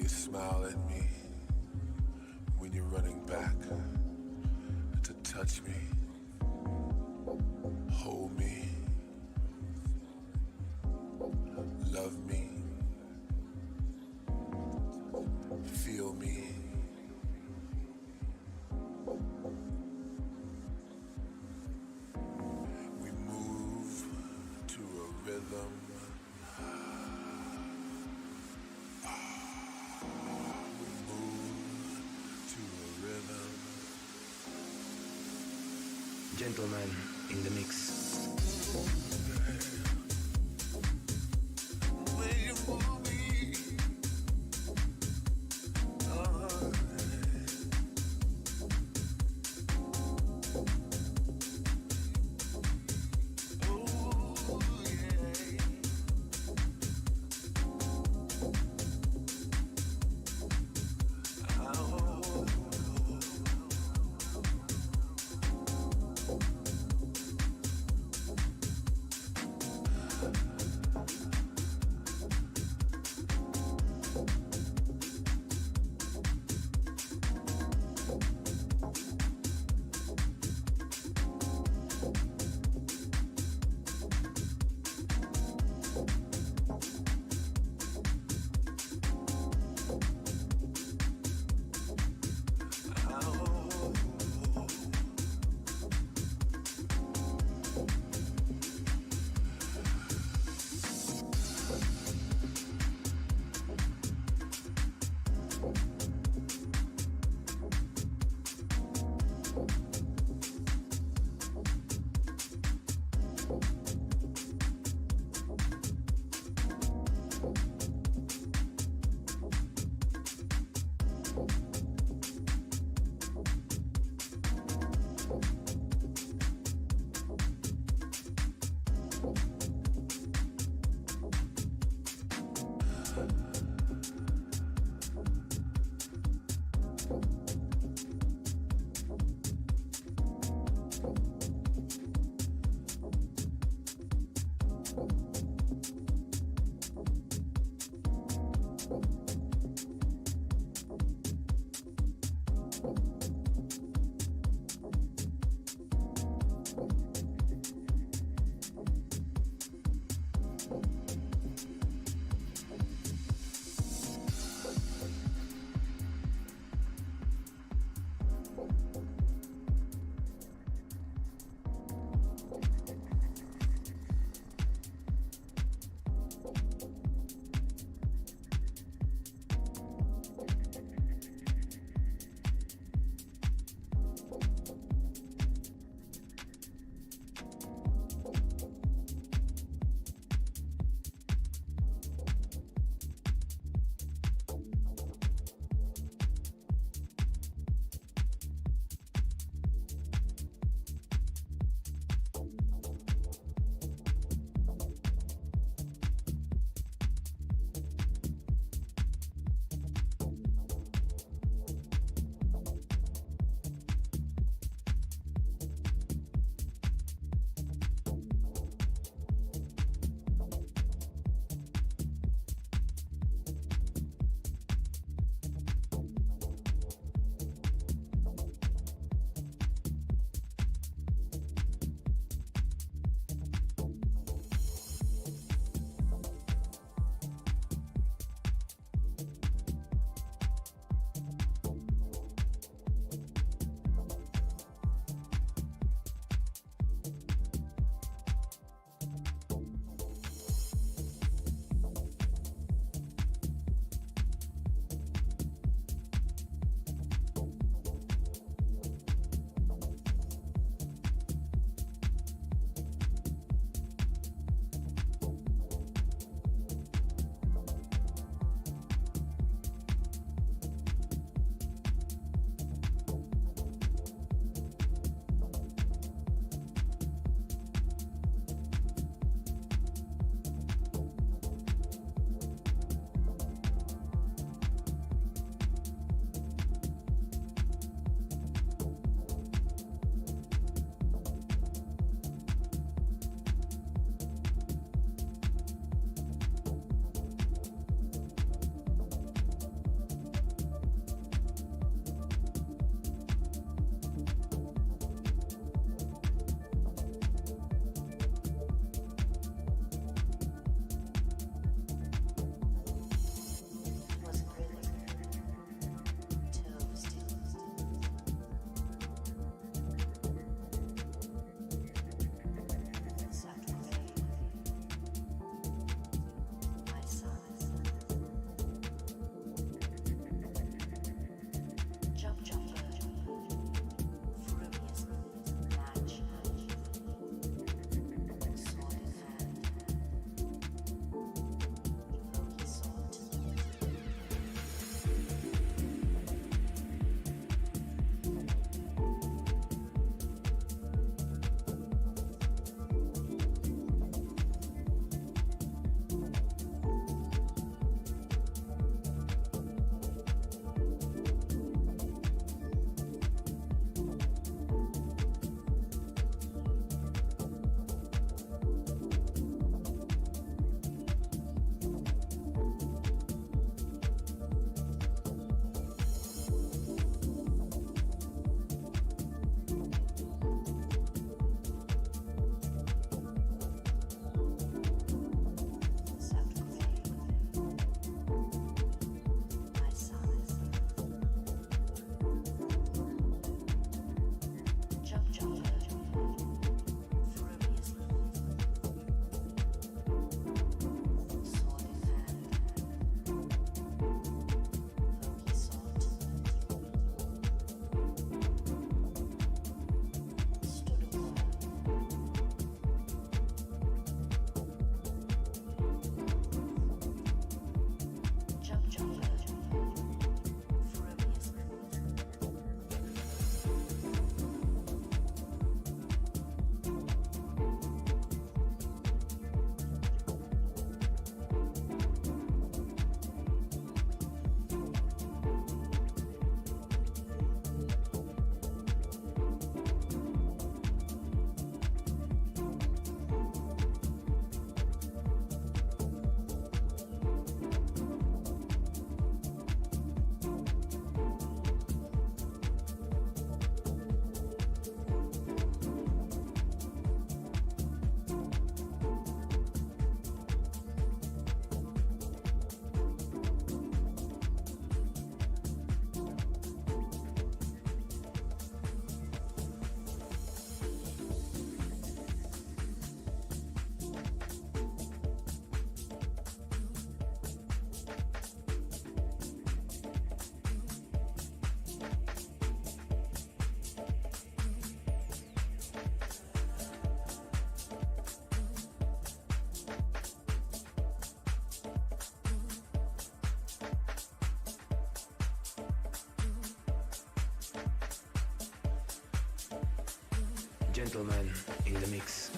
you smile at me when you're running back to touch me, hold me, love me, feel me. We move to a rhythm. Gentlemen in the mix. When you move me, Gentleman in the mix.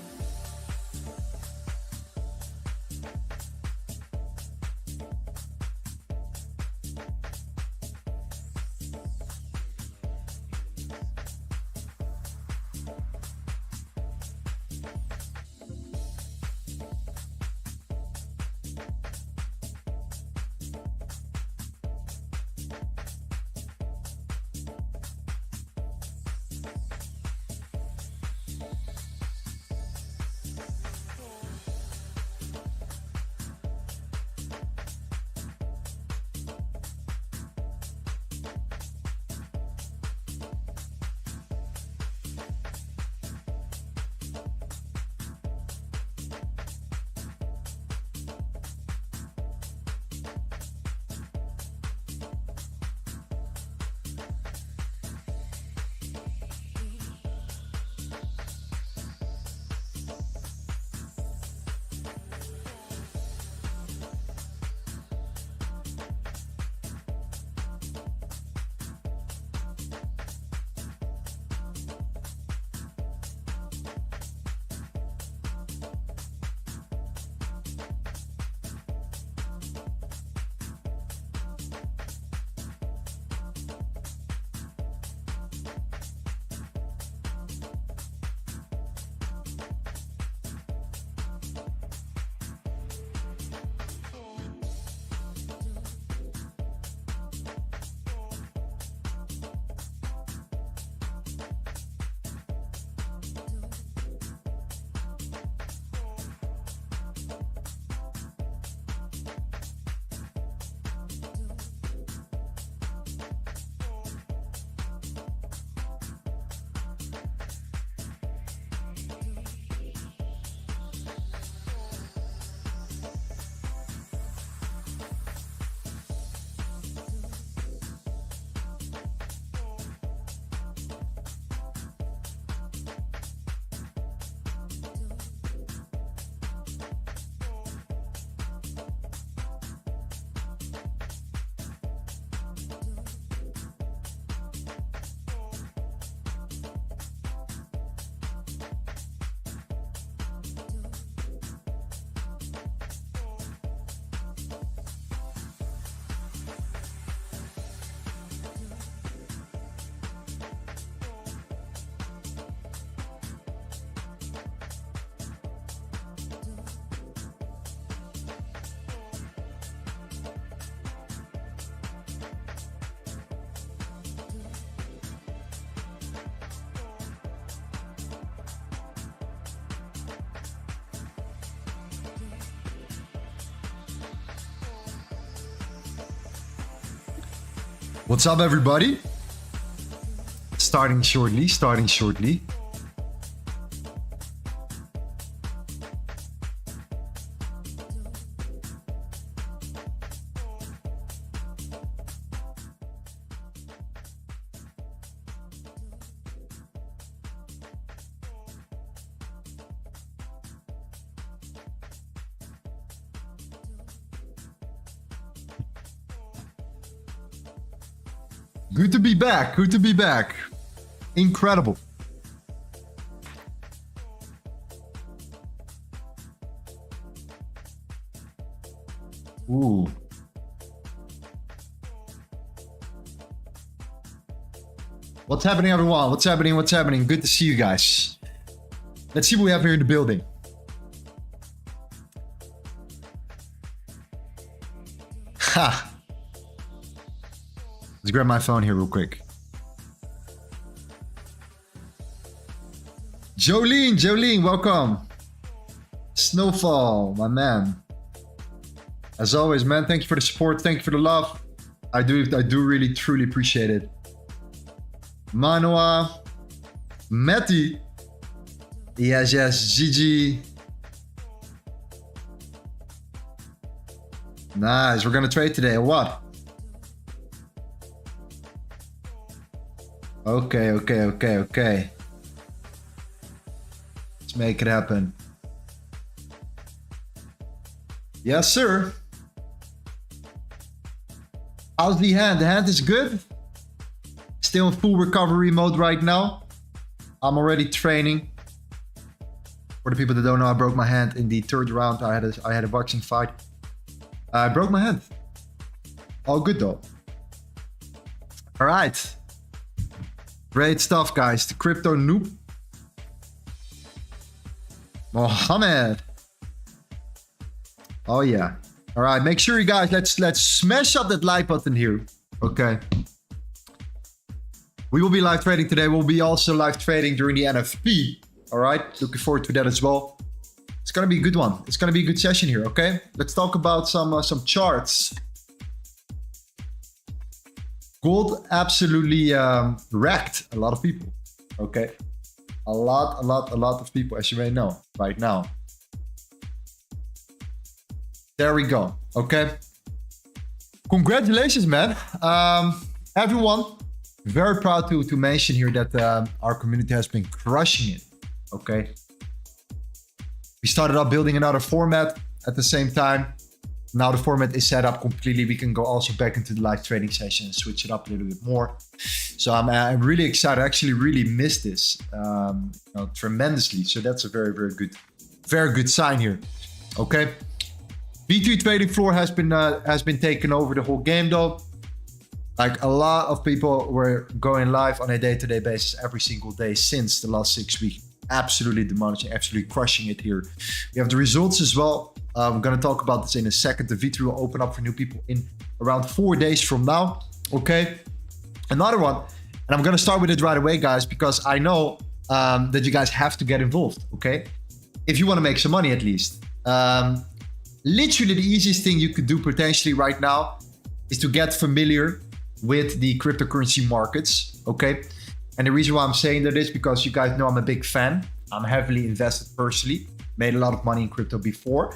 What's up, everybody? Starting shortly. Good to be back. Incredible. Ooh. What's happening, everyone? What's happening? Good to see you guys. Let's see what we have here in the building. Ha! Let's grab my phone here real quick. Jolene, welcome. Snowfall, my man. As always, man, thank you for the support. Thank you for the love. I do really, truly appreciate it. Manoa, Matty. Yes, GG. Nice, we're gonna trade today, or what? Okay. Let's make it happen. Yes, sir. How's the hand? The hand is good. Still in full recovery mode right now. I'm already training. For the people that don't know, I broke my hand in the third round. I had a boxing fight. I broke my hand. All good though. All right. Great stuff, guys. The crypto noob. Mohammed. Oh yeah. All right. Make sure you guys, let's smash up that like button here. Okay. We will be live trading today. We'll be also live trading during the NFP. All right. Looking forward to that as well. It's going to be a good one. It's going to be a good session here. Okay. Let's talk about some charts. Gold absolutely wrecked a lot of people. Okay. A lot of people, as you may know, right now. There we go. Okay. Congratulations, man. Everyone, very proud to mention here that our community has been crushing it. Okay. We started up building another format at the same time. Now the format is set up completely. We can go also back into the live trading session and switch it up a little bit more. So I'm really excited. I actually really missed this tremendously. So that's a very good sign here. Okay. V3 trading floor has been taken over the whole game though. Like a lot of people were going live on a day-to-day basis every single day since the last 6 weeks. Absolutely demolishing, absolutely crushing it here. We have the results as well. I'm going to talk about this in a second. The V3 will open up for new people in around 4 days from now. Okay. Another one. And I'm going to start with it right away, guys, because I know that you guys have to get involved. Okay. If you want to make some money, at least. Literally the easiest thing you could do potentially right now is to get familiar with the cryptocurrency markets. Okay. And the reason why I'm saying that is because you guys know I'm a big fan. I'm heavily invested personally. Made a lot of money in crypto before.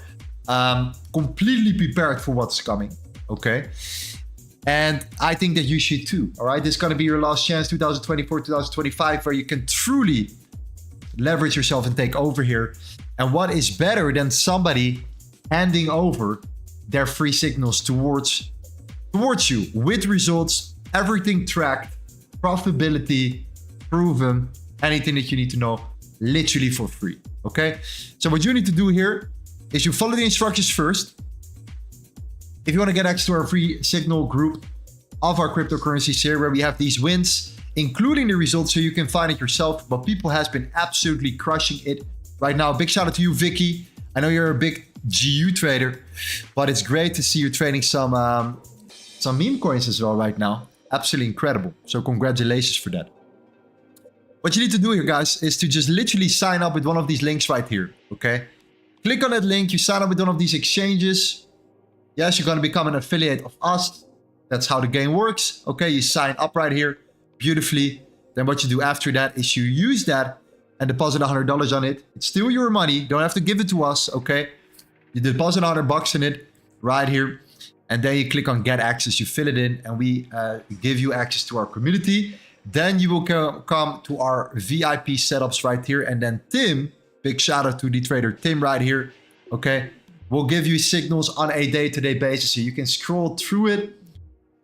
Completely prepared for what's coming. Okay. And I think that you should too. All right. This is going to be your last chance, 2024, 2025, where you can truly leverage yourself and take over here. And what is better than somebody handing over their free signals towards you with results, everything tracked, profitability, proven, anything that you need to know, literally for free. Okay. So what you need to do here is you follow the instructions first. If you want to get access to our free signal group of our cryptocurrencies here, where we have these wins, including the results, so you can find it yourself. But people has been absolutely crushing it right now. Big shout out to you, Vicky. I know you're a big GU trader, but it's great to see you trading some meme coins as well right now. Absolutely incredible. So congratulations for that. What you need to do here, guys, is to just literally sign up with one of these links right here. Okay. Click on that link. You sign up with one of these exchanges. Yes, you're going to become an affiliate of us. That's how the game works. Okay. You sign up right here beautifully. Then what you do after that is you use that and deposit $100 on it. It's still your money. You don't have to give it to us. Okay. You deposit $100 in it right here. And then you click on get access, you fill it in, and we give you access to our community. Then you will come to our VIP setups right here. And then Tim, big shout out to the trader Tim right here. Okay. We'll give you signals on a day-to-day basis. So you can scroll through it.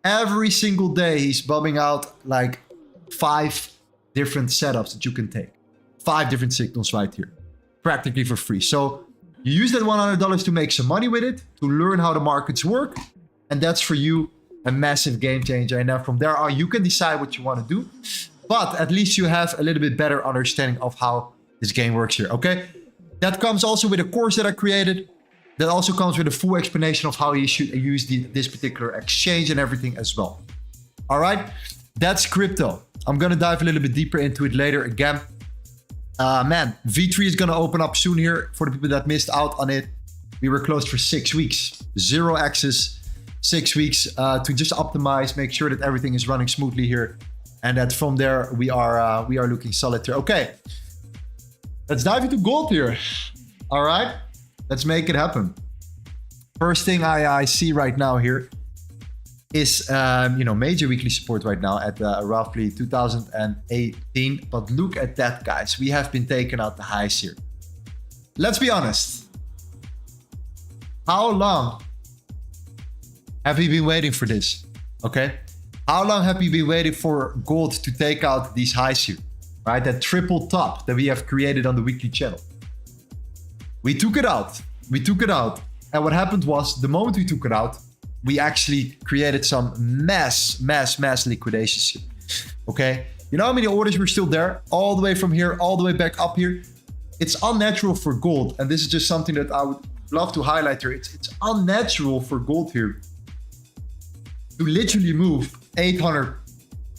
Every single day, he's bumming out like 5 different setups that you can take. 5 different signals right here. Practically for free. So you use that $100 to make some money with it, to learn how the markets work. And that's for you a massive game changer. And then from there on, you can decide what you want to do. But at least you have a little bit better understanding of how this game works here. Okay. That comes also with a course that I created. That also comes with a full explanation of how you should use this particular exchange and everything as well. All right. That's crypto. I'm going to dive a little bit deeper into it later again. Man, V3 is going to open up soon here for the people that missed out on it. We were closed for 6 weeks. 0 access. 6 weeks to just optimize, make sure that everything is running smoothly here, and that from there we are looking solid here. Okay, let's dive into gold here. All right, let's make it happen. First thing I see right now here is major weekly support right now at roughly 2018. But look at that, guys. We have been taking out the highs here. Let's be honest. How long have we been waiting for this? Okay. How long have we been waiting for gold to take out these highs here? Right? That triple top that we have created on the weekly channel. We took it out. We took it out. And what happened was, the moment we took it out, we actually created some mass liquidations here. Okay? You know how many orders were still there? All the way from here, all the way back up here. It's unnatural for gold. And this is just something that I would love to highlight here. It's unnatural for gold here to literally move 800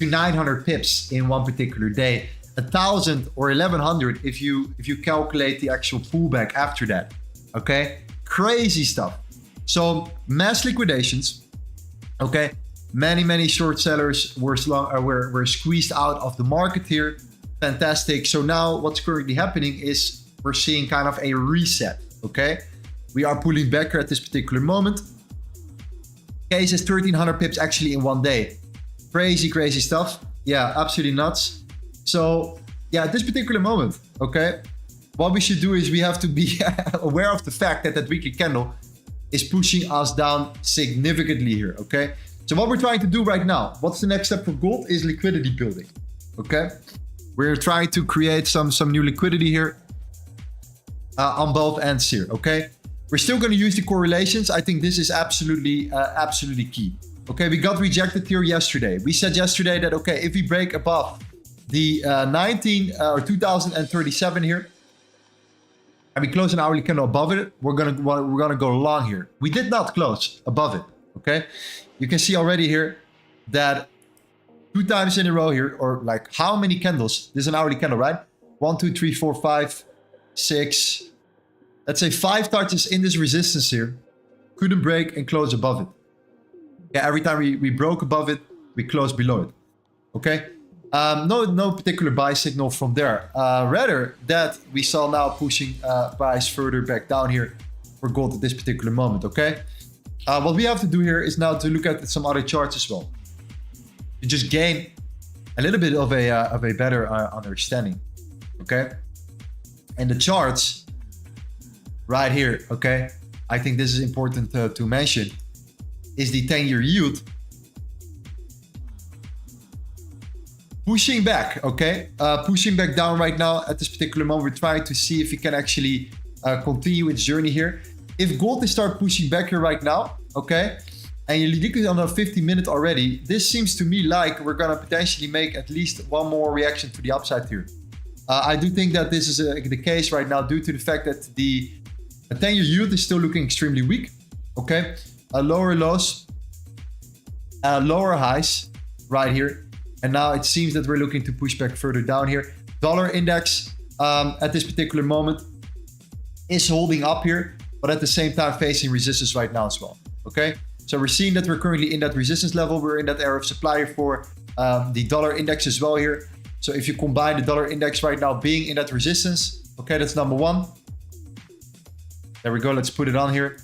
to 900 pips in one particular day. 1,000 or 1,100 if you calculate the actual pullback after that. Okay, crazy stuff. So mass liquidations. Okay, many short sellers were squeezed out of the market here. Fantastic. So now what's currently happening is we're seeing kind of a reset. Okay, we are pulling back here at this particular moment. Case is 1,300 pips actually in one day. Crazy stuff. Yeah, absolutely nuts. So yeah, at this particular moment, okay, what we should do is we have to be aware of the fact that that weekly candle is pushing us down significantly here, okay? So what we're trying to do right now, what's the next step for gold is liquidity building, okay? We're trying to create some new liquidity here on both ends here, okay? We're still going to use the correlations. I think this is absolutely key. Okay, we got rejected here yesterday. We said yesterday that, okay, if we break above the 2037 here, and we close an hourly candle above it, we're gonna go long here. We did not close above it. Okay, you can see already here that 2 times in a row here, or like how many candles? This is an hourly candle, right? 1, 2, 3, 4, 5, 6. Let's say 5 touches in this resistance here, couldn't break and close above it. Yeah, every time we broke above it, we closed below it. Okay. No particular buy signal from there. Rather that we saw now pushing price further back down here for gold at this particular moment. Okay. What we have to do here is now to look at some other charts as well, to just gain a little bit of a better understanding. Okay. And the charts right here. Okay. I think this is important to mention. Is the 10-year yield pushing back, okay? Pushing back down right now at this particular moment. We're trying to see if we can actually continue its journey here. If gold is start pushing back here right now, okay, and you look on a 50-minute already, this seems to me like we're gonna potentially make at least one more reaction to the upside here. I do think that this is the case right now due to the fact that the 10-year yield is still looking extremely weak, okay? Lower lows, lower highs right here. And now it seems that we're looking to push back further down here. Dollar index at this particular moment is holding up here, but at the same time facing resistance right now as well. Okay, so we're seeing that we're currently in that resistance level. We're in that area of supply for the dollar index as well here. So if you combine the dollar index right now being in that resistance, okay, that's number one. There we go. Let's put it on here.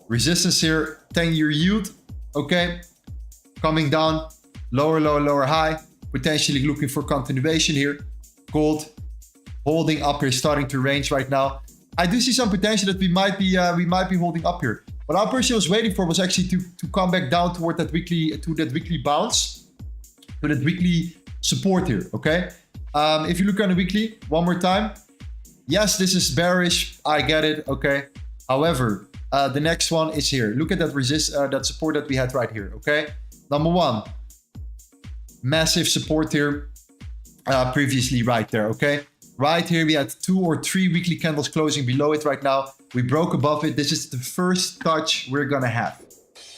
Resistance here, 10-year yield, okay, coming down, lower low, lower high, potentially looking for continuation here. Gold holding up here, starting to range right now. I do see some potential that we might be holding up here. What I personally was waiting for was actually to come back down toward that weekly bounce, to that weekly support here. Okay, if you look on the weekly one more time, yes, this is bearish. I get it. Okay, however. The next one is here. Look at that that support that we had right here. Okay, number one, massive support here previously right there. Okay, right here we had 2 or 3 weekly candles closing below it right now. We broke above it. This is the first touch we're gonna have.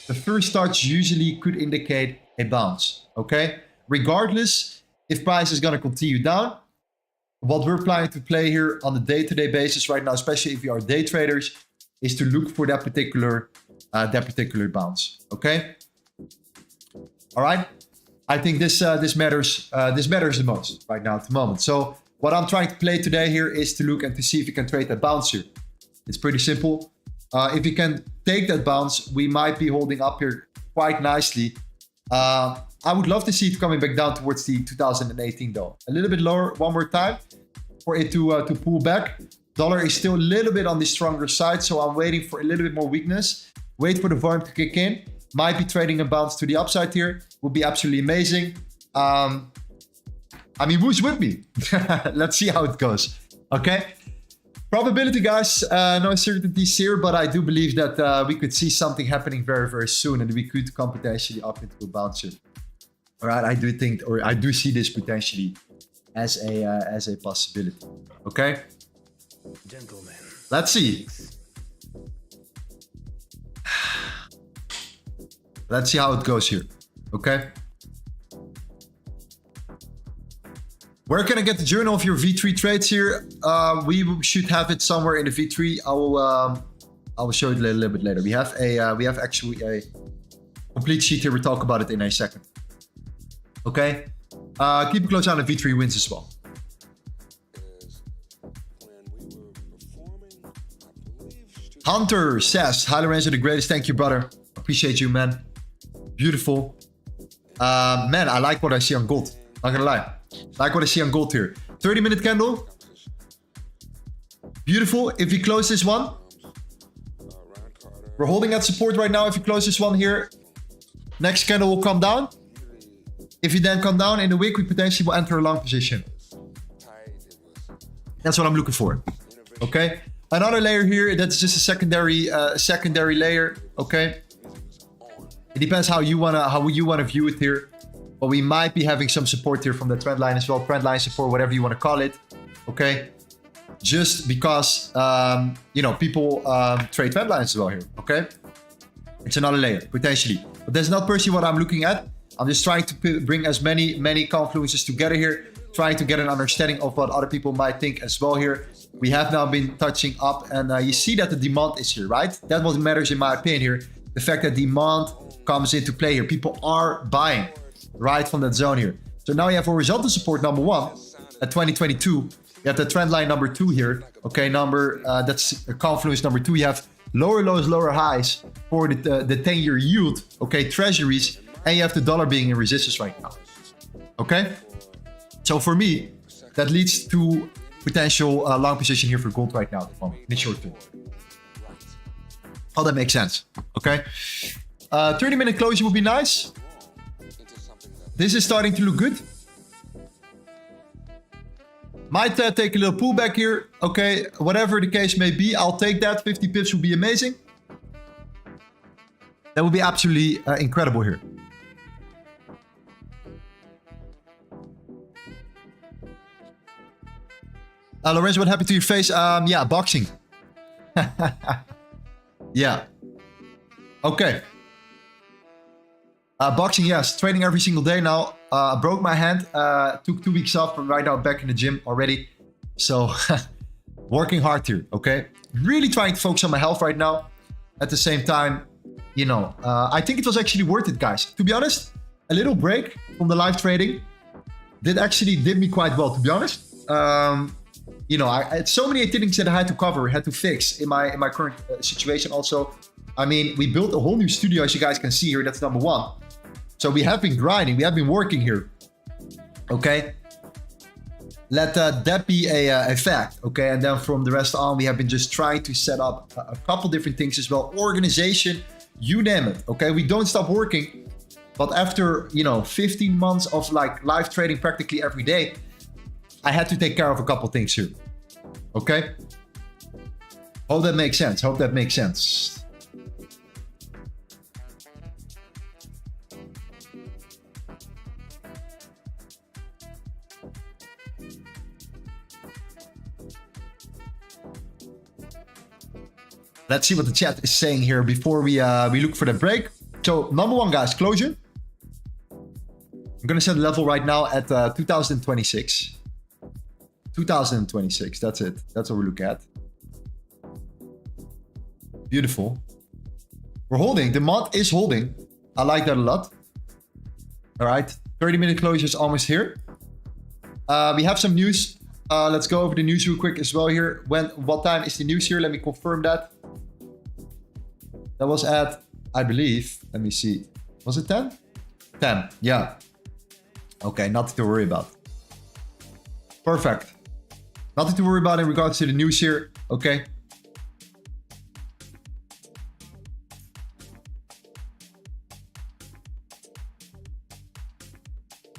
The first touch usually could indicate a bounce. Okay, regardless if price is gonna continue down, what we're planning to play here on a day-to-day basis right now, especially if you are day traders, is to look for that particular bounce. Okay. All right. I think this matters. This matters the most right now at the moment. So what I'm trying to play today here is to look and to see if you can trade that bounce here. It's pretty simple. If you can take that bounce, we might be holding up here quite nicely. I would love to see it coming back down towards the 2018 though. A little bit lower one more time for it to pull back. Dollar is still a little bit on the stronger side, so I'm waiting for a little bit more weakness. Wait for the volume to kick in. Might be trading a bounce to the upside here. Would be absolutely amazing. I mean, who's with me? Let's see how it goes. Okay. Probability, guys, no certainties here, but I do believe that we could see something happening very, very soon, and we could come potentially up into a bouncer. All right, I do think, or I do see this potentially as a possibility. Okay, Gentlemen. let's see. Let's see how it goes here. Okay. Where can I get the journal of your V3 trades here? We should have it somewhere in the V3. I will show it a little bit later. We have actually a complete sheet here. We'll talk about it in a second. Okay. Keep a close eye on the V3 wins as well. Hunter says, hi Lorenzo, the greatest. Thank you, brother. Appreciate you, man. Beautiful. Man, I like what I see on gold. Not gonna lie. Like what I see on gold here. 30-minute candle. Beautiful. If we close this one, we're holding at support right now. If you close this one here, next candle will come down. If you then come down in the wick, we potentially will enter a long position. That's what I'm looking for. Okay. Another layer here. That's just a secondary layer. Okay. It depends how you wanna view it here. But we might be having some support here from the trend line as well. Trend line support, whatever you want to call it. Okay. Just because, you know, people trade trend lines as well here. Okay. It's another layer, potentially. But that's not personally what I'm looking at. I'm just trying to bring as many confluences together here. Trying to get an understanding of what other people might think as well here. We have now been touching up, and you see that the demand is here, right? That's what matters in my opinion here. The fact that demand comes into play here. People are buying right from that zone here. So now you have horizontal support number 1 at 2022. You have the trend line number 2 here. Okay, that's a confluence number 2. You have lower lows, lower highs for the 10-year yield. Okay, treasuries, and you have the dollar being in resistance right now. Okay, so for me, that leads to potential long position here for gold right now at the moment in the short term. Oh, that makes sense. Okay, 30-minute closure would be nice. This is starting to look good. Might take a little pullback here. Okay, whatever the case may be, I'll take that. 50 pips would be amazing. That would be absolutely incredible here. Lorenzo, what happened to your face? Yeah, boxing. Yeah. Okay. Boxing, yes. Training every single day now. Broke my hand. Took 2 weeks off, but right now back in the gym already. So, working hard here, okay? Really trying to focus on my health right now. At the same time, you know, I think it was actually worth it, guys. To be honest, a little break from the live trading did me quite well, to be honest. You know, I had so many things that I had to cover, had to fix in my current situation also. I mean, we built a whole new studio, as you guys can see here. That's number 1. So we have been grinding. We have been working here. Okay. Let that be a fact. Okay. And then from the rest on, we have been just trying to set up a couple different things as well. Organization, you name it. Okay. We don't stop working. But after, you know, 15 months of like live trading practically every day, I had to take care of a couple things here. Okay. Hope that makes sense. Hope that makes sense. Let's see what the chat is saying here before we look for the break. So number 1, guys, closure. I'm gonna set the level right now at 2026. 2026. That's it. That's what we look at. Beautiful. We're holding. The mod is holding. I like that a lot. All right. 30-minute closure is almost here. We have some news. Let's go over the news real quick as well here. What time is the news here? Let me confirm that. That was at, I believe, let me see. Was it 10? 10, yeah. Okay, nothing to worry about. Perfect. Nothing to worry about in regards to the news here. Okay.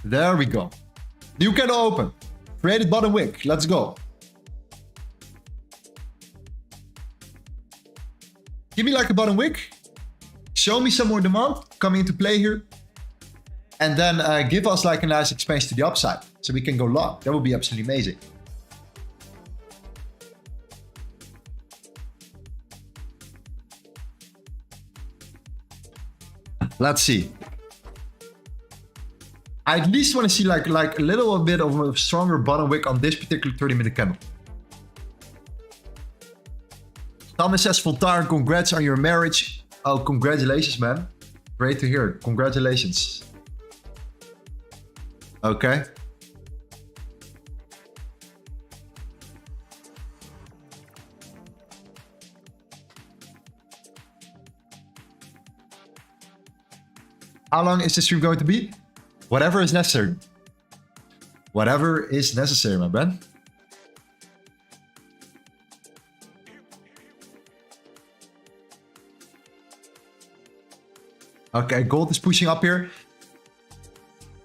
There we go. New candle open. Created bottom wick. Let's go. me like a bottom wick. Show me some more demand coming into play here. And then give us like a nice expansion to the upside. So we can go long. That would be absolutely amazing. Let's see. I at least want to see like a little bit of a stronger bottom wick on this particular 30-minute candle. Thomas says, Voltaire, congrats on your marriage. Oh, congratulations, man. Great to hear. Congratulations. Okay. How long is the stream going to be? Whatever is necessary. Whatever is necessary, my friend. Okay, gold is pushing up here.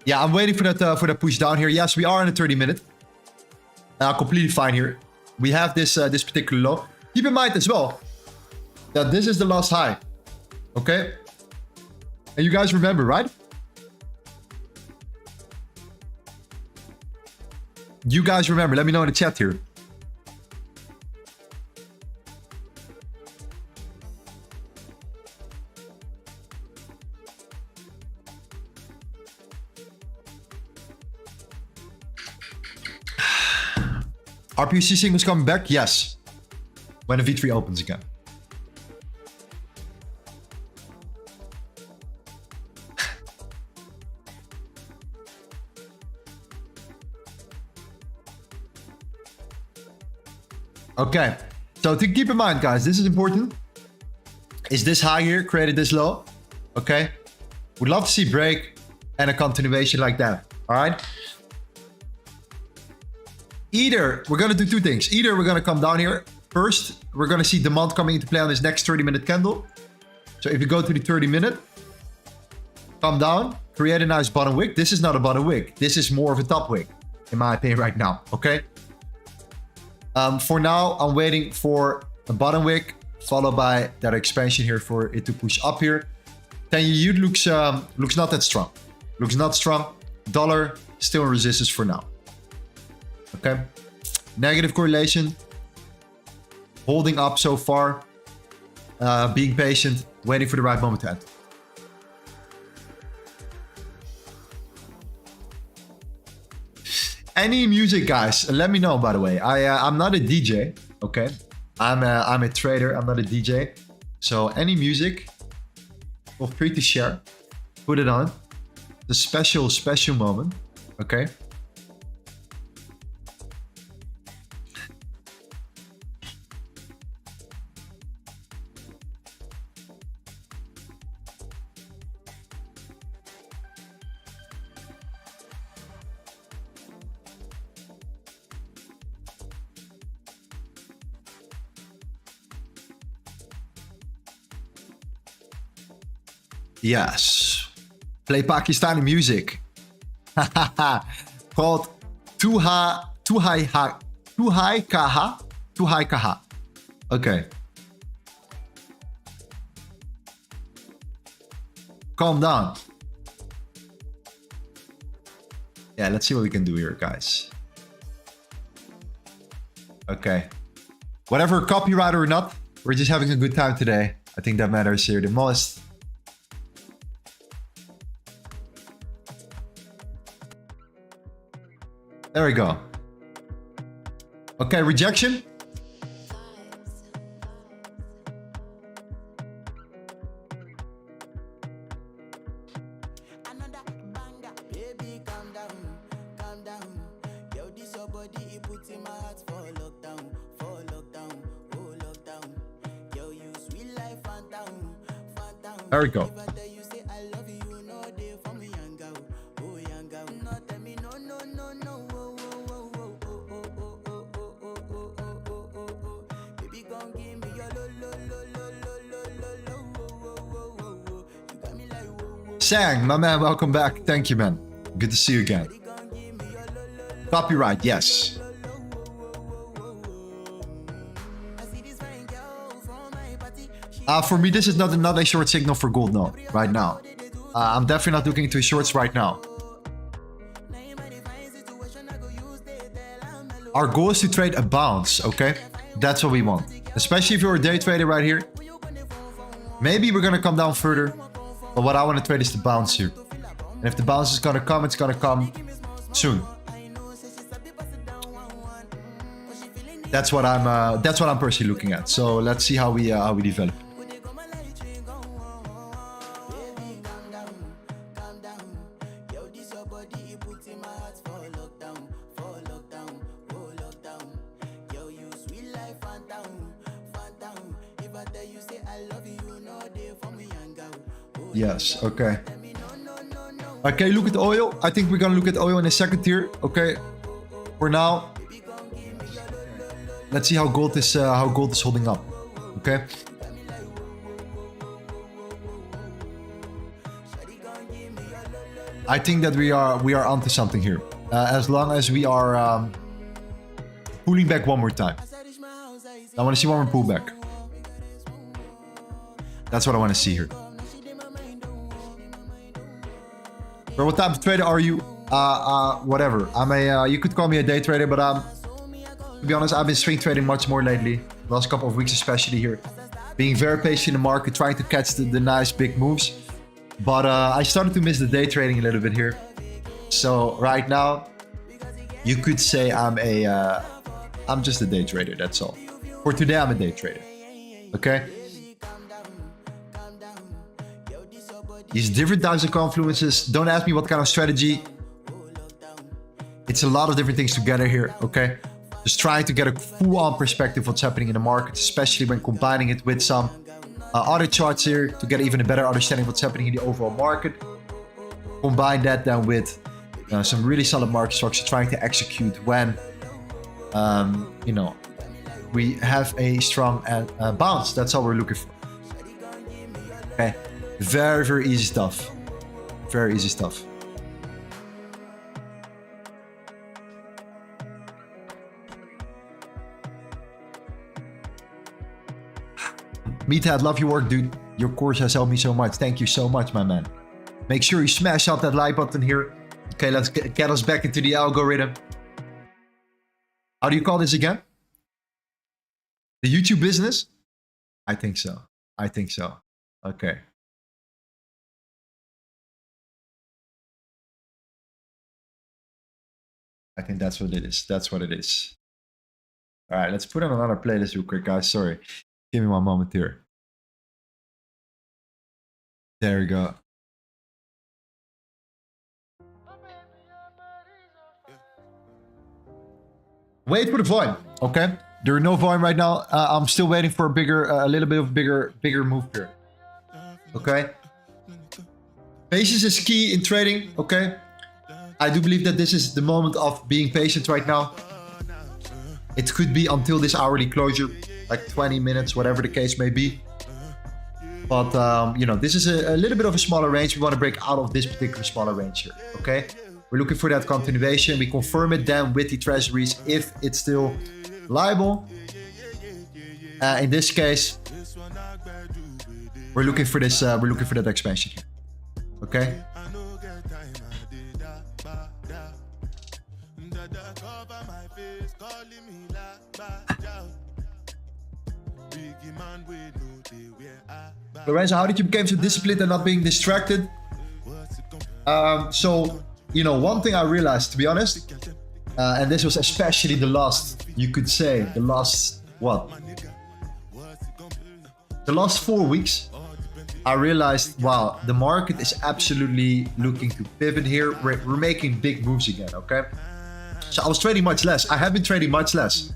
Yeah, I'm waiting for that push down here. Yes, we are in a 30-minute. Completely fine here. We have this this particular low. Keep in mind as well that this is the last high. Okay? And you guys remember, right? You guys remember. Let me know in the chat here. RPC signals coming back? Yes. When the V3 opens again. Okay. So to keep in mind, guys, this is important. Is this high here created this low? Okay. Would love to see break and a continuation like that. All right. Either we're going to do two things. Either we're going to come down here. First, we're going to see demand coming into play on this next 30-minute candle. So if you go to the 30-minute, come down, create a nice bottom wick. This is not a bottom wick. This is more of a top wick, in my opinion, right now. Okay. For now, I'm waiting for a bottom wick, followed by that expansion here for it to push up here. 10-year yield looks not that strong. Looks not strong. Dollar still in resistance for now. Okay. Negative correlation. Holding up so far. Being patient. Waiting for the right moment to enter. Any music, guys? Let me know, by the way. I'm not a DJ. Okay. I'm a trader. I'm not a DJ. So any music, feel free to share. Put it on. The special moment. Okay. Yes. Play Pakistani music. Called Too High Kaha. Okay. Calm down. Yeah, let's see what we can do here, guys. Okay. Whatever, copyright or not, we're just having a good time today. I think that matters here the most. There we go. Okay, rejection. There we go. Sang, my man, welcome back. Thank you, man. Good to see you again. Copyright, yes. For me, this is not a short signal for gold, no, right now. I'm definitely not looking into shorts right now. Our goal is to trade a bounce, okay? That's what we want. Especially if you're a day trader right here. Maybe we're gonna come down further. But what I want to trade is the bounce here. And if the bounce is gonna come, it's gonna come soon. That's what I'm personally looking at. So let's see how we develop. Yes, okay. Okay, look at oil. I think we're gonna look at oil in a second here. Okay, for now, let's see how gold is holding up. Okay. I think that we are onto something here. As long as we are pulling back one more time. I want to see one more pullback. That's what I want to see here. Bro, what type of trader are you? Whatever. I'm a. You could call me a day trader, but to be honest, I've been swing trading much more lately. Last couple of weeks, especially here, being very patient in the market, trying to catch the nice big moves. But I started to miss the day trading a little bit here. So right now, you could say I'm just a day trader. That's all. For today, I'm a day trader. Okay. These different types of confluences. Don't ask me what kind of strategy. It's a lot of different things together here, okay? Just trying to get a full-on perspective of what's happening in the market, especially when combining it with some other charts here to get even a better understanding of what's happening in the overall market. Combine that then with some really solid market structure, trying to execute when, you know, we have a strong bounce. That's all we're looking for. Okay. Very, very easy stuff. Very easy stuff. Meathead, love your work, dude. Your course has helped me so much. Thank you so much, my man. Make sure you smash out that like button here. Okay, let's get us back into the algorithm. How do you call this again? The YouTube business? I think so. I think so. Okay. I think that's what it is. That's what it is. All right, let's put on another playlist real quick, guys. Sorry. Give me one moment here. There we go. Wait for the volume, okay? There are no volume right now. I'm still waiting for a little bit of bigger move here. Okay? Patience is key in trading, okay? I do believe that this is the moment of being patient right now. It could be until this hourly closure, like 20 minutes, whatever the case may be. But, you know, this is a little bit of a smaller range. We want to break out of this particular smaller range here, okay? We're looking for that continuation. We confirm it then with the treasuries if it's still liable. In this case, we're looking for this. We're looking for that expansion here, okay? Lorenzo, how did you become so disciplined and not being distracted? So, you know, one thing I realized, to be honest, and this was especially the last, you could say, the last, what? The last 4 weeks, I realized, wow, the market is absolutely looking to pivot here. We're making big moves again, okay? So I was trading much less. I have been trading much less.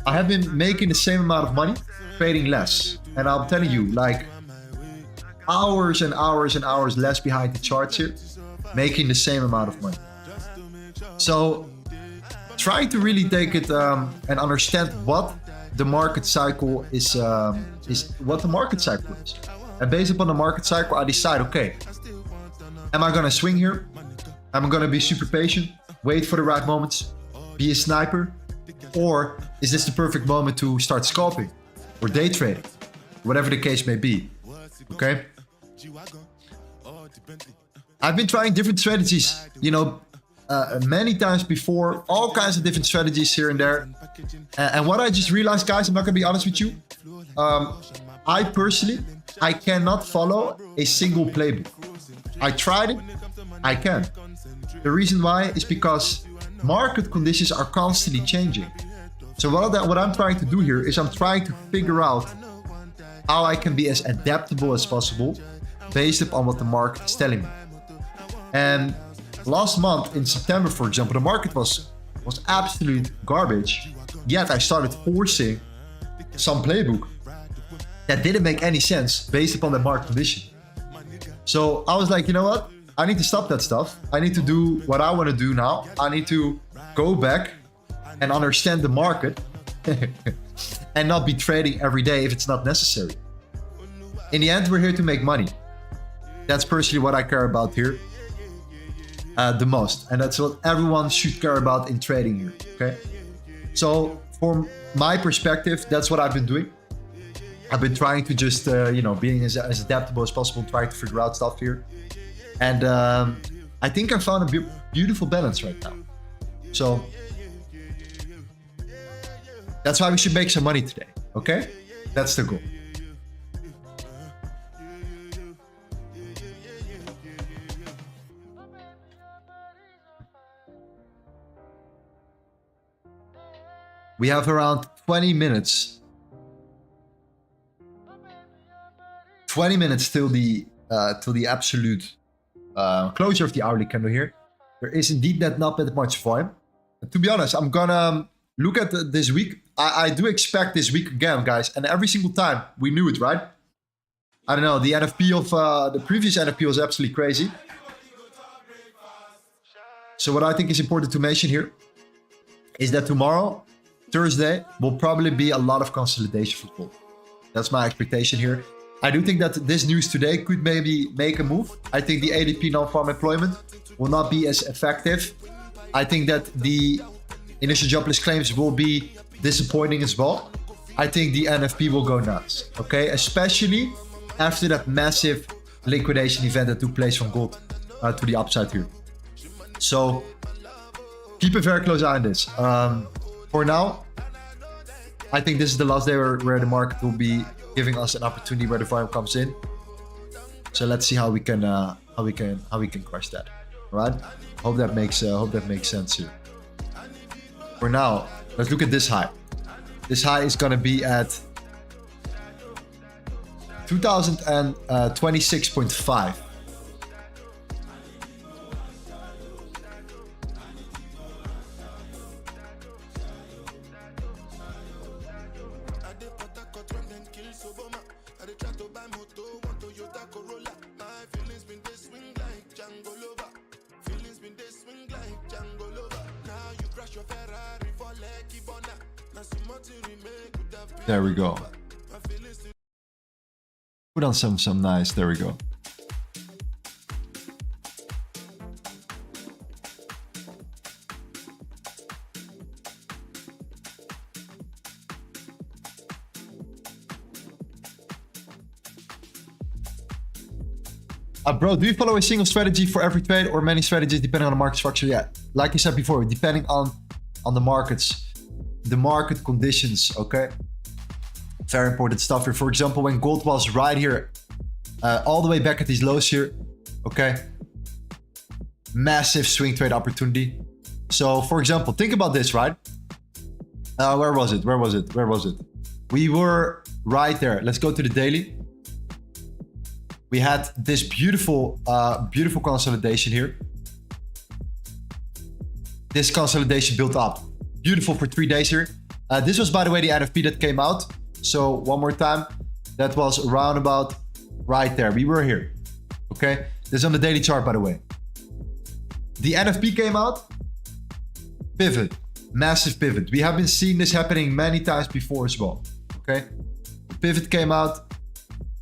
I have been making the same amount of money, trading less. And I'm telling you, like, hours and hours and hours less behind the charts here, making the same amount of money. So trying to really take it and understand what the market cycle is what the market cycle is. And based upon the market cycle, I decide, okay, am I going to swing here? Am I going to be super patient, wait for the right moments, be a sniper? Or is this the perfect moment to start scalping or day trading? whatever the case may be. Okay. I've been trying different strategies, you know, many times before, all kinds of different strategies here and there. And what I just realized, guys, I'm not gonna be honest with you. I personally, I cannot follow a single playbook. I tried it, I can't. The reason why is because market conditions are constantly changing. So what I'm trying to do here is I'm trying to figure out how I can be as adaptable as possible based upon what the market is telling me. And last month in September, for example, the market was absolute garbage. Yet I started forcing some playbook that didn't make any sense based upon the market condition. So I was like, you know what? I need to stop that stuff. I need to do what I want to do now. I need to go back and understand the market and not be trading every day if it's not necessary. In the end, we're here to make money. That's personally what I care about here the most. And that's what everyone should care about in trading here, okay? So from my perspective, that's what I've been doing. I've been trying to just, you know, being as adaptable as possible, trying to figure out stuff here. And I think I found a beautiful balance right now. So that's why we should make some money today, okay? That's the goal. We have around 20 minutes. 20 minutes till the absolute closure of the hourly candle here. There is indeed not that much volume. And to be honest, I'm gonna look at this week. I do expect this week again, guys. And every single time we knew it, right? I don't know. The NFP of the previous NFP was absolutely crazy. So what I think is important to mention here is that tomorrow, Thursday, will probably be a lot of consolidation for gold. That's my expectation here. I do think that this news today could maybe make a move. I think the ADP non-farm employment will not be as effective. I think that the initial jobless claims will be disappointing as well. I think the NFP will go nuts, okay? Especially after that massive liquidation event that took place from gold to the upside here. So keep a very close eye on this. For now, I think this is the last day where the market will be giving us an opportunity where the volume comes in. So let's see how we can crush that. All right? Hope that makes sense here. For now, let's look at this high. This high is gonna be at 2026.5. There we go. Put on some nice. There we go. Bro, do you follow a single strategy for every trade or many strategies depending on the market structure? Yeah, like I said before, depending on the markets, the market conditions, okay? Very important stuff here. For example, when gold was right here, all the way back at these lows here, okay? Massive swing trade opportunity. So, for example, think about this, right? Where was it? We were right there. Let's go to the daily. We had this beautiful consolidation here. This consolidation built up. Beautiful for 3 days here. This was, by the way, the NFP that came out. So one more time, that was around about right there. We were here, okay? This is on the daily chart, by the way. The NFP came out, pivot, massive pivot. We have been seeing this happening many times before as well, okay? The pivot came out,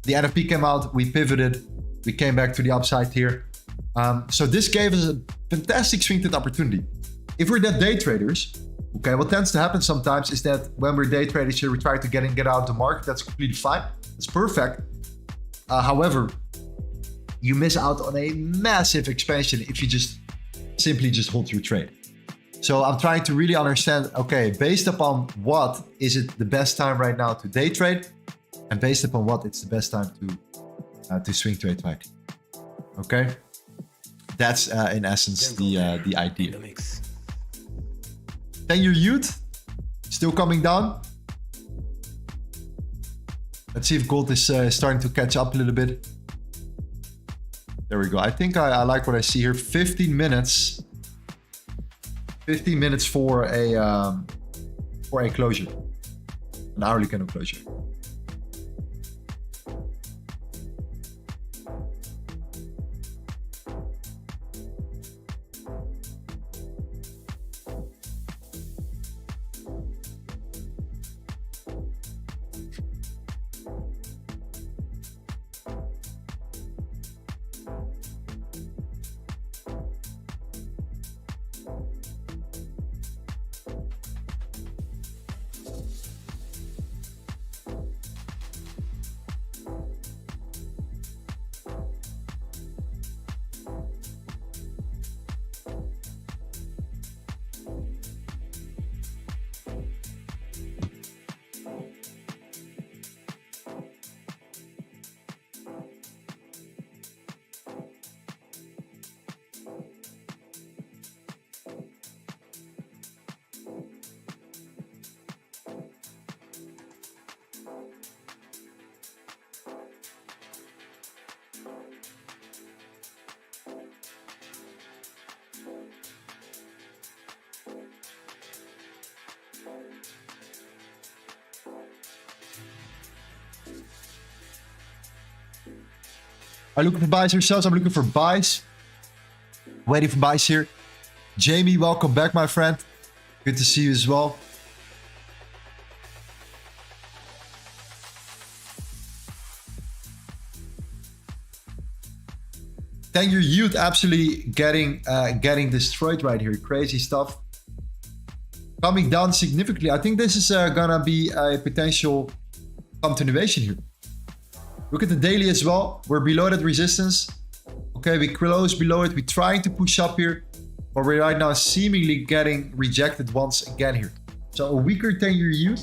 the NFP came out, we pivoted, we came back to the upside here. So this gave us a fantastic swing trade opportunity. If we're that day traders, okay, what tends to happen sometimes is that when we're day traders here, we try to get out of the market. That's completely fine. It's perfect. However, you miss out on a massive expansion if you simply just hold your trade. So I'm trying to really understand, okay, based upon what is it the best time right now to day trade, and based upon what it's the best time to swing trade right. Okay, that's in essence the idea. 10-year yield still coming down. Let's see if gold is starting to catch up a little bit. There we go. I think I like what I see here. 15 minutes. 15 minutes for a closure, an hourly candle closure. Are you looking for buys yourselves? I'm looking for buys. Waiting for buys here. Jamie, welcome back, my friend. Good to see you as well. Ten-year yield absolutely getting destroyed right here. Crazy stuff. Coming down significantly. I think this is gonna be a potential continuation here. Look at the daily as well. We're below that resistance. Okay, we close below it. We're trying to push up here, but we're right now seemingly getting rejected once again here. So a weaker 10-year yield.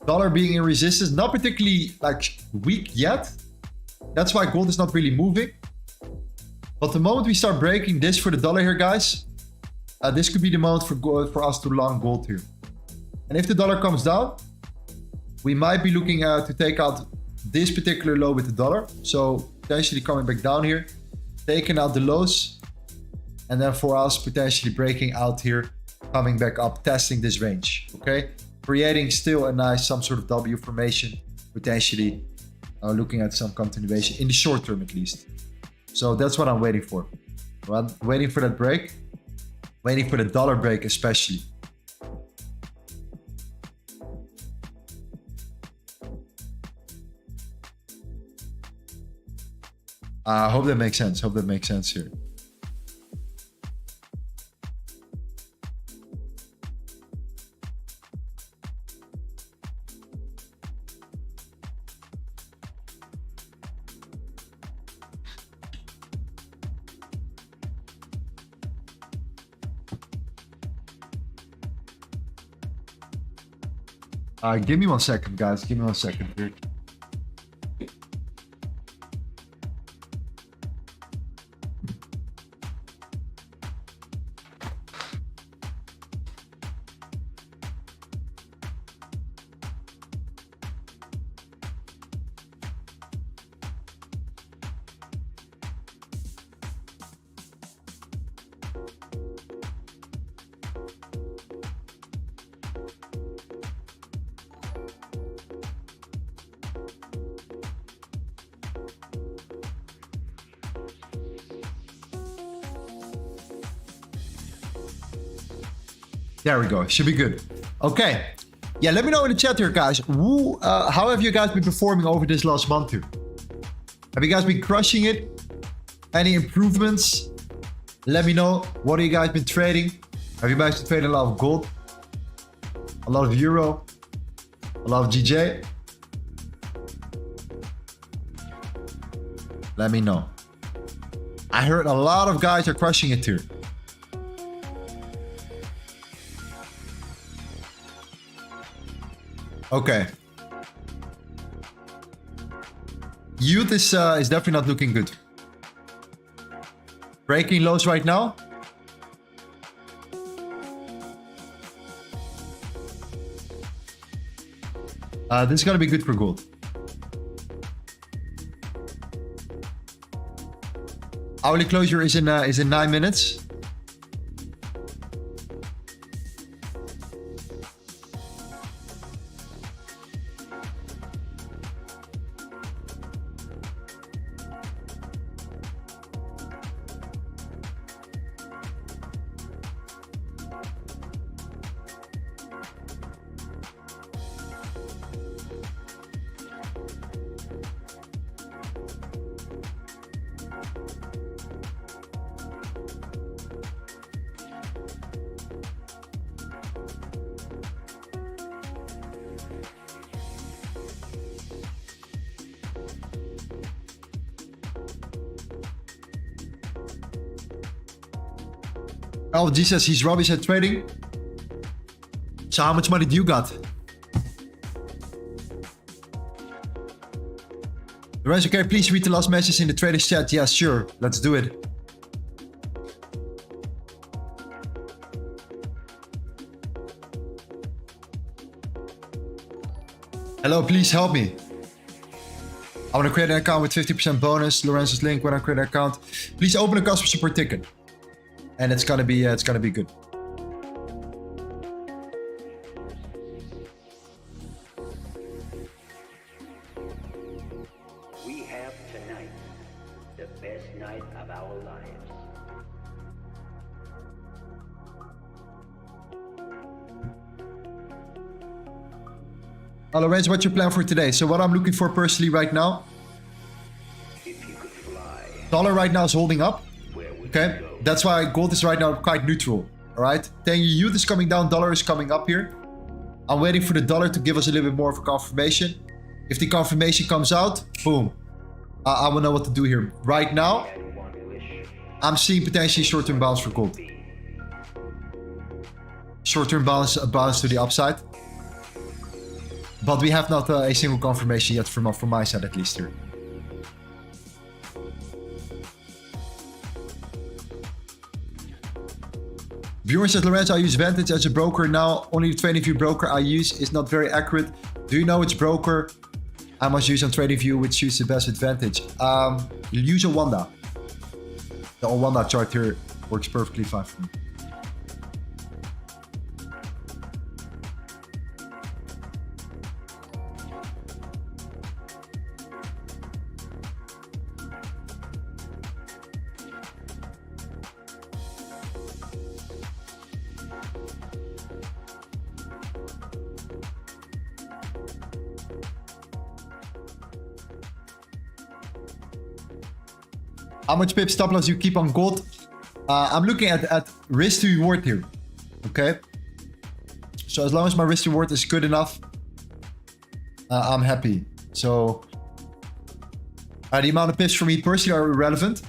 Dollar being in resistance, not particularly like weak yet. That's why gold is not really moving. But the moment we start breaking this for the dollar here, guys, this could be the moment for us to long gold here. And if the dollar comes down, we might be looking to take out this particular low with the dollar. So potentially coming back down here, taking out the lows, and then for us potentially breaking out here, coming back up, testing this range. Okay, creating still a nice some sort of W formation, potentially looking at some continuation in the short term at least. So that's what I'm waiting for. I'm waiting for that break, waiting for the dollar break especially. I hope that makes sense. Hope that makes sense here. Give me 1 second, guys. Give me 1 second here. There we go. Should be good. Okay. Yeah, let me know in the chat here, guys. How have you guys been performing over this last month here? Have you guys been crushing it? Any improvements? Let me know. What have you guys been trading? Have you guys been trading a lot of gold? A lot of euro? A lot of GJ? Let me know. I heard a lot of guys are crushing it here. Okay. Youth is definitely not looking good. Breaking lows right now. This is gonna be good for gold. Hourly closure is in 9 minutes. LG says he's rubbish at trading. So how much money do you got? Lorenzo, can you please read the last message in the traders chat? Yeah, sure. Let's do it. Hello, please help me. I want to create an account with 50% bonus. Lorenzo's link when I create an account. Please open a customer support ticket. And it's gonna be good. We have tonight the best night of our lives. Lorenzo, what's your plan for today? So what I'm looking for personally right now. If you could fly, Dollar right now is holding up. where would Okay. you go? That's why gold is right now quite neutral. All right. 10-year yield is coming down. Dollar is coming up here. I'm waiting for the dollar to give us a little bit more of a confirmation. If the confirmation comes out, boom. I will know what to do here. Right now, Had one wish. I'm seeing potentially short-term bounce for gold. Short-term bounce to the upside. But we have not a single confirmation yet from my side, at least here. Bjorn says, Lorenzo, I use Vantage as a broker now. Only the TradingView broker I use is not very accurate. Do you know which broker I must use on TradingView which suits the best with Vantage? Use a Wanda. The Wanda chart here works perfectly fine for me. How much pip stop loss you keep on gold? I'm looking at risk to reward here. Okay. So as long as my risk to reward is good enough, I'm happy. So the amount of pips for me personally are irrelevant.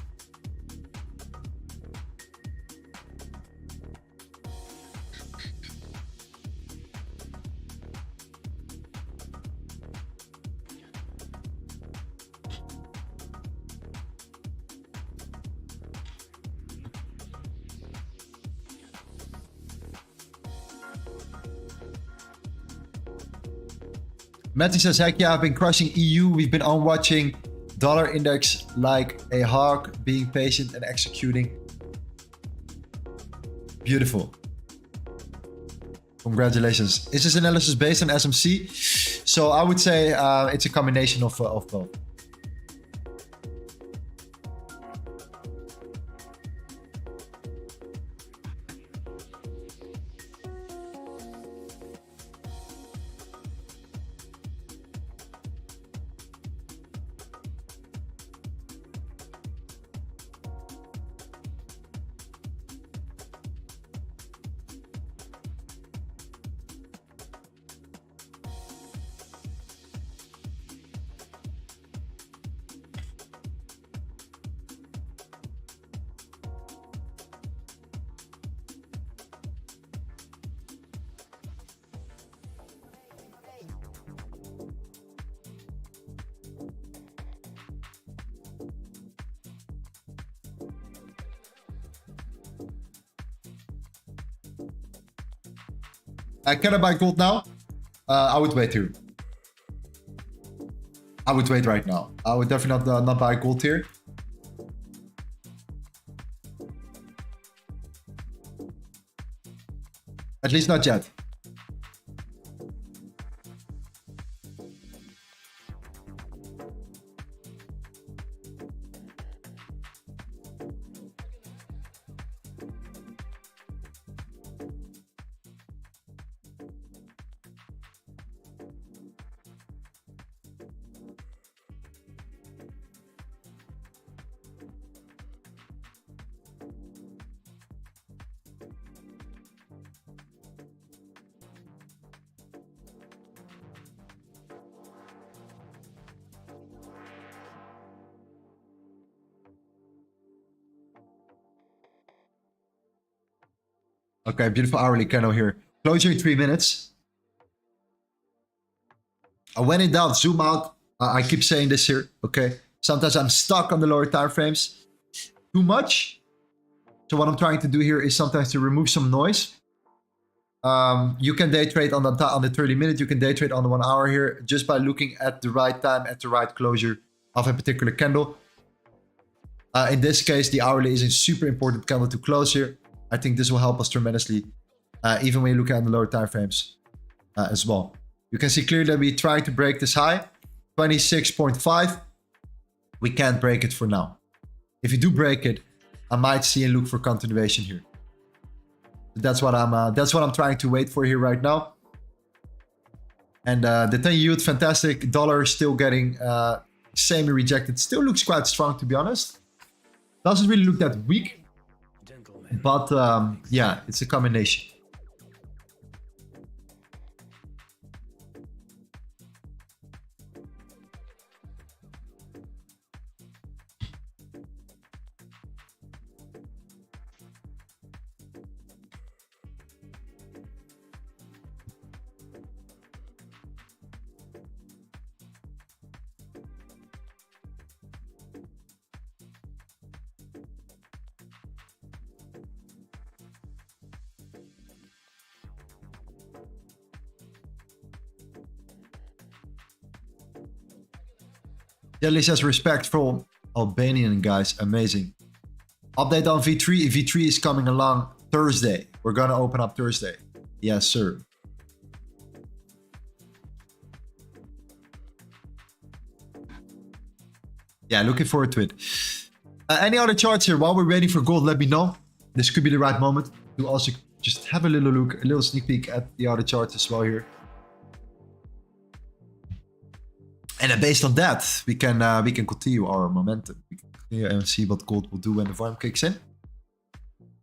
Matty says, heck yeah, I've been crushing EU. We've been on watching dollar index like a hawk, being patient and executing. Beautiful. Congratulations. Is this analysis based on SMC? So I would say it's a combination of both. Can I buy gold now? I would wait here. I would wait right now. I would definitely not buy gold here. At least not yet. Okay, beautiful hourly candle here. Closure in 3 minutes. When in doubt, zoom out. I keep saying this here, okay? Sometimes I'm stuck on the lower time frames too much. So what I'm trying to do here is sometimes to remove some noise. You can day trade on the 30 minute. You can day trade on the 1 hour here just by looking at the right time, at the right closure of a particular candle. In this case, the hourly is a super important candle to close here. I think this will help us tremendously, even when you look at the lower time frames as well. You can see clearly that we try to break this high, 26.5. We can't break it for now. If you do break it, I might see and look for continuation here. That's what I'm trying to wait for here right now. And the 10 yield, fantastic. Dollar still getting semi rejected. Still looks quite strong, to be honest. Doesn't really look that weak. But yeah, it's a combination. Jelly says respectful Albanian guys, amazing. Update on V3. V3 is coming along Thursday. We're gonna open up Thursday. Yes, sir. Yeah, looking forward to it. Any other charts here? While we're waiting for gold, let me know. This could be the right moment to also just have a little look, a little sneak peek at the other charts as well here. And then based on that, we can continue our momentum. We can continue and see what gold will do when the volume kicks in.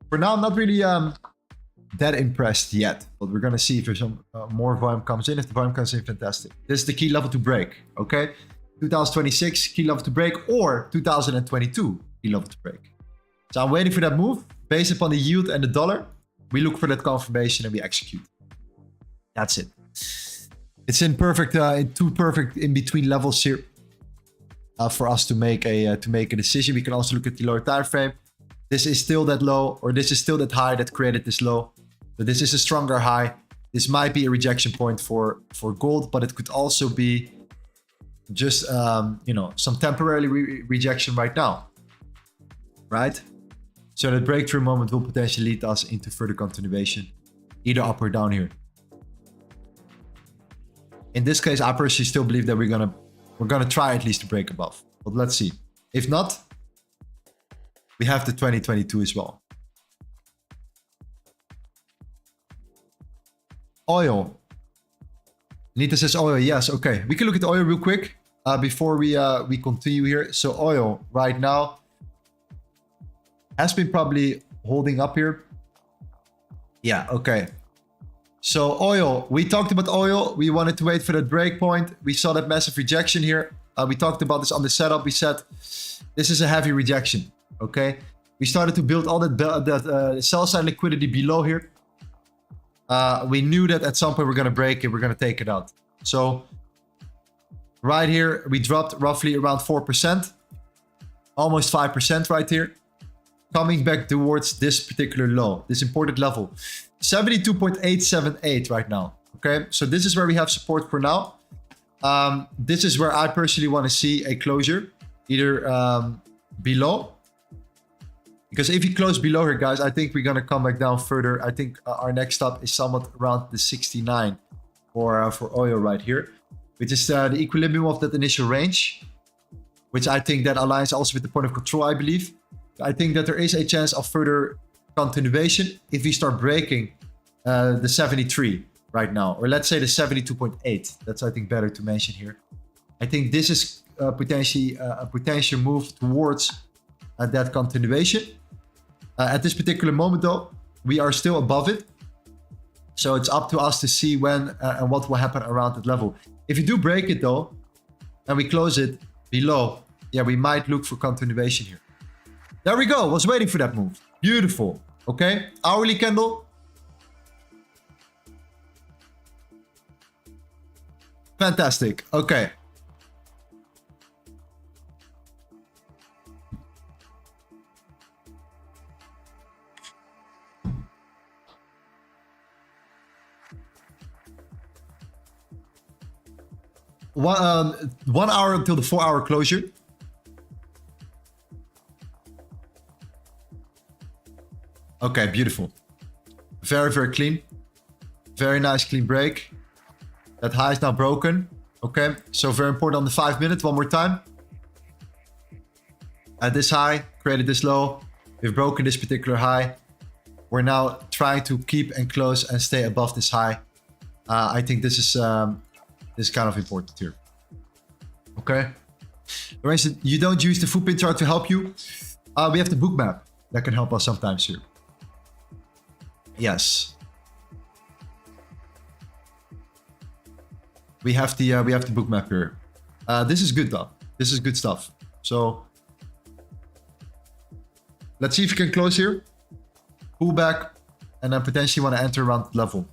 For now, I'm not really that impressed yet, but we're gonna see if there's some more volume comes in. If the volume comes in, fantastic. This is the key level to break. Okay, 2026 key level to break, or 2022 key level to break. So I'm waiting for that move. Based upon the yield and the dollar, we look for that confirmation and we execute. That's it. It's in perfect, two perfect in between levels here for us to make a decision. We can also look at the lower time frame. This is still that low, or this is still that high that created this low. But this is a stronger high. This might be a rejection point for gold, but it could also be just you know, some temporary rejection right now, right? So that breakthrough moment will potentially lead us into further continuation, either up or down here. In this case, I personally still believe that we're gonna try at least to break above, but let's see. If not, we have the 2022 as well. Oil. Nita says oil. Yes, okay. We can look at oil real quick before we continue here. So oil right now has been probably holding up here. Yeah, okay. So oil, we talked about oil. We wanted to wait for that break point. We saw that massive rejection here. We talked about this on the setup. We said this is a heavy rejection. Okay, we started to build all that sell side liquidity below here. We knew that at some point we're gonna break it. We're gonna take it out. So right here, we dropped roughly around 4%, almost 5% right here, coming back towards this particular low, this important level. 72.878 right now. Okay, so this is where we have support for now. This is where I personally want to see a closure, either below. Because if you close below here, guys, I think we're going to come back down further. I think our next stop is somewhat around the 69 for oil right here, which is the equilibrium of that initial range, which I think that aligns also with the point of control, I believe. I think that there is a chance of further continuation if we start breaking the 73 right now, or let's say the 72.8. That's, I think, better to mention here. I think this is potentially a potential move towards that continuation. At this particular moment, though, we are still above it. So it's up to us to see when and what will happen around that level. If you do break it, though, and we close it below, yeah, we might look for continuation here. There we go. Was waiting for that move. Beautiful. Okay. Hourly candle. Fantastic. Okay. One hour until the 4-hour closure. Okay, beautiful. Very, very clean. Very nice clean break. That high is now broken. Okay, so very important on the 5 minutes. One more time. At this high, created this low. We've broken this particular high. We're now trying to keep and close and stay above this high. I think this is kind of important here. Okay. Lorenzo, you don't use the footprint chart to help you. We have the book map that can help us sometimes here. Yes. We have the book map here. This is good though. This is good stuff. So let's see if you can close here, pull back, and then potentially want to enter around the level.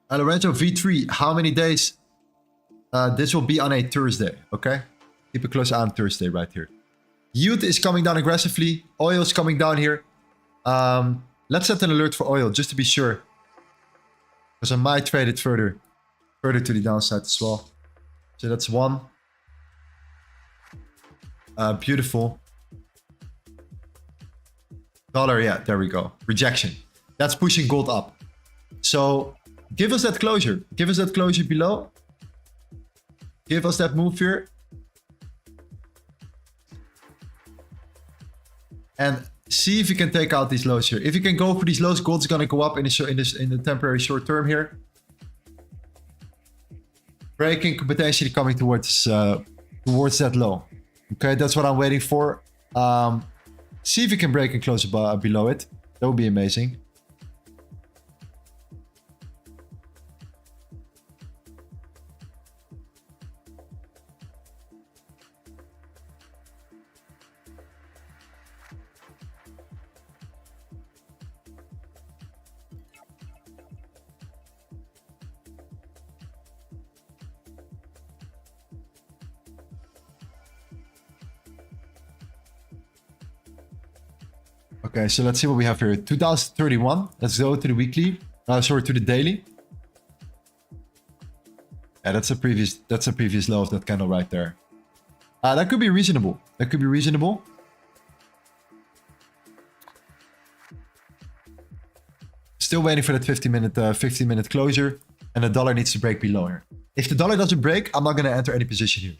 Lorenzo, V3, how many days? This will be on a Thursday, okay? Keep a close eye on Thursday right here. Yield is coming down aggressively. Oil is coming down here. Let's set an alert for oil just to be sure. Because I might trade it further to the downside as well. So that's one. Beautiful. Dollar, yeah, there we go. Rejection. That's pushing gold up. So give us that closure. Give us that closure below. Give us that move here. And see if you can take out these lows here. If you can go for these lows, gold is going to go up in the temporary short term here. Breaking, potentially coming towards that low. Okay, that's what I'm waiting for. See if you can break and close below it. That would be amazing. Okay, so let's see what we have here. 2031. Let's go to the weekly. Sorry, to the daily. Yeah, that's a previous low of that candle right there. That could be reasonable. That could be reasonable. Still waiting for that 15-minute closure, and the dollar needs to break below here. If the dollar doesn't break, I'm not going to enter any position here.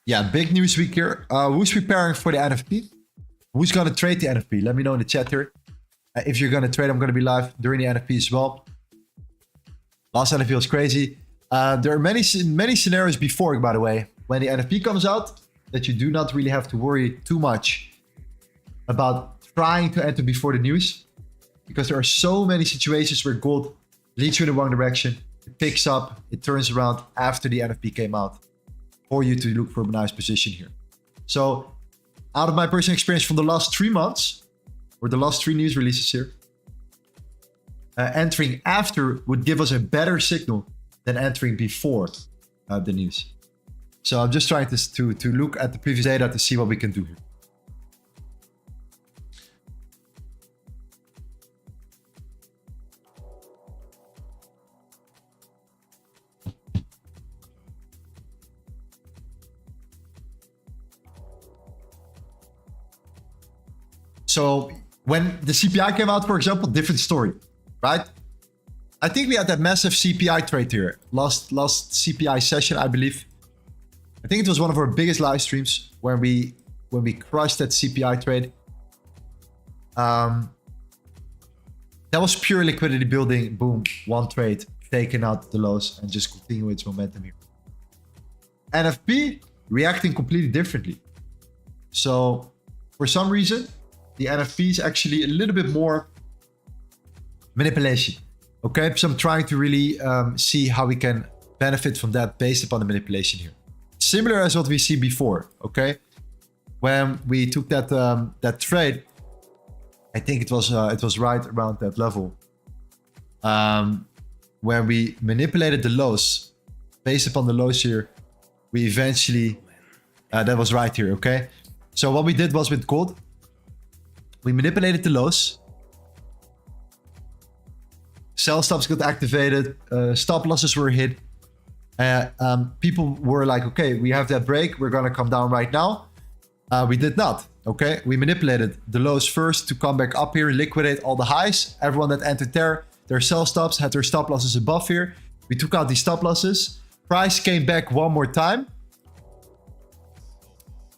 Yeah, big news week here. Who's preparing for the NFP? Who's going to trade the NFP? Let me know in the chat here. If you're going to trade, I'm going to be live during the NFP as well. Last NFP was crazy. There are many scenarios before, by the way, when the NFP comes out, that you do not really have to worry too much about trying to enter before the news, because there are so many situations where gold leads you in the wrong direction. It picks up, it turns around after the NFP came out for you to look for a nice position here. So out of my personal experience from the last 3 months, or the last 3 news releases here, entering after would give us a better signal than entering before the news. So I'm just trying to look at the previous data to see what we can do here. So when the CPI came out, for example, different story, right? I think we had that massive CPI trade here. Last CPI session, I believe. I think it was one of our biggest live streams when we crushed that CPI trade. That was pure liquidity building. Boom, one trade, taking out the lows and just continue its momentum here. NFP reacting completely differently. So for some reason, the NFP is actually a little bit more manipulation. Okay, so I'm trying to really see how we can benefit from that based upon the manipulation here. Similar as what we see before, okay? When we took that that trade, I think it was right around that level. Where we manipulated the lows based upon the lows here, we eventually that was right here, okay? So what we did was with gold, we manipulated the lows. Sell stops got activated, stop losses were hit. People were like, okay, we have that break, we're gonna come down right now. We did not, okay? We manipulated the lows first to come back up here, liquidate all the highs. Everyone that entered there, their sell stops had their stop losses above here. We took out these stop losses. Price came back one more time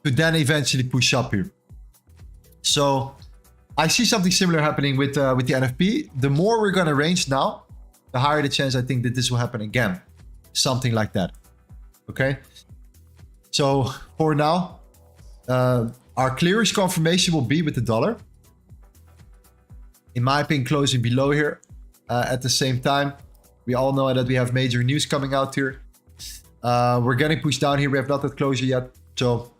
to then eventually push up here. So I see something similar happening with the NFP. The more we're gonna range now, the higher the chance I think that this will happen again. Something like that. Okay. So for now, our clearest confirmation will be with the dollar. In my opinion, closing below here. At the same time, we all know that we have major news coming out here. We're getting pushed down here. We have not had closure yet, so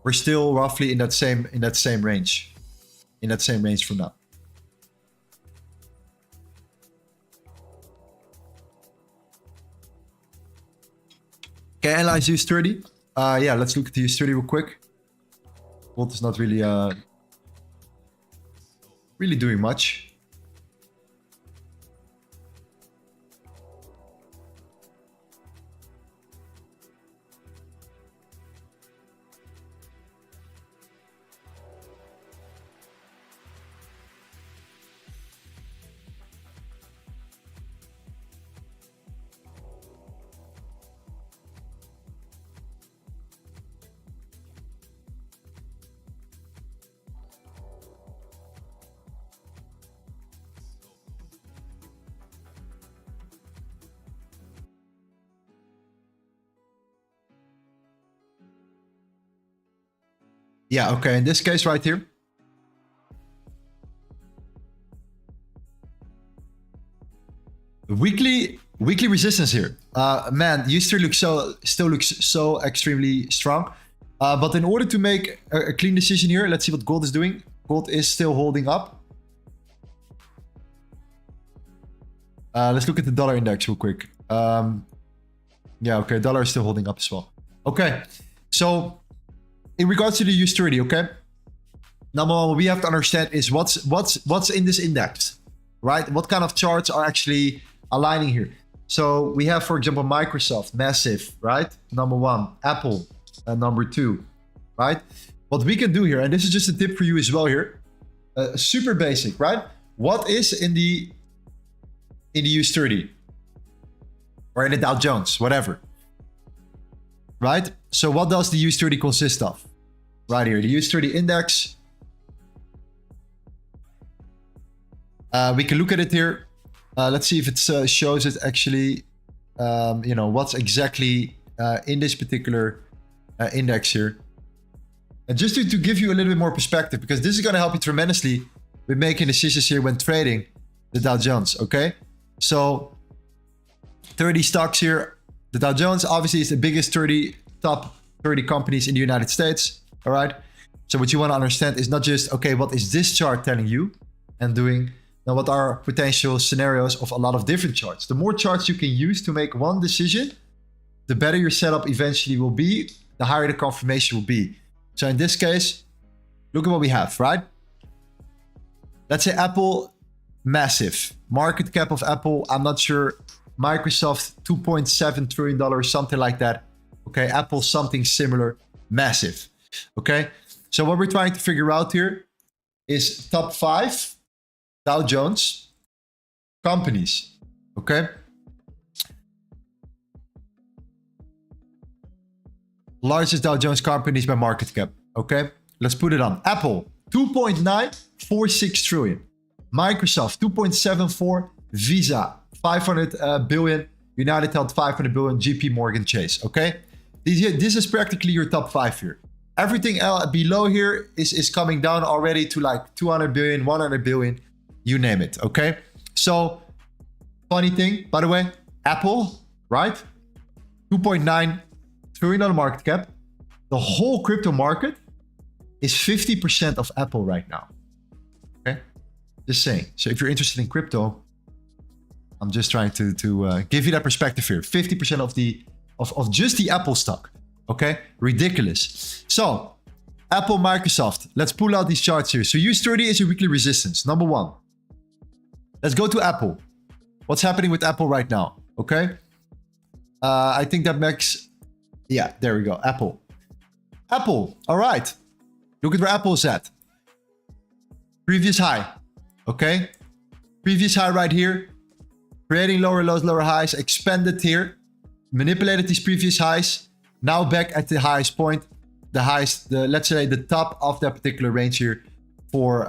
we're still roughly in that same range. In that same range for now. Okay, analyze US30. Yeah, let's look at the US30 real quick. Gold is not really doing much. Yeah, okay, in this case right here. Weekly resistance here. Man, US30 still looks so extremely strong. But in order to make a clean decision here, let's see what gold is doing. Gold is still holding up. Let's look at the dollar index real quick. Yeah, okay, dollar is still holding up as well. Okay, so in regards to the US30, okay? Number one, what we have to understand is what's in this index, right? What kind of charts are actually aligning here? So we have, for example, Microsoft, massive, right? Number one, Apple, number two, right? What we can do here, and this is just a tip for you as well here, super basic, right? What is in the US30 or in the Dow Jones, whatever, right? So what does the US30 consist of? Right here, the US30 index. We can look at it here. Let's see if it shows it actually you know, what's exactly in this particular index here. And just to give you a little bit more perspective, because this is going to help you tremendously with making decisions here when trading the Dow Jones, okay? So 30 stocks here. The Dow Jones obviously is the biggest top 30 companies in the United States, all right? So what you want to understand is not just, okay, what is this chart telling you and doing? Now, what are potential scenarios of a lot of different charts? The more charts you can use to make one decision, the better your setup eventually will be, the higher the confirmation will be. So in this case, look at what we have, right? Let's say Apple, massive. Market cap of Apple, I'm not sure. Microsoft, $2.7 trillion, something like that. Okay, Apple, something similar, massive. Okay, so what we're trying to figure out here is top 5 Dow Jones companies. Okay. Largest Dow Jones companies by market cap. Okay, let's put it on. Apple, 2.946 trillion. Microsoft, 2.74. Visa, 500 billion. United Health, 500 billion. JP Morgan Chase. Okay, this is practically your top 5 here. Everything else below here is coming down already to like 200 billion, 100 billion, you name it. Okay, so funny thing, by the way, Apple, right? 2.9 trillion market cap. The whole crypto market is 50% of Apple right now. Okay, just saying. So if you're interested in crypto, I'm just trying to give you that perspective here. 50% of just the Apple stock. Okay, ridiculous. So Apple, Microsoft. Let's pull out these charts here. So US30 is your weekly resistance, number 1. Let's go to Apple. What's happening with Apple right now? Okay, I think that makes. Yeah, there we go. Apple. Apple. All right. Look at where Apple is at. Previous high. Okay. Previous high right here. Creating lower lows, lower highs. Expanded here. Manipulated these previous highs. Now back at the highest point. The highest, let's say the top of that particular range here for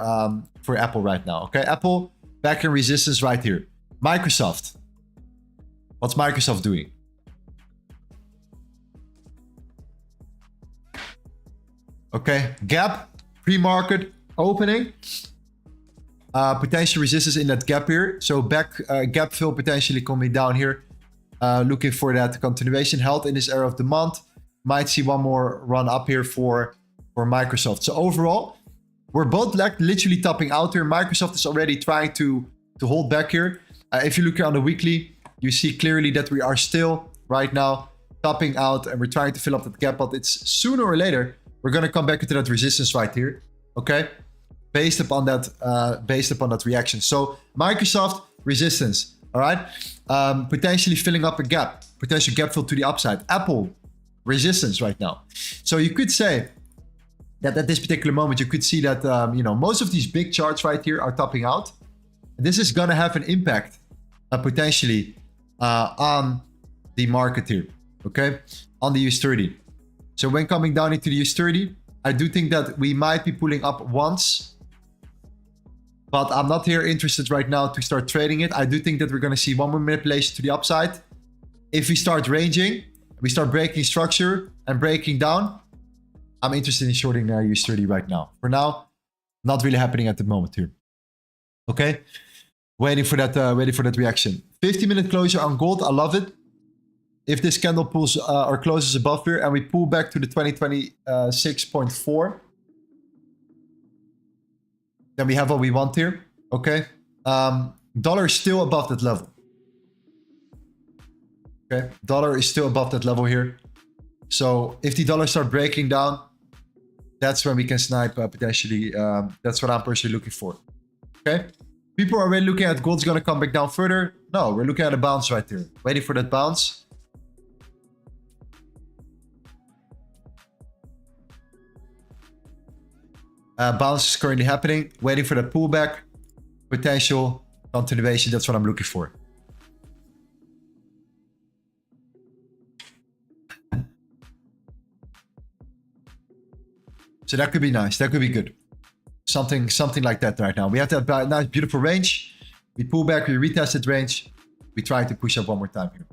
Apple right now. Okay. Apple back in resistance right here. Microsoft. What's Microsoft doing? Okay, gap, pre-market opening, potential resistance in that gap here. So back gap fill potentially coming down here, looking for that continuation held in this area of the month. Might see one more run up here for Microsoft. So overall, we're both literally topping out here. Microsoft is already trying to hold back here. If you look here on the weekly, you see clearly that we are still right now topping out and we're trying to fill up that gap, but it's sooner or later we're going to come back into that resistance right here, okay? Based upon that reaction. So Microsoft resistance, all right? Potentially filling up a gap, potential gap fill to the upside. Apple resistance right now. So you could say that at this particular moment, you could see that you know, most of these big charts right here are topping out. This is going to have an impact potentially on the market here, okay? On the US30. So when coming down into the US30, I do think that we might be pulling up once, but I'm not here interested right now to start trading it. I do think that we're going to see one more manipulation to the upside. If we start ranging, we start breaking structure and breaking down, I'm interested in shorting the US30 right now. For now, not really happening at the moment here. Okay, waiting for that reaction. 50-minute closure on gold, I love it. If this candle pulls or closes above here and we pull back to the 2026.4, then we have what we want here. Okay. Dollar is still above that level. Okay. Dollar is still above that level here. So if the dollar starts breaking down, that's when we can snipe potentially. That's what I'm personally looking for. Okay. People are already looking at gold's going to come back down further. No, we're looking at a bounce right there. Waiting for that bounce. Bounce is currently happening. Waiting for the pullback. Potential continuation. That's what I'm looking for. So that could be nice. That could be good. Something like that right now. We have that nice, beautiful range. We pull back. We retest that range. We try to push up one more time here.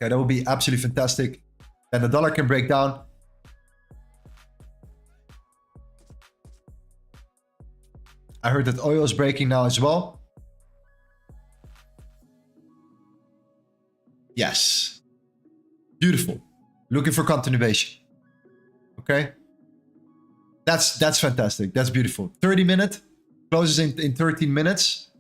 Okay, that would be absolutely fantastic. Then the dollar can break down. I heard that oil is breaking now as well. Yes. Beautiful. Looking for continuation. Okay. That's fantastic. That's beautiful. 30 minute. Closes in 13 minutes.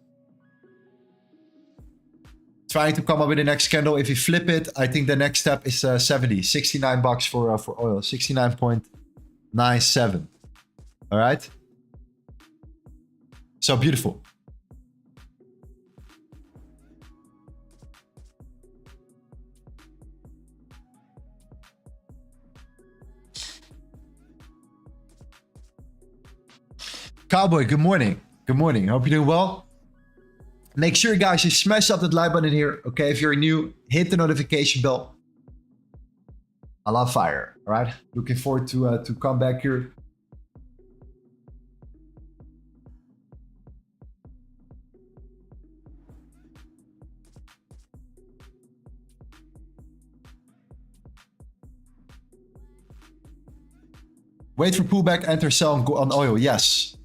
Trying to come up with the next candle. If you flip it, I think the next step is 69 bucks for oil. 69.97. All right. So beautiful. Cowboy, good morning. Good morning. Hope you're doing well. Make sure, guys, you smash up that like button here. Okay, if you're new, hit the notification bell. I love fire. All right. Looking forward to come back here. Wait for pullback, enter, sell on oil. Yes,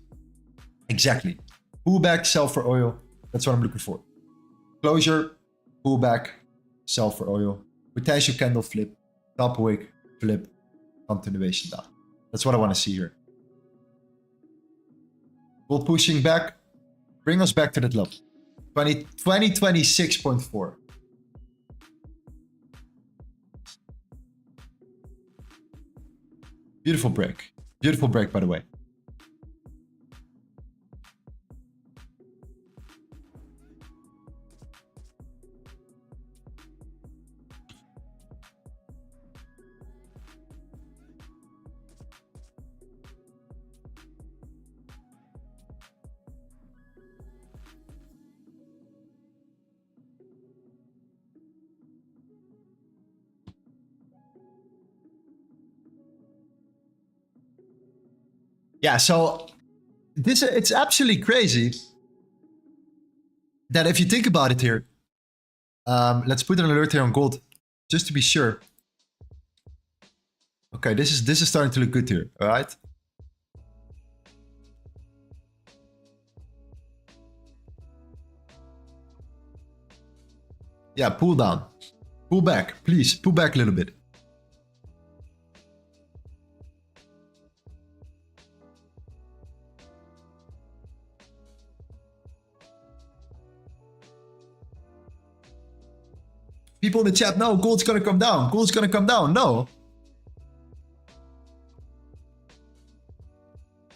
exactly. Pullback, sell for oil. That's what I'm looking for. Closure, pullback, sell for oil. Potential candle flip, top wick, flip, continuation down. That's what I want to see here. Bull pushing back. Bring us back to that level. 2026.4. Beautiful break. Beautiful break, by the way. Yeah, so it's absolutely crazy that if you think about it here, let's put an alert here on gold just to be sure. Okay, this is starting to look good here. All right. Yeah, pull down, pull back, please, pull back a little bit. People in the chat, no, gold's gonna come down. Gold's gonna come down. No.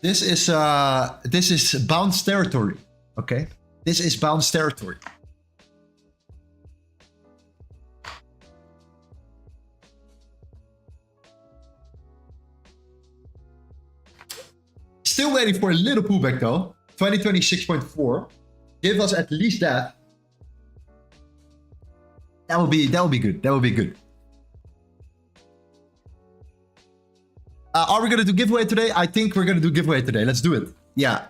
This is bounce territory. Okay. This is bounce territory. Still waiting for a little pullback though. 2026.4. Give us at least that. That will be good. That will be good. Are we gonna do giveaway today? I think we're gonna do giveaway today. Let's do it. Yeah.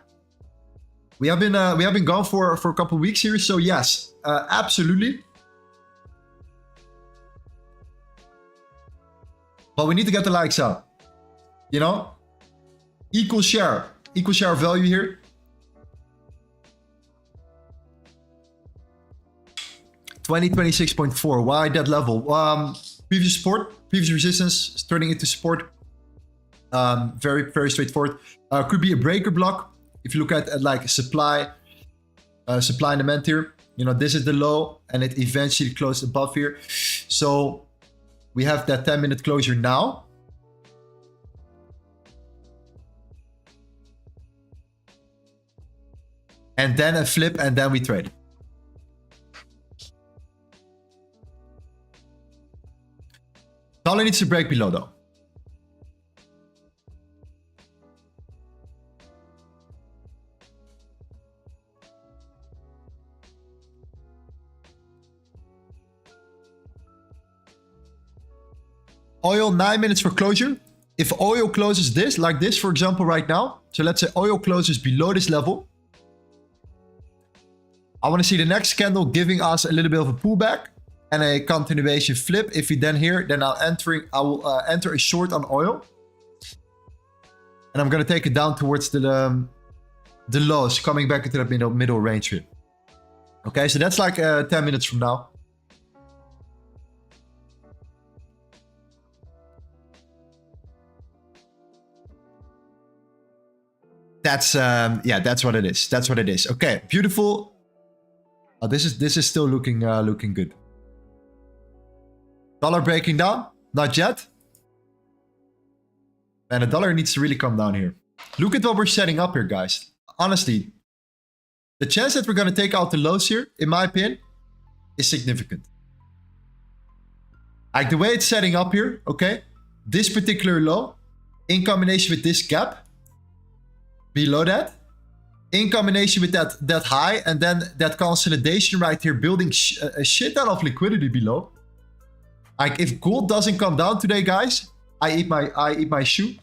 We have been gone for a couple weeks here, so yes, absolutely. But we need to get the likes up. You know, equal share value here. $20.26.4. Why that level? Previous support, previous resistance, turning into support. Very straightforward. Could be a breaker block. If you look at like supply and demand here, you know, this is the low and it eventually closed above here. So we have that 10-minute closure now. And then a flip and then we trade. Dollar needs to break below though. Oil 9 minutes for closure. If oil closes this, like this, for example, right now. So let's say oil closes below this level. I want to see the next candle giving us a little bit of a pullback. and a continuation flip. If we then here, then I will enter a short on oil. And I'm going to take it down towards the lows, coming back into that middle range here. Okay, so that's like 10 minutes from now. That's yeah, that's what it is. That's what it is. Okay, beautiful. Oh, this is still looking good. Dollar breaking down? Not yet. And the dollar needs to really come down here. Look at what we're setting up here, guys. Honestly, the chance that we're going to take out the lows here, in my opinion, is significant. Like the way it's setting up here, okay? This particular low, in combination with this gap, below that, in combination with that high, and then that consolidation right here, building a shit ton of liquidity below. Like if gold doesn't come down today, guys, I eat my shoe.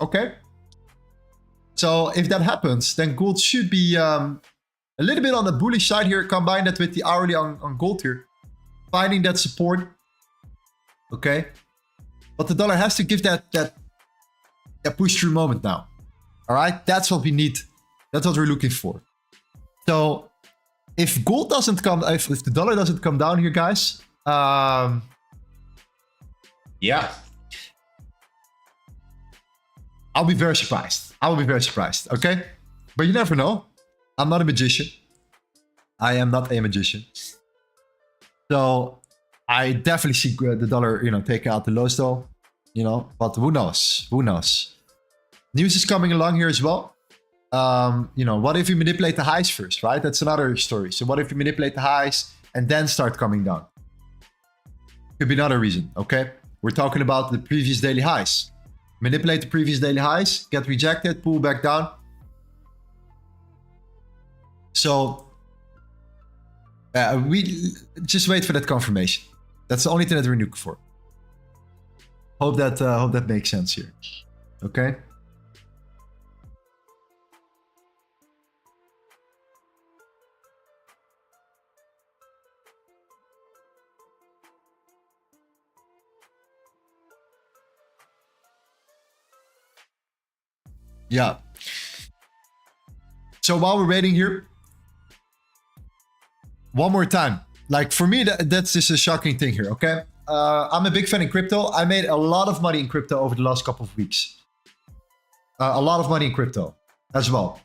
Okay. So if that happens, then gold should be a little bit on the bullish side here. Combine that with the hourly on gold here, finding that support. Okay. But the dollar has to give that push through moment now. All right. That's what we need. That's what we're looking for. So if gold doesn't come, if the dollar doesn't come down here, guys, yeah, I'll be very surprised. I will be very surprised. Okay. But you never know. I'm not a magician. I am not a magician. So I definitely see the dollar, take out the lows though, but who knows? Who knows? News is coming along here as well. What if you manipulate the highs first, right? That's another story. So what if you manipulate the highs and then start coming down? Could be another reason, okay? We're talking about the previous daily highs. Manipulate the previous daily highs, get rejected, pull back down. So we just wait for that confirmation. That's the only thing that we're looking for. Hope that makes sense here. Okay. Yeah. So while we're waiting here, one more time. Like for me, that's just a shocking thing here, okay? I'm a big fan in crypto. I made a lot of money in crypto over the last couple of weeks. A lot of money in crypto as well.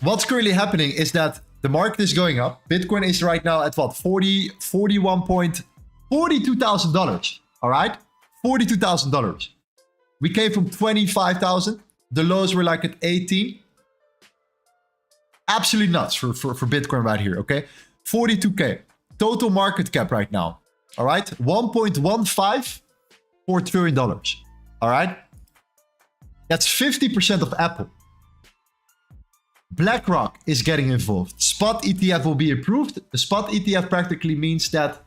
What's currently happening is that the market is going up. Bitcoin is right now at what? $42,000. All right? $42,000. We came from 25,000. The lows were like at 18. Absolutely nuts for Bitcoin right here, okay? 42K. Total market cap right now. All right? $1.154 trillion. All right? That's 50% of Apple. BlackRock is getting involved. Spot ETF will be approved. The spot ETF practically means that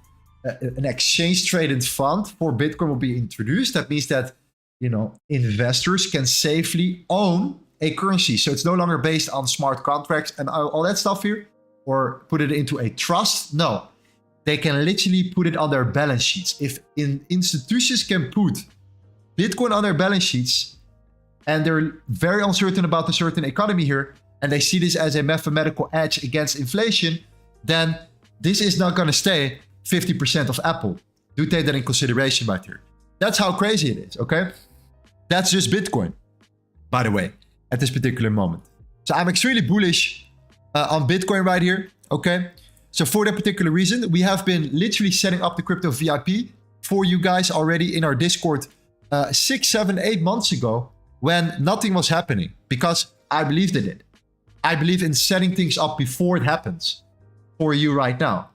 an exchange-traded fund for Bitcoin will be introduced. That means that investors can safely own a currency. So it's no longer based on smart contracts and all that stuff here, or put it into a trust. No, they can literally put it on their balance sheets. If institutions can put Bitcoin on their balance sheets and they're very uncertain about the certain economy here, and they see this as a mathematical edge against inflation, then this is not going to stay 50% of Apple. Do take that in consideration right here. That's how crazy it is, okay? That's just Bitcoin, by the way, at this particular moment. So I'm extremely bullish on Bitcoin right here, okay? So for that particular reason, we have been literally setting up the Crypto VIP for you guys already in our Discord 6, 7, 8 months ago when nothing was happening, because I believed in it. I believe in setting things up before it happens for you right now.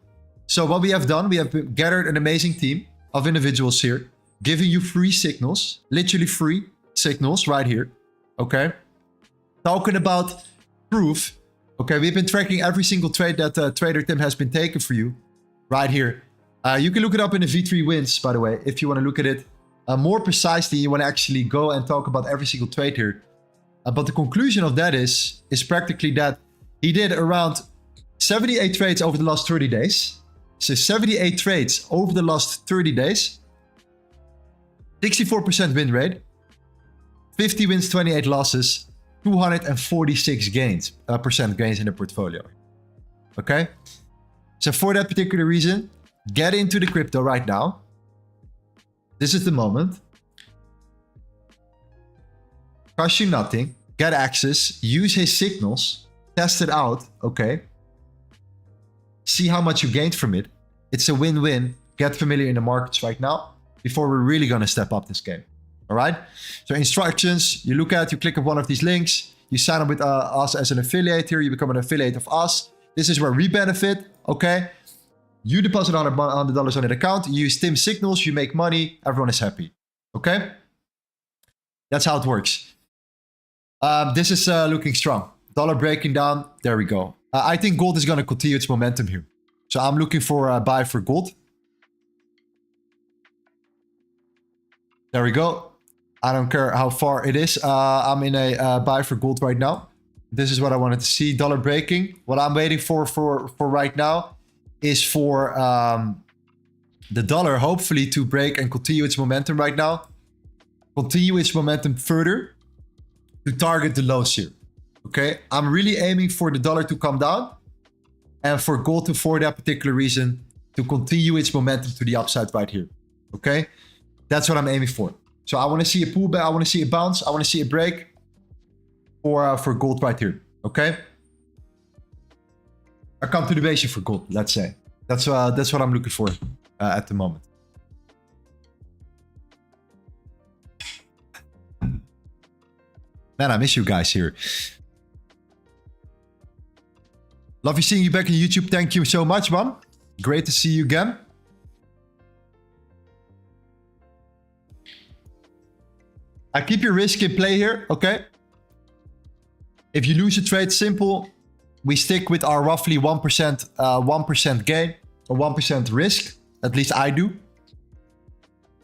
So what we have done, we have gathered an amazing team of individuals here, giving you free signals, literally free signals right here, okay? Talking about proof, okay? We've been tracking every single trade that Trader Tim has been taking for you right here. You can look it up in the V3 wins, by the way, if you want to look at it more precisely. You want to actually go and talk about every single trade here. But the conclusion of that is practically that he did around 78 trades over the last 30 days. So 78 trades over the last 30 days. 64% win rate. 50 wins, 28 losses. 246 gains, percent gains in the portfolio. Okay? So for that particular reason, get into the crypto right now. This is the moment. Cost you nothing. Get access. Use his signals. Test it out. Okay? See how much you gained from it. It's a win-win. Get familiar in the markets right now before we're really going to step up this game. All right? So instructions, you look at, you click on one of these links, you sign up with us as an affiliate here, you become an affiliate of us. This is where we benefit, okay? You deposit $100 on an account, you use Tim's signals, you make money, everyone is happy, okay? That's how it works. This is looking strong. Dollar breaking down, there we go. I think gold is going to continue its momentum here. So I'm looking for a buy for gold. There we go. I don't care how far it is. I'm in a buy for gold right now. This is what I wanted to see. Dollar breaking. What I'm waiting for right now is for the dollar hopefully to break and continue its momentum right now. Continue its momentum further to target the lows here. Okay, I'm really aiming for the dollar to come down and for gold to, for that particular reason, to continue its momentum to the upside right here. Okay, that's what I'm aiming for. So I want to see a pullback, I want to see a bounce, I want to see a break for gold right here. Okay, a continuation for gold, let's say. That's what I'm looking for at the moment. Man, I miss you guys here. Love you seeing you back on YouTube. Thank you so much, man. Great to see you again. I keep your risk in play here, okay? If you lose a trade, simple. We stick with our roughly 1% gain or 1% risk. At least I do.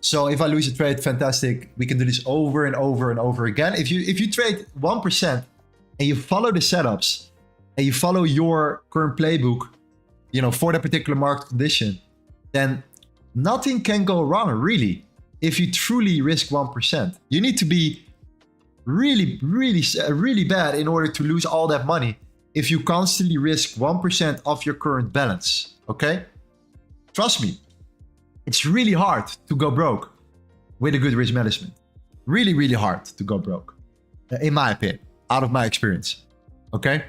So if I lose a trade, fantastic. We can do this over and over and over again. If you trade 1% and you follow the setups and you follow your current playbook, you know, for that particular market condition, then nothing can go wrong, really. If you truly risk 1%, you need to be really bad in order to lose all that money. If you constantly risk 1% of your current balance, okay? Trust me, it's really hard to go broke with a good risk management. Really hard to go broke, in my opinion, out of my experience, okay?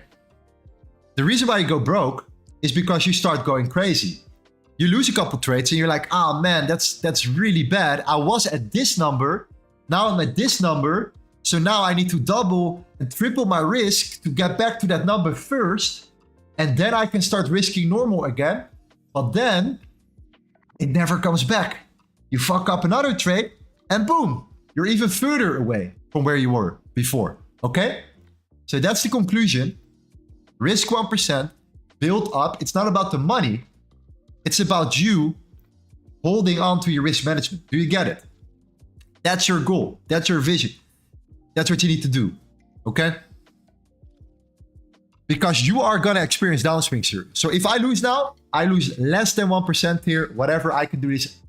The reason why you go broke is because you start going crazy. You lose a couple trades and you're like, oh man, that's really bad. I was at this number, now I'm at this number, so now I need to double and triple my risk to get back to that number first, and then I can start risking normal again. But then it never comes back. You fuck up another trade and boom, you're even further away from where you were before, okay? So that's the conclusion. Risk 1%, build up. It's not about the money. It's about you holding on to your risk management. Do you get it? That's your goal. That's your vision. That's what you need to do, okay? Because you are going to experience downswings here. So if I lose now, I lose less than 1% here. Whatever, I can do this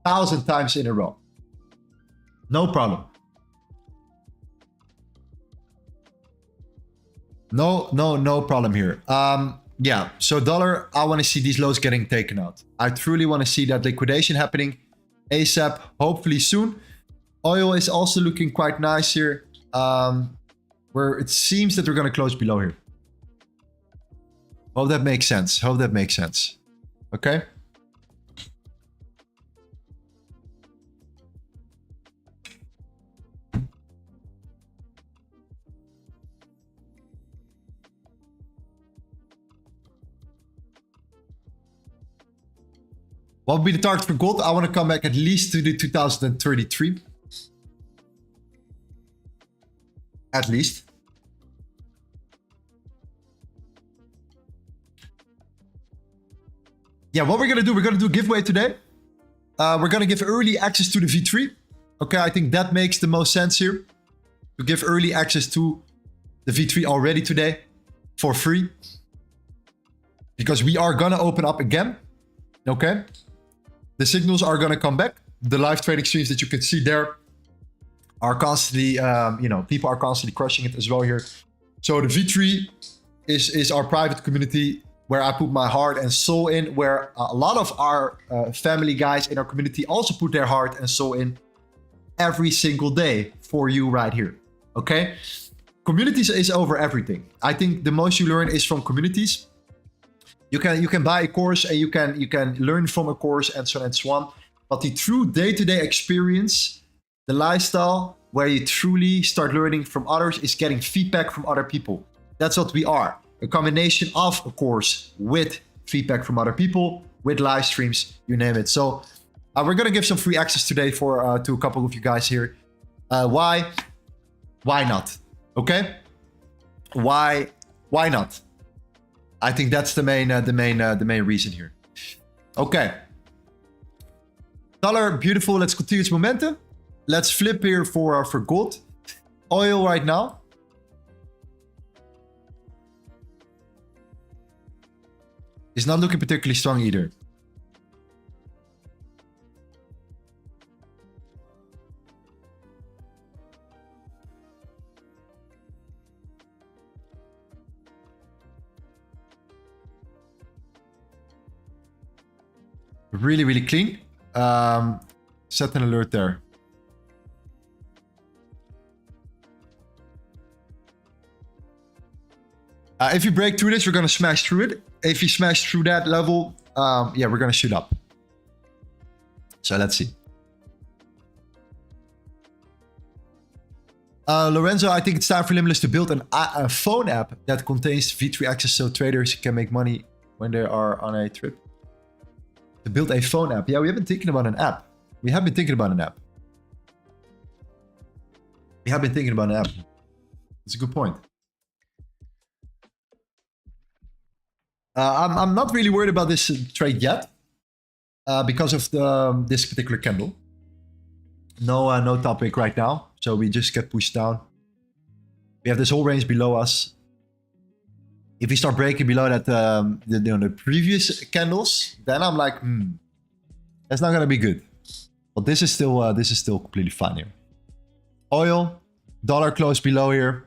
1,000 times in a row. No problem. No problem here. Yeah, so dollar, I want to see these lows getting taken out. I truly want to see that liquidation happening ASAP, hopefully soon. Oil is also looking quite nice here, where it seems that we're going to close below here. Hope that makes sense. Hope that makes sense. Okay. What will be the target for gold? I want to come back at least to the 2033. At least. Yeah, what we're going to do, we're going to do a giveaway today. We're going to give early access to the V3. Okay, I think that makes the most sense here. To give early access to the V3 already today for free. Because we are going to open up again. Okay? The signals are going to come back. The live trading streams that you can see there are constantly, people are constantly crushing it as well here. So the V3 is our private community where I put my heart and soul in, where a lot of our family guys in our community also put their heart and soul in every single day for you right here. Okay? Communities is over everything. I think the most you learn is from communities. You can buy a course and you can learn from a course and so on and so on. But the true day-to-day experience, the lifestyle where you truly start learning from others, is getting feedback from other people. That's what we are. A combination of a course with feedback from other people, with live streams, you name it. So we're gonna give some free access today for to a couple of you guys here. Why? Why not? Okay? Why not? I think that's the main reason here. Okay. Dollar, beautiful. Let's continue its momentum. Let's flip here for gold. Oil right now. It's not looking particularly strong either. Really, really clean. Set an alert there. If you break through this, we're going to smash through it. If you smash through that level, yeah, we're going to shoot up. So let's see. Lorenzo, I think it's time for Limitless to build a phone app that contains V3 access so traders can make money when they are on a trip. To build a phone app. Yeah, we have been thinking about an app. We have been thinking about an app. We have been thinking about an app. It's a good point. I'm not really worried about this trade yet because of this particular candle. No topic right now, so we just get pushed down. We have this whole range below us. If we start breaking below that the previous candles, then I'm like, that's not gonna be good. But this is still completely fine here. Oil, dollar close below here.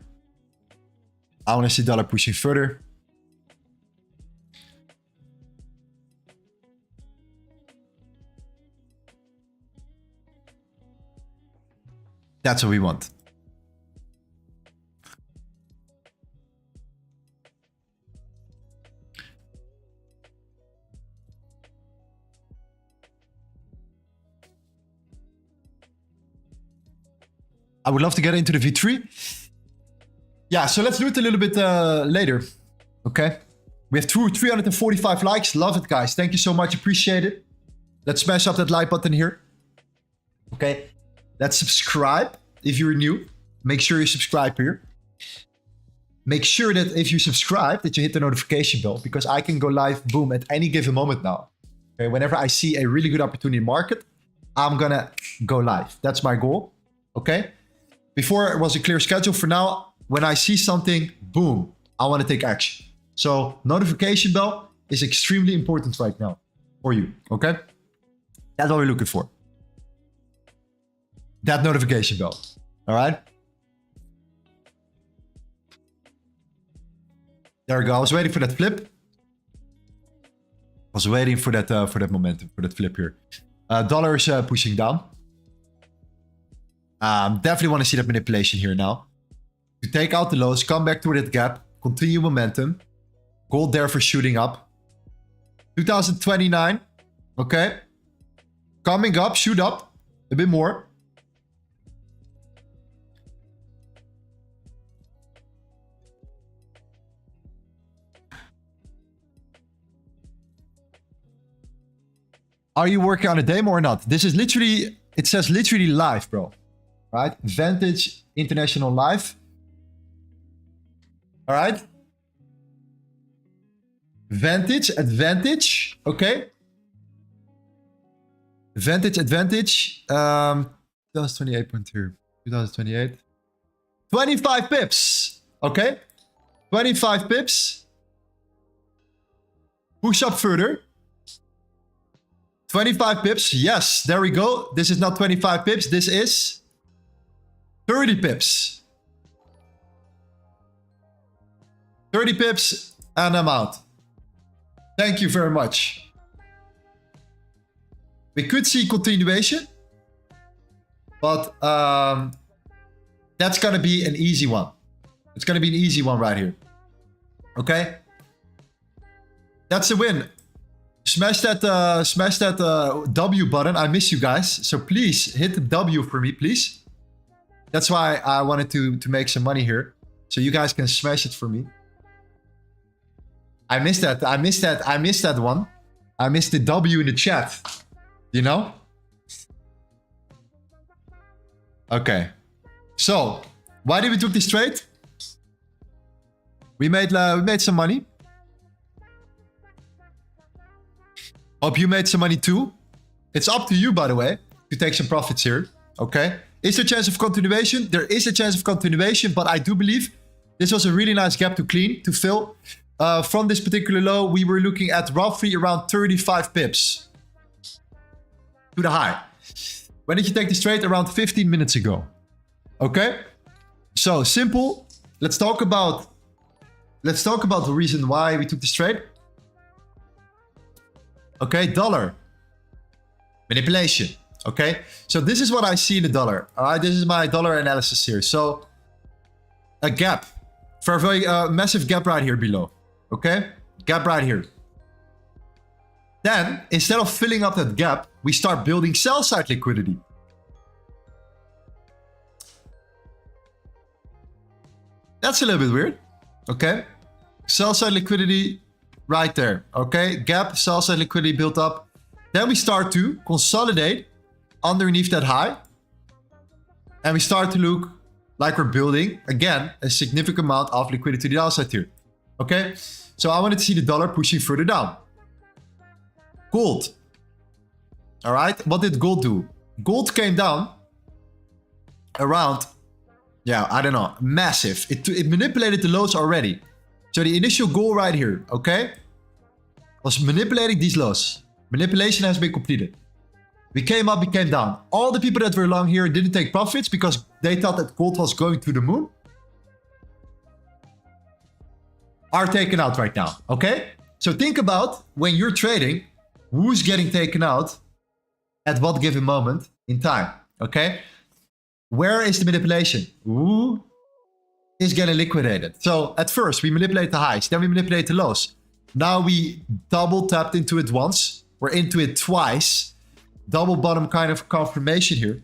I want to see dollar pushing further. That's what we want. I would love to get into the V3. Yeah, so let's do it a little bit later. Okay. We have 345 likes. Love it, guys. Thank you so much. Appreciate it. Let's smash up that like button here. Okay. Let's subscribe if you're new. Make sure you subscribe here. Make sure that if you subscribe, that you hit the notification bell, because I can go live, boom, at any given moment now. Okay. Whenever I see a really good opportunity in the market, I'm gonna go live. That's my goal. Okay. Before it was a clear schedule. For now, when I see something, boom, I want to take action. So notification bell is extremely important right now for you, okay? That's what we're looking for. That notification bell, all right? There we go. I was waiting for that flip. I was waiting for that momentum, for that flip here. Dollar is pushing down. Definitely want to see that manipulation here now. To take out the lows, come back to that gap, continue momentum. Gold there for shooting up. 2029. Okay. Coming up, shoot up a bit more. Are you working on a demo or not? This is literally, it says literally live, bro. Right? Vantage International Live. All right. Vantage, advantage. Okay. Vantage, advantage. 2028.2. 2028. 25 pips. Okay. 25 pips. Push up further. 25 pips. Yes, there we go. This is not 25 pips. This is 30 pips. 30 pips and I'm out. Thank you very much. We could see continuation, but that's going to be an easy one. It's going to be an easy one right here. Okay? That's a win. Smash that W button. I miss you guys. So please hit the W for me, please. That's why I wanted to make some money here. So you guys can smash it for me. I missed that. I missed that one. I missed the W in the chat. You know? Okay. So, why did we took this trade? We made some money. Hope you made some money too. It's up to you, by the way, to take some profits here. Okay. Is there a chance of continuation? There is a chance of continuation, but I do believe this was a really nice gap to clean, to fill. From this particular low, we were looking at roughly around 35 pips to the high. When did you take this trade? Around 15 minutes ago. Okay. So simple. Let's talk about the reason why we took this trade. Okay, dollar manipulation. Okay, so this is what I see in the dollar. All right, this is my dollar analysis here. So a gap, for a very massive gap right here below. Okay, gap right here. Then instead of filling up that gap, we start building sell side liquidity. That's a little bit weird. Okay, sell side liquidity. Right there, okay? Gap, sell side liquidity built up. Then we start to consolidate underneath that high. And we start to look like we're building, again, a significant amount of liquidity to the downside here. Okay? So I wanted to see the dollar pushing further down. Gold. All right, what did gold do? Gold came down around, yeah, I don't know, massive. It manipulated the lows already. So the initial goal right here, okay, was manipulating these lows. Manipulation has been completed. We came up, we came down. All the people that were long here didn't take profits because they thought that gold was going to the moon. Are taken out right now, okay? So think about when you're trading, who's getting taken out at what given moment in time, okay? Where is the manipulation? Who is getting liquidated? So at first we manipulate the highs, then we manipulate the lows. Now we double tapped into it once, we're into it twice. Double bottom kind of confirmation here.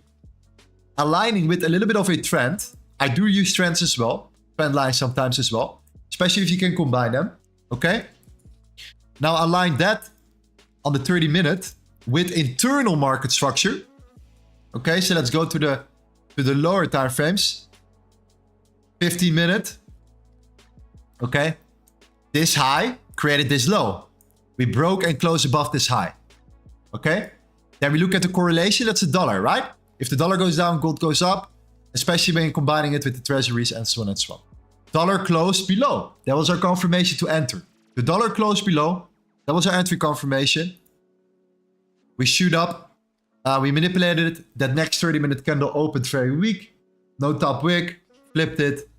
Aligning with a little bit of a trend. I do use trends as well, trend lines sometimes as well, especially if you can combine them, okay? Now align that on the 30 minute with internal market structure. Okay, so let's go to the lower time frames. 15 minute. Okay. This high created this low. We broke and closed above this high. Okay. Then we look at the correlation. That's the dollar, right? If the dollar goes down, gold goes up, especially when combining it with the treasuries and so on and so on. Dollar closed below. That was our confirmation to enter. The dollar closed below. That was our entry confirmation. We shoot up. We manipulated it. That next 30-minute candle opened very weak. No top wick. Flipped it.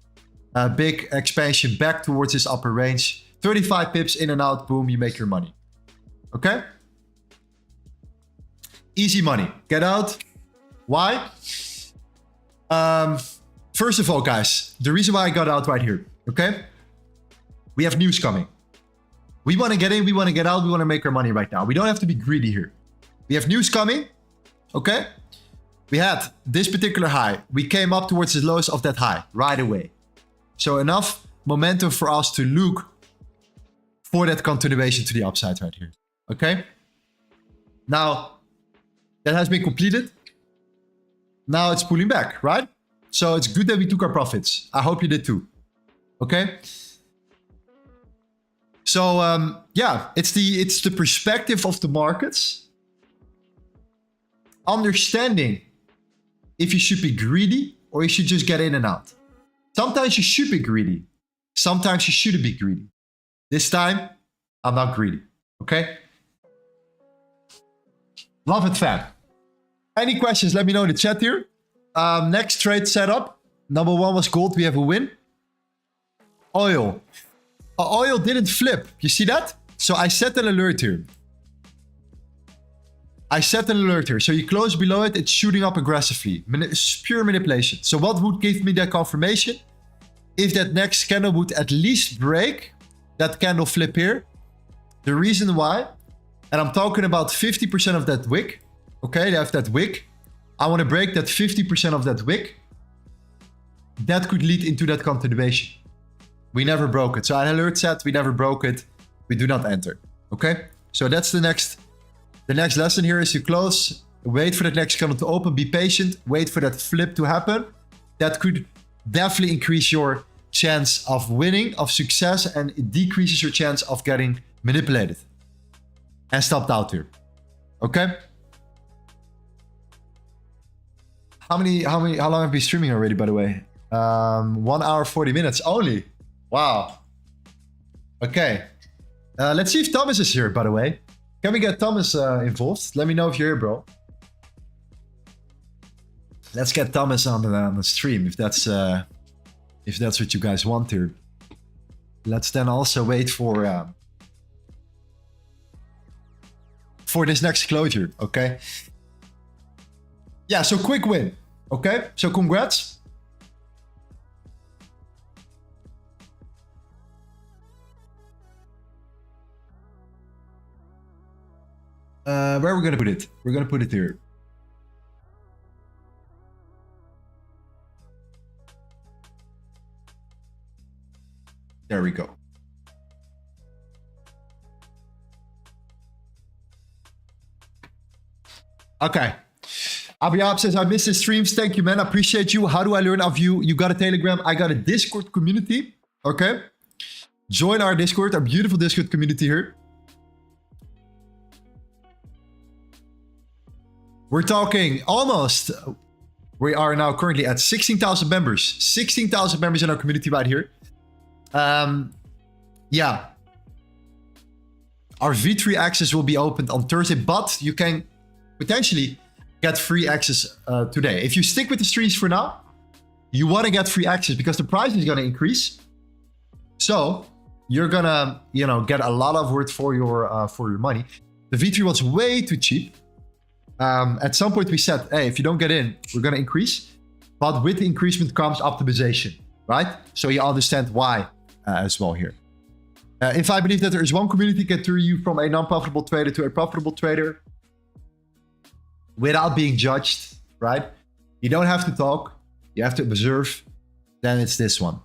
Big expansion back towards this upper range. 35 pips in and out. Boom, you make your money. Okay? Easy money. Get out. Why? First of all, guys, the reason why I got out right here. Okay? We have news coming. We want to get in. We want to get out. We want to make our money right now. We don't have to be greedy here. We have news coming. Okay? We had this particular high. We came up towards the lowest of that high right away. So enough momentum for us to look for that continuation to the upside right here. Okay? Now, that has been completed. Now it's pulling back, right? So it's good that we took our profits. I hope you did too. Okay? So, yeah, it's the perspective of the markets. Understanding if you should be greedy or you should just get in and out. Sometimes you should be greedy. Sometimes you shouldn't be greedy. This time, I'm not greedy. Okay? Love it, fam. Any questions, let me know in the chat here. Next trade setup. Number 1 was gold. We have a win. Oil. Oil didn't flip. You see that? So I set an alert here. So you close below it, it's shooting up aggressively. It's pure manipulation. So what would give me that confirmation? If that next candle would at least break that candle flip here. The reason why, and I'm talking about 50% of that wick. Okay, they have that wick. I want to break that 50% of that wick. That could lead into that continuation. We never broke it. So an alert set, we never broke it. We do not enter. Okay, so that's the next lesson here is you close, wait for that next candle to open, be patient, wait for that flip to happen. That could definitely increase your chance of winning, of success, and it decreases your chance of getting manipulated and stopped out here. Okay. How long have we been streaming already, by the way? 1 hour, 40 minutes only. Wow. Okay. Let's see if Thomas is here, by the way. Can we get Thomas involved? Let me know if you're here, bro. Let's get Thomas on the stream if that's what you guys want here. Let's then also wait for this next closure, okay? Yeah, so quick win, okay? So congrats. Where are we gonna put it? We're gonna put it here. There we go. Okay. Abiab says, I miss the streams. Thank you, man. I appreciate you. How do I learn of you? You got a Telegram. I got a Discord community. Okay. Join our Discord, our beautiful Discord community here. We're talking almost, we are now currently at 16,000 members. 16,000 members in our community right here. Yeah. Our V3 access will be opened on Thursday, but you can potentially get free access today. If you stick with the streams for now, you want to get free access because the price is going to increase. So you're going to, get a lot of worth for your money. The V3 was way too cheap. At some point we said, hey, if you don't get in, we're going to increase. But with the increasement comes optimization, right? So you understand why as well here. If I believe that there is one community can turn you from a non-profitable trader to a profitable trader without being judged, right? You don't have to talk. You have to observe. Then it's this one.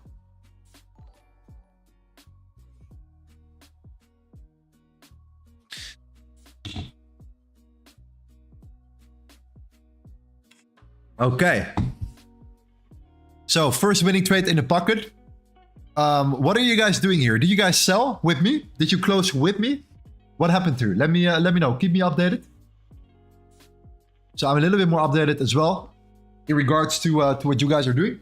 Okay. So first winning trade in the pocket. What are you guys doing here? Did you guys sell with me? Did you close with me? What happened here? Let me know. Keep me updated. So I'm a little bit more updated as well in regards to what you guys are doing.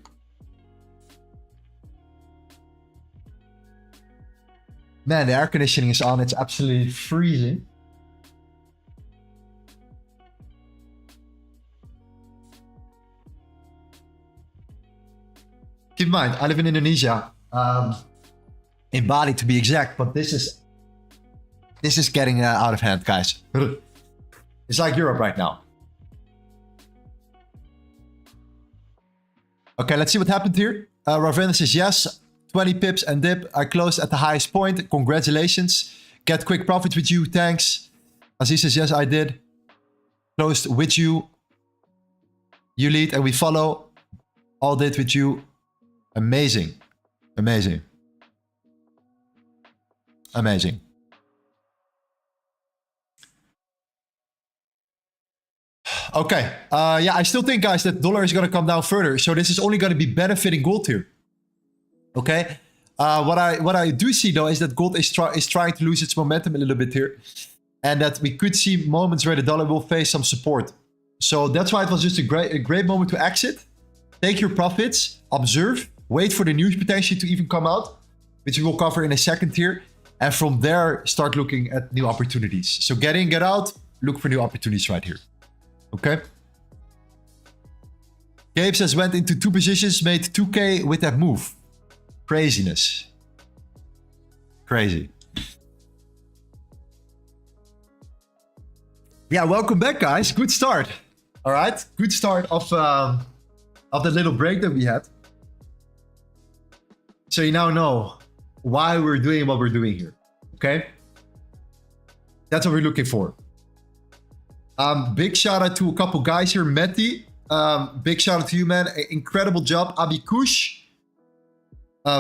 Man, the air conditioning is on. It's absolutely freezing. Keep in mind, I live in Indonesia, in Bali to be exact, but this is getting out of hand, guys. It's like Europe right now. Okay, let's see what happened here. Ravenna says yes, 20 pips and dip. I closed at the highest point. Congratulations. Get quick profit with you. Thanks. Aziz says yes, I did. Closed with you. You lead and we follow. All did with you. Amazing. Amazing. Amazing. Okay. Yeah, I still think, guys, that dollar is going to come down further. So this is only going to be benefiting gold here. Okay. What I do see, though, is that gold is trying to lose its momentum a little bit here. And that we could see moments where the dollar will face some support. So that's why it was just a great moment to exit. Take your profits. Observe. Wait for the news potentially to even come out, which we will cover in a second here. And from there, start looking at new opportunities. So get in, get out. look for new opportunities right here. Okay. Gabe says went into 2 positions, made 2K with that move. Craziness. Crazy. Yeah, welcome back, guys. Good start. All right, good start of the little break that we had. So you now know why we're doing what we're doing here. Okay, that's what we're looking for. Big shout out to a couple guys here, Meti. Big shout out to you, man. Incredible job, Abikush.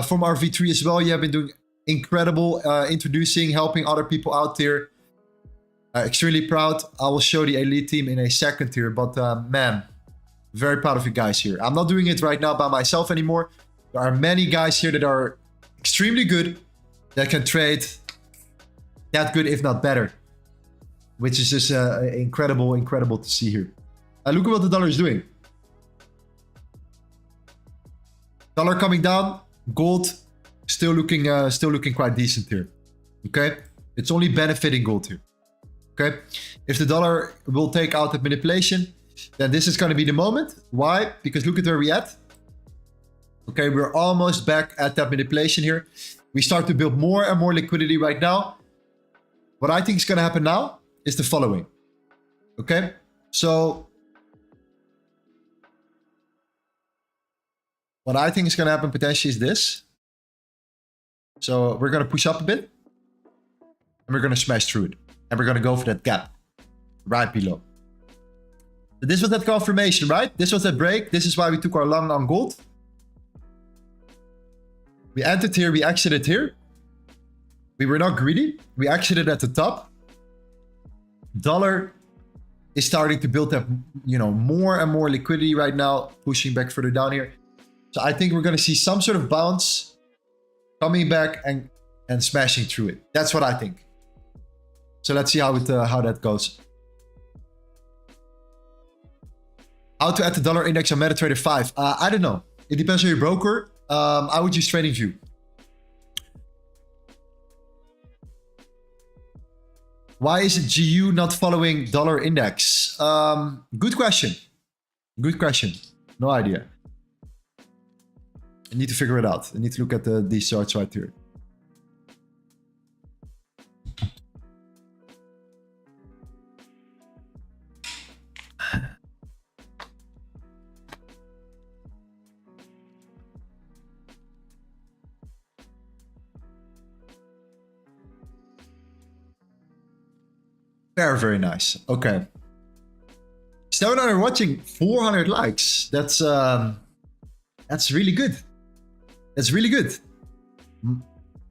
From our V3 as well. You have been doing incredible, introducing, helping other people out there. Extremely proud. I will show the elite team in a second here, but man, very proud of you guys here. I'm not doing it right now by myself anymore. There are many guys here that are extremely good, that can trade that good, if not better, which is just incredible to see here. Look at what the dollar is doing. Dollar coming down, gold still looking quite decent here. Okay, it's only benefiting gold here. Okay, if the dollar will take out that manipulation, then this is going to be the moment. Why? Because look at where we're at. Okay, we're almost back at that manipulation here. We start to build more and more liquidity right now. What I think is going to happen now is the following. Okay, so what I think is going to happen potentially is this. So we're going to push up a bit and we're going to smash through it. And we're going to go for that gap right below. So this was that confirmation, right? This was that break. This is why we took our long on gold. We entered here. We exited here. We were not greedy. We exited at the top. Dollar is starting to build up, you know, more and more liquidity right now, pushing back further down here. So I think we're going to see some sort of bounce coming back and smashing through it. That's what I think. So let's see how that goes. How to add the dollar index on MetaTrader 5? I don't know. It depends on your broker. I would use TradingView. Why is it GU not following dollar index? Good question. Good question. No idea. I need to figure it out. I need to look at these charts right here. Very, very nice. Okay. So now we're watching 400 likes. That's really good. That's really good.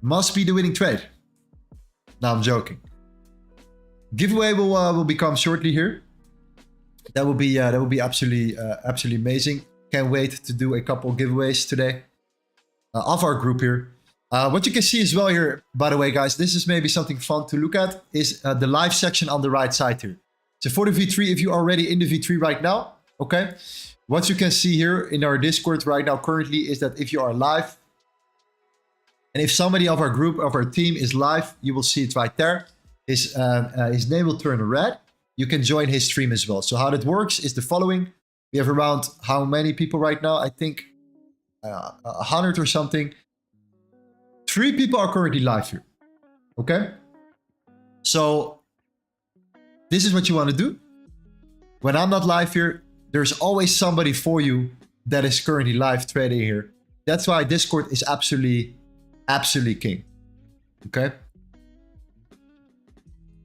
Must be the winning trade. No, I'm joking. Giveaway will become shortly here. That will be absolutely amazing. Can't wait to do a couple of giveaways today of our group here. What you can see as well here, by the way, guys, this is maybe something fun to look at, is the live section on the right side here. So for the V3, if you're already in the V3 right now, okay, what you can see here in our Discord right now currently is that if you are live, and if somebody of our group, of our team is live, you will see it right there. His name will turn red. You can join his stream as well. So how that works is the following. We have around how many people right now? I think 100 or something. 3 people are currently live here. Okay? So this is what you want to do. When I'm not live here, there's always somebody for you that is currently live trading here. That's why Discord is absolutely king. Okay?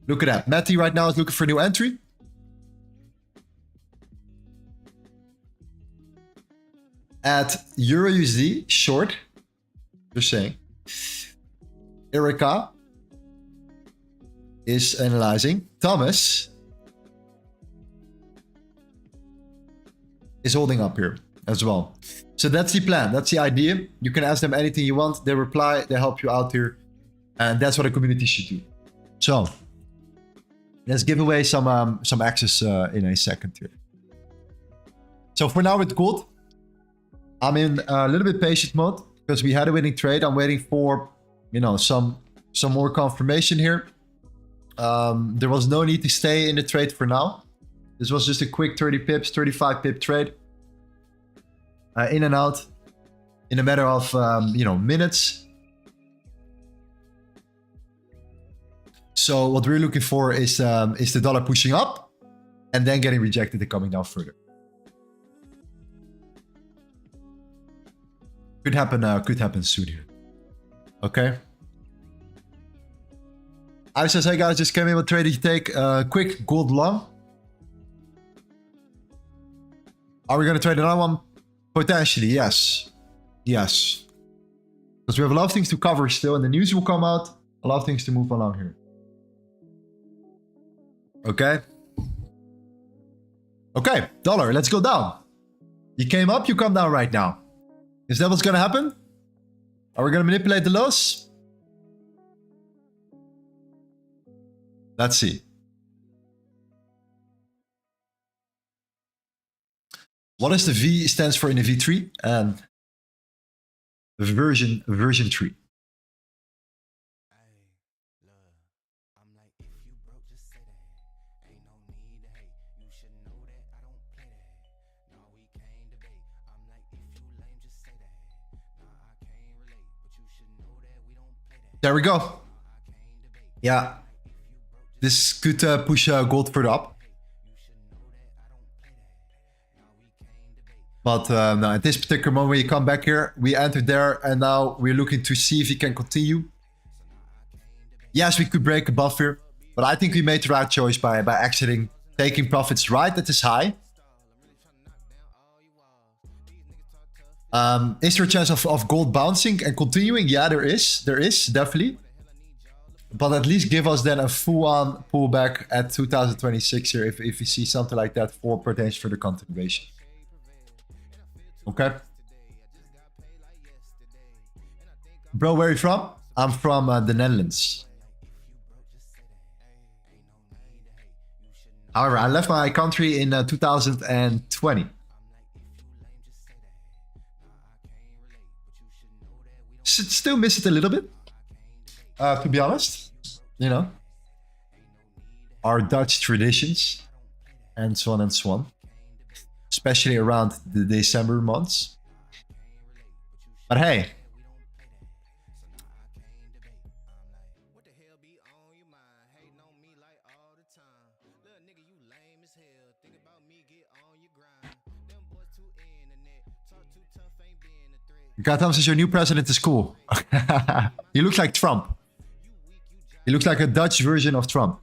Look at that. Matty right now is looking for a new entry. At EURUSD short. Just saying. Erica is analyzing. Thomas is holding up here as well. So that's the plan. That's the idea. You can ask them anything you want. They reply. They help you out here. And that's what a community should do. So let's give away some access in a second here. So for now with gold, I'm in a little bit patient mode because we had a winning trade. I'm waiting for, you know, some more confirmation here. There was no need to stay in the trade for now. This was just a quick 30 pips, 35 pip trade. In and out in a matter of, minutes. So what we're looking for is the dollar pushing up and then getting rejected and coming down further. Could happen soon here. Okay. I says, hey guys, just came in. What trade did you take? Quick gold long. Are we going to trade another one? Potentially, yes. Yes. Because we have a lot of things to cover still, and the news will come out. A lot of things to move along here. Okay. Okay, dollar, let's go down. You came up, you come down right now. Is that what's going to happen? Are we going to manipulate the lows? Let's see. What does the V stands for in the V3? Version 3. There we go. Yeah. This could push gold further up. But no, at this particular moment, when you come back here, we entered there, and now we're looking to see if we can continue. Yes, we could break above here, but I think we made the right choice by exiting, taking profits right at this high. Is there a chance of gold bouncing and continuing? Yeah, there is definitely. But at least give us then a full-on pullback at 2026 here if you see something like that for potential for the continuation. Okay. Bro, where are you from? I'm from the Netherlands. However, I left my country in 2020. Still miss it a little bit, to be honest. You know, our Dutch traditions and so on and so on. Especially around the December months. But hey. Gotham says your new president is cool. He looks like Trump. He looks like a Dutch version of Trump.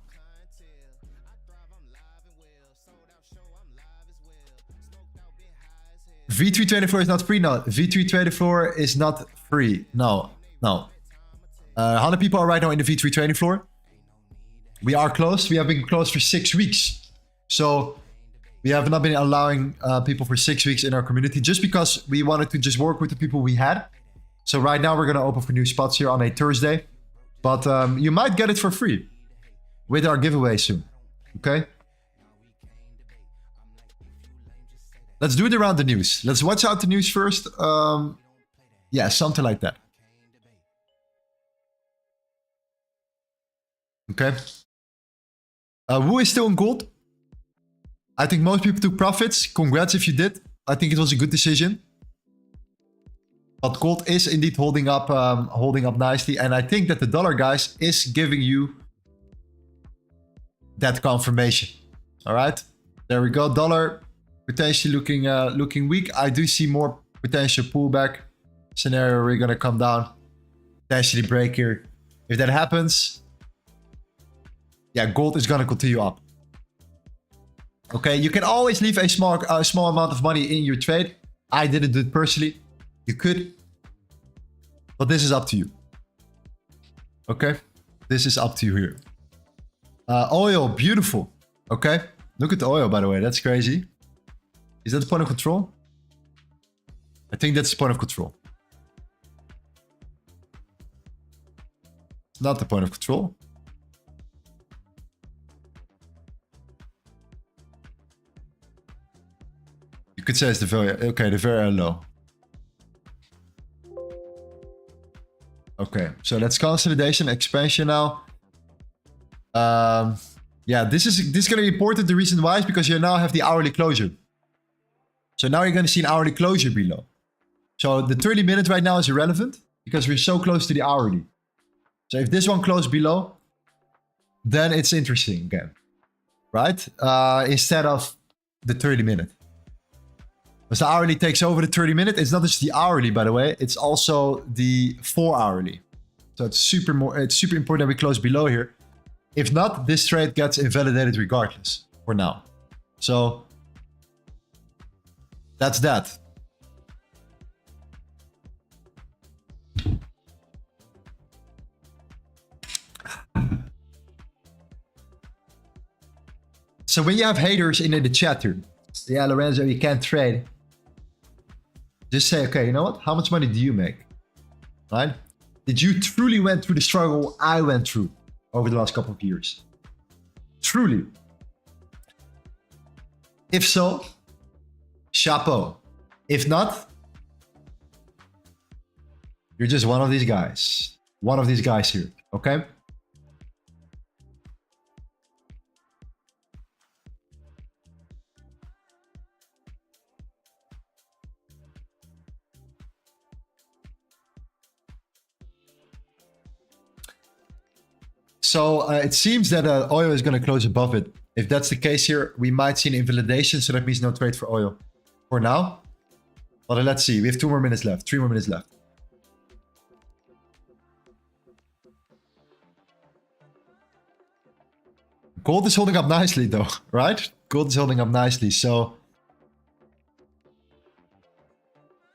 V324 is not free. No, V324 is not free. No. 100 people are right now in the V324. We are closed. We have been closed for 6 weeks. So we have not been allowing people for 6 weeks in our community just because we wanted to just work with the people we had. So right now we're going to open for new spots here on a Thursday. But you might get it for free with our giveaway soon. Okay? Let's do it around the news. Let's watch out the news first. Yeah, something like that. Okay. Who is still in gold? I think most people took profits. Congrats if you did. I think it was a good decision. But gold is indeed holding up nicely. And I think that the dollar, guys, is giving you that confirmation. All right. There we go. Dollar potentially looking weak. I do see more potential pullback scenario. We're gonna come down, potentially break here. If that happens, yeah, gold is gonna continue up. Okay, you can always leave a small amount of money in your trade. I didn't do it personally. You could, but this is up to you. Okay, this is up to you here. Oil, beautiful. Okay, look at the oil, by the way. That's crazy. Is that the point of control? I think that's the point of control. It's not the point of control. You could say it's the very, okay, the very low. Okay, so that's consolidation, expansion now. Yeah, this is going to be important. The reason why is because you now have the hourly closure. So now you're going to see an hourly closure below. So the 30 minutes right now is irrelevant because we're so close to the hourly. So if this one closed below, then it's interesting again, right? Instead of the 30 minute. Because the hourly takes over the 30 minute. It's not just the hourly, by the way. It's also the 4 hourly. So it's super important that we close below here. If not, this trade gets invalidated regardless for now. So that's that. So when you have haters in the chat here, yeah, Lorenzo, you can't trade. Just say, okay, you know what? How much money do you make? Right? Did you truly went through the struggle I went through over the last couple of years? Truly. If so, chapeau. If not, you're just one of these guys. One of these guys here, okay? So it seems that oil is going to close above it. If that's the case here, we might see an invalidation. So that means no trade for oil for now. But let's see. We have 2 more minutes left. 3 more minutes left. Gold is holding up nicely though, right? Gold is holding up nicely. So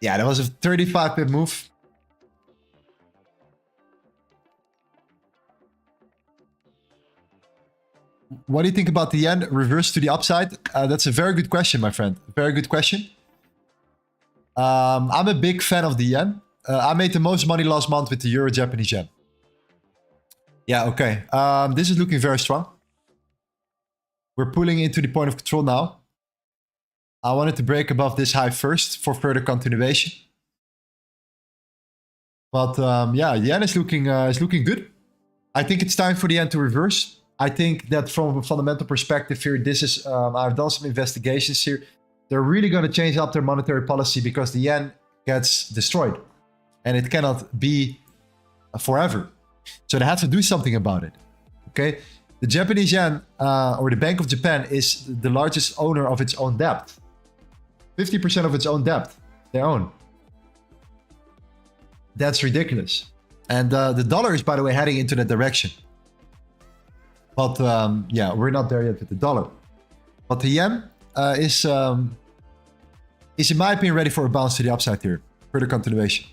yeah, that was a 35 pip move. What do you think about the yen reverse to the upside? That's a very good question, my friend. Very good question. I'm a big fan of the yen. I made the most money last month with the euro Japanese yen. Yeah, okay. This is looking very strong. We're pulling into the point of control now. I wanted to break above this high first for further continuation. But yeah, the yen is looking good. I think it's time for the yen to reverse. I think that from a fundamental perspective here, this is, I've done some investigations here. They're really going to change up their monetary policy because the yen gets destroyed and it cannot be forever. So they have to do something about it. Okay. The Japanese yen, or the Bank of Japan, is the largest owner of its own debt. 50% of its own debt, they own. That's ridiculous. And the dollar is, by the way, heading into that direction. But yeah, we're not there yet with the dollar. But the yen is, in my opinion, ready for a bounce to the upside here. Further continuation.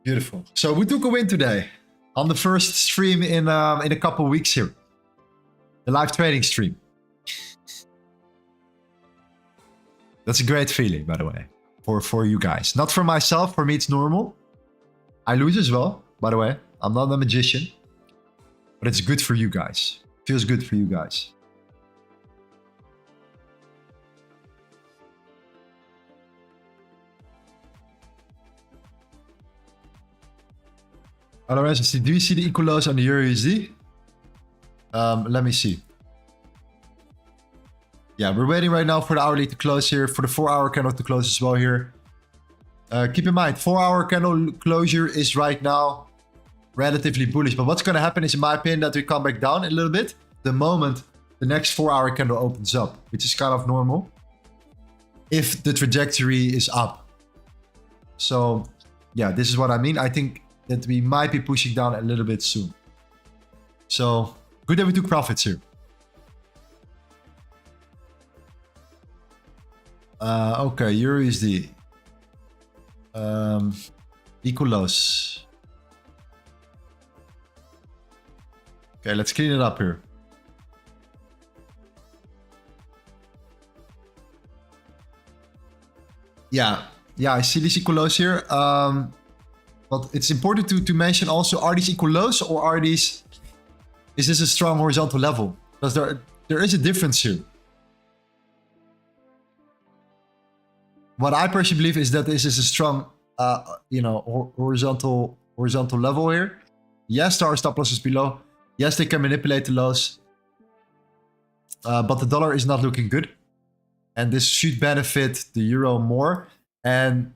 Beautiful. So we took a win today on the first stream in a couple of weeks here. The live trading stream. That's a great feeling, by the way, for you guys. Not for myself. For me, it's normal. I lose as well, by the way. I'm not a magician. But it's good for you guys. Feels good for you guys. Lorenzo, do you see the equal lows on the eurjpy? Let me see. Yeah, we're waiting right now for the hourly to close here, for the 4-hour candle to close as well here. Keep in mind, 4-hour candle closure is right now relatively bullish. But what's going to happen is, in my opinion, that we come back down a little bit the moment the next 4-hour candle opens up, which is kind of normal if the trajectory is up. So yeah, this is what I mean. I think that we might be pushing down a little bit soon. So good that we took profits here. Okay, eurjpy. Equal lows. Okay, let's clean it up here. Yeah, I see these equal lows here. But it's important to mention also, are these equal lows or are these is this a strong horizontal level? Because there is a difference here. What I personally believe is that this is a strong, you know, horizontal level here. Yes, there are stop losses below. Yes, they can manipulate the lows. But the dollar is not looking good. And this should benefit the euro more. And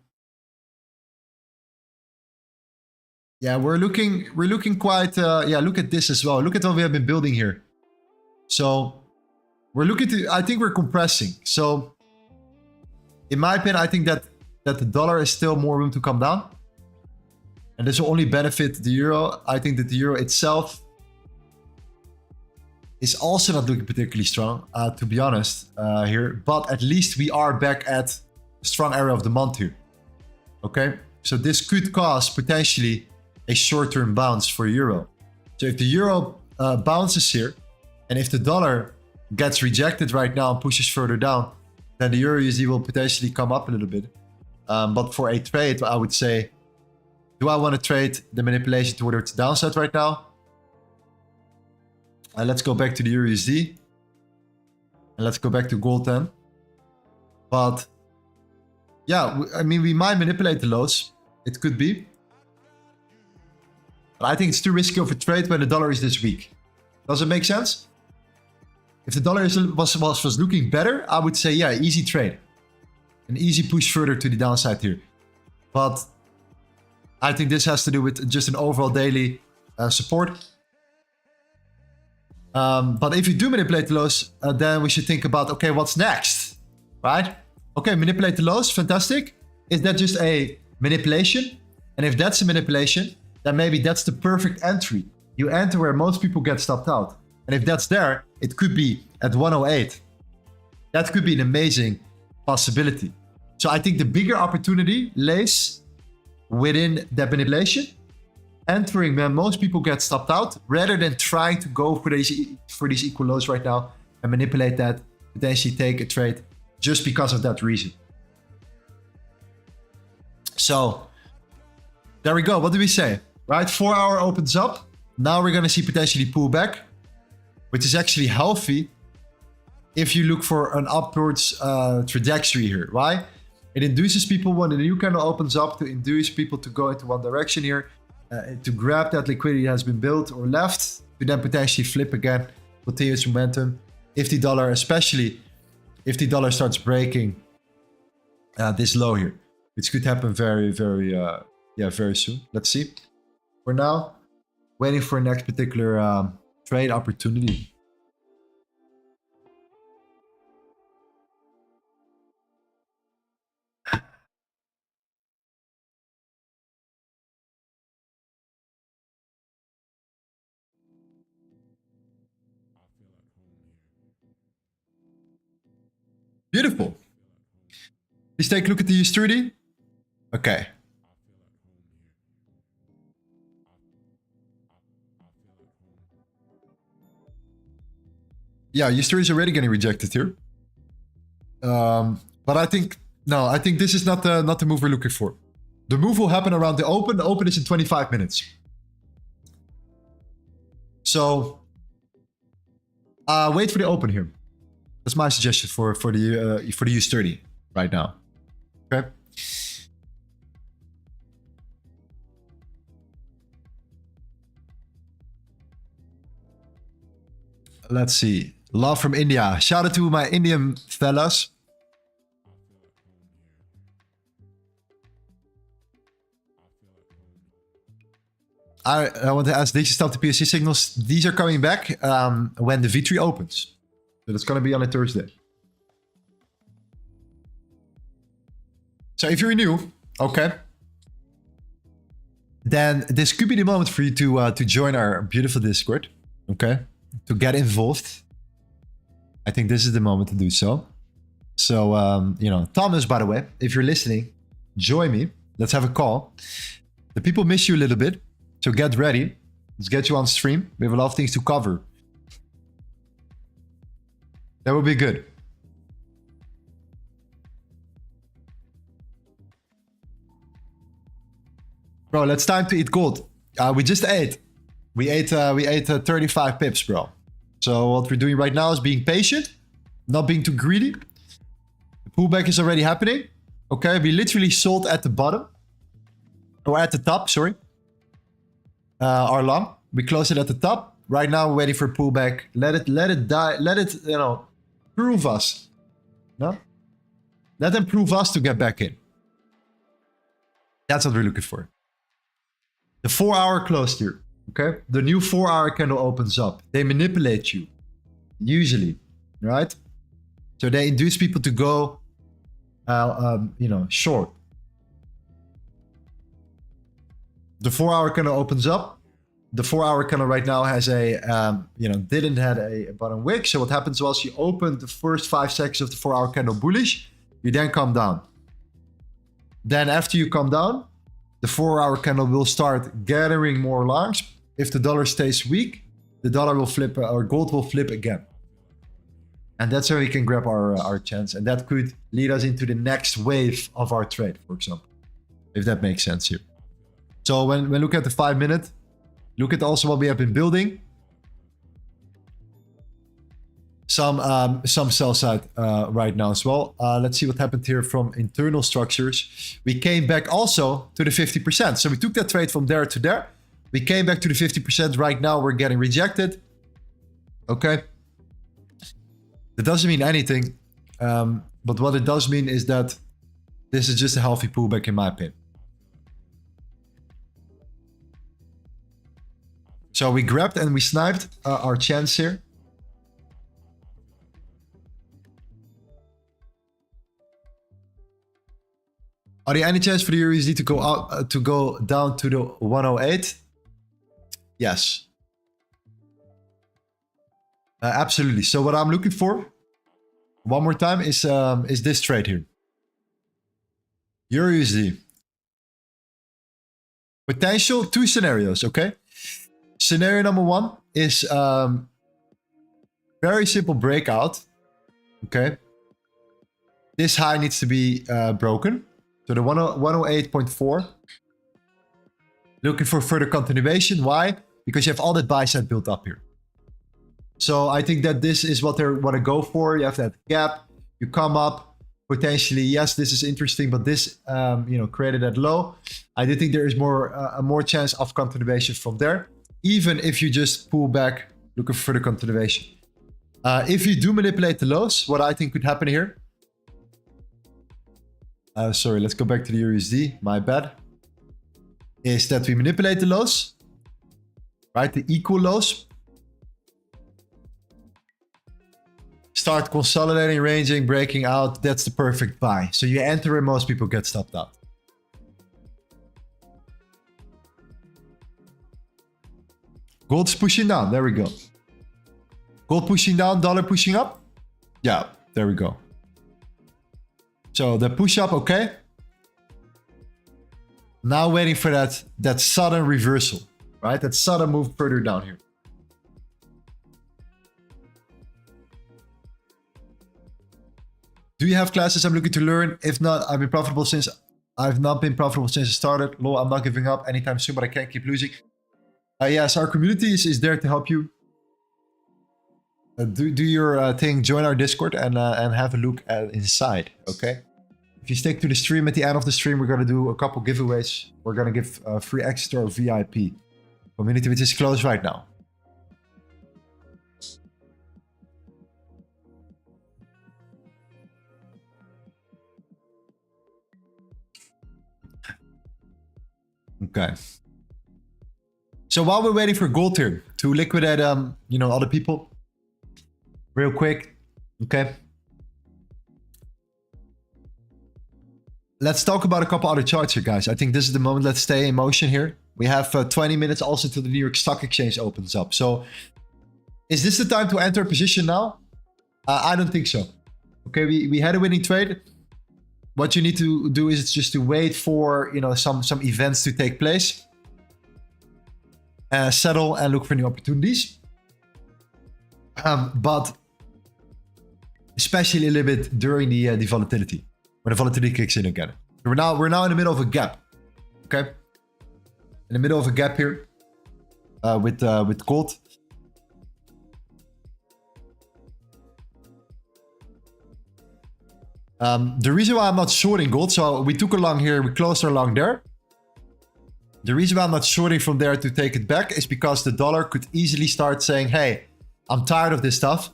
yeah, we're looking quite, yeah, look at this as well. Look at what we have been building here. So we're looking to, I think we're compressing. So in my opinion, I think that the dollar is still more room to come down. And this will only benefit the euro. I think that the euro itself is also not looking particularly strong, to be honest, here. But at least we are back at a strong area of the month here. Okay, so this could cause potentially a short-term bounce for euro. So if the euro bounces here, and if the dollar gets rejected right now and pushes further down, then the euro USD will potentially come up a little bit. But for a trade, I would say, do I want to trade the manipulation towards the downside right now? Let's go back to the euro USD. And let's go back to gold then. But yeah, I mean, we might manipulate the lows. It could be. But I think it's too risky of a trade when the dollar is this weak. Does it make sense? If the dollar was looking better, I would say, yeah, easy trade. An easy push further to the downside here. But I think this has to do with just an overall daily support. But if you do manipulate the lows, then we should think about, okay, what's next, right? Okay, manipulate the lows, fantastic. Is that just a manipulation? And if that's a manipulation, then maybe that's the perfect entry. You enter where most people get stopped out. And if that's there, it could be at 108. That could be an amazing possibility. So I think the bigger opportunity lays within that manipulation, entering when most people get stopped out, rather than trying to go for these equal lows right now and manipulate that, potentially take a trade just because of that reason. So there we go. What do we say? Right, 4 hour opens up. Now we're going to see potentially pull back, which is actually healthy if you look for an upwards trajectory here. Why? It induces people when the new candle opens up to induce people to go into one direction here, to grab that liquidity that has been built or left, to then potentially flip again, continuous momentum. If the dollar, especially if the dollar starts breaking this low here, which could happen very, very, yeah, very soon. Let's see. For now, waiting for next particular trade opportunity. Beautiful. Please take a look at the Usd. Okay. Yeah, Usd is already getting rejected here. But I think, no, I think this is not the move we're looking for. The move will happen around the open. The open is in 25 minutes. So wait for the open here. That's my suggestion for the Usd right now. Okay. Let's see. Love from India. Shout out to my Indian fellas. I want to ask, did you stop the PSC signals? These are coming back when the V3 opens. So that's going to be on a Thursday. So if you're new, okay, then this could be the moment for you to join our beautiful Discord, okay, to get involved. I think this is the moment to do so. So, you know, Thomas, by the way, if you're listening, join me. Let's have a call. The people miss you a little bit. So get ready. Let's get you on stream. We have a lot of things to cover. That would be good. Bro, it's time to eat gold. We just ate. We ate 35 pips, bro. So what we're doing right now is being patient, not being too greedy. The pullback is already happening. Okay, we literally sold at the bottom. Or at the top, sorry. Our long. We closed it at the top. Right now we're waiting for a pullback. Let it die. Let it, you know, prove us. No? Let them prove us to get back in. That's what we're looking for. The 4-hour closed here. Okay? The new 4-hour candle opens up. They manipulate you. Usually. Right? So they induce people to go, you know, short. The 4-hour candle opens up. The 4-hour candle right now has a, you know, didn't have a bottom wick. So what happens was you open the first 5 seconds of the 4-hour candle bullish. You then come down. Then after you come down, the 4-hour candle will start gathering more longs. If the dollar stays weak, the dollar will flip, or gold will flip again. And that's where we can grab our chance. And that could lead us into the next wave of our trade, for example. If that makes sense here. So when we look at the 5-minute, look at also what we have been building. Some sell side right now as well. Let's see what happened here from internal structures. We came back also to the 50%. So we took that trade from there to there. We came back to the 50%. Right now we're getting rejected. Okay. That doesn't mean anything. But what it does mean is that this is just a healthy pullback in my opinion. So we grabbed and we sniped our chance here. Are there any chance for the USD to go out to go down to the 108? Yes. Absolutely. So what I'm looking for, one more time, is this trade here. EURUSD. Potential 2 scenarios, okay? Scenario number 1 is very simple breakout. Okay. This high needs to be broken. So the 108.4. Looking for further continuation. Why? Because you have all that buy side built up here. So I think that this is what they want to go for. You have that gap. You come up. Potentially, yes, this is interesting, but this, you know, created that low. I do think there is more chance of continuation from there. Even if you just pull back, looking for further continuation. If you do manipulate the lows, what I think could happen here. Sorry, let's go back to the USD. My bad. Is that we manipulate the lows, right? The equal lows. Start consolidating, ranging, breaking out. That's the perfect buy. So you enter and most people get stopped out. Gold's pushing down. There we go. Gold pushing down, dollar pushing up. Yeah, there we go. So the push up, okay. Now waiting for that sudden reversal, right? That sudden move further down here. Do you have classes I'm looking to learn? If not, I've not been profitable since I started. Lol, I'm not giving up anytime soon, but I can't keep losing. Yes, our community is there to help you. Do your thing, join our Discord and have a look inside, okay? If you stick to the stream, at the end of the stream, we're going to do a couple giveaways. We're going to give free access to our VIP community, which is closed right now. Okay. So while we're waiting for gold here to liquidate, you know, other people, real quick, okay. Let's talk about a couple other charts here, guys. I think this is the moment. Let's stay in motion here. We have 20 minutes also till the New York Stock Exchange opens up. So is this the time to enter a position now? I don't think so. Okay, we had a winning trade. What you need to do is just to wait for, you know, some events to take place. Settle and look for new opportunities. But especially a little bit during the volatility, when the volatility kicks in again. We're now in the middle of a gap. Okay, in the middle of a gap here. with gold. The reason why I'm not shorting gold, so we took a long here, we closed our long there. The reason why I'm not shorting from there to take it back is because the dollar could easily start saying, hey, I'm tired of this stuff,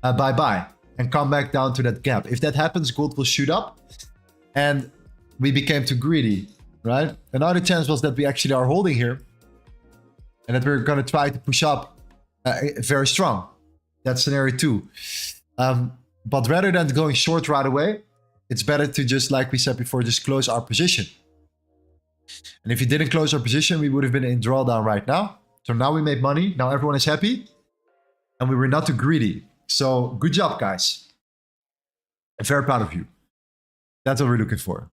bye-bye, and come back down to that gap. If that happens, gold will shoot up, and we became too greedy, right? Another chance was that we actually are holding here, and that we're going to try to push up very strong. That's scenario 2. But rather than going short right away, it's better to just, like we said before, just close our position. And if you didn't close our position, we would have been in drawdown right now. So now we made money. Now everyone is happy. And we were not too greedy. So good job, guys. I'm very proud of you. That's what we're looking for.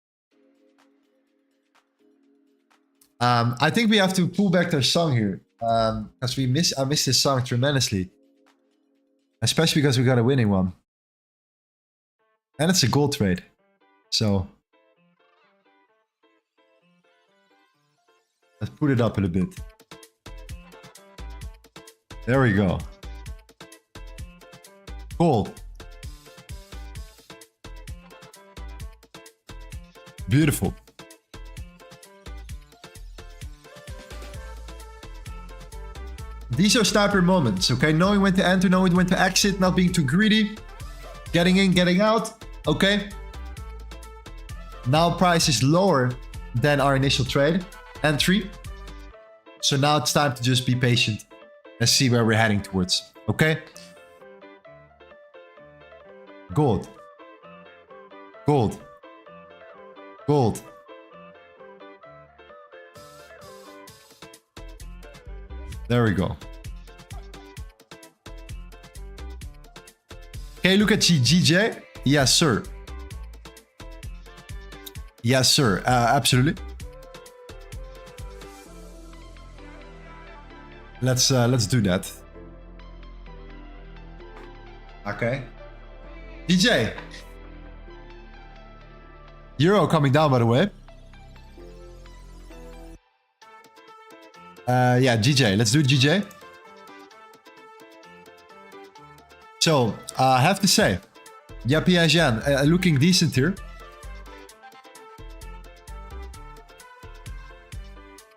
I think we have to pull back their song here. Because I missed this song tremendously. Especially because we got a winning one. And it's a gold trade. So let's put it up a little bit. There we go. Gold. Beautiful. These are sniper moments, okay? Knowing when to enter, knowing when to exit, not being too greedy. Getting in, getting out. Okay. Now price is lower than our initial trade entry. So now it's time to just be patient and see where we're heading towards. Okay. Gold. Gold. Gold. There we go. Okay, look at GJ. Yes, sir. Yes, sir. Absolutely. Let's do that. Okay. DJ. Euro coming down, by the way. Yeah, GJ. Let's do GJ. So, I have to say, Jpy and Yen looking decent here.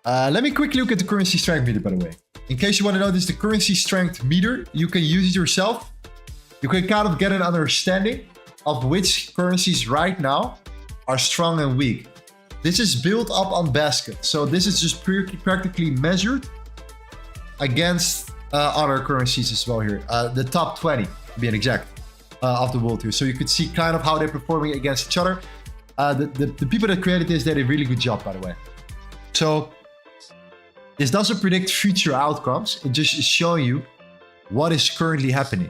Let me quickly look at the currency strength meter, by the way. In case you want to know, this is the currency strength meter. You can use it yourself. You can kind of get an understanding of which currencies right now are strong and weak. This is built up on basket. So this is just practically measured against other currencies as well here. The top 20, to be exact, of the world here. So you could see kind of how they're performing against each other. The people that created this did a really good job, by the way. So this doesn't predict future outcomes. It just is showing you what is currently happening.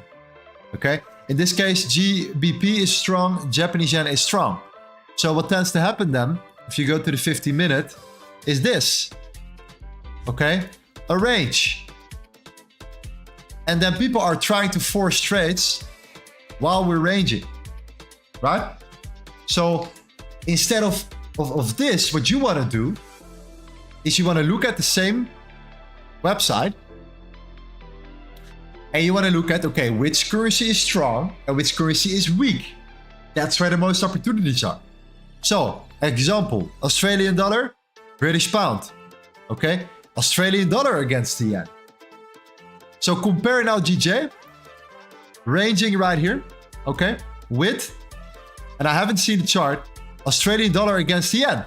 Okay. In this case, GBP is strong, Japanese yen is strong. So what tends to happen then, if you go to the 50-minute, is this. Okay. A range. And then people are trying to force trades while we're ranging. Right? So instead of this, what you want to do is you want to look at the same website and you want to look at, okay, which currency is strong and which currency is weak. That's where the most opportunities are. So, example, Australian dollar, British pound. Okay, Australian dollar against the yen. So compare now GJ, ranging right here, okay, with, and I haven't seen the chart, Australian dollar against the yen.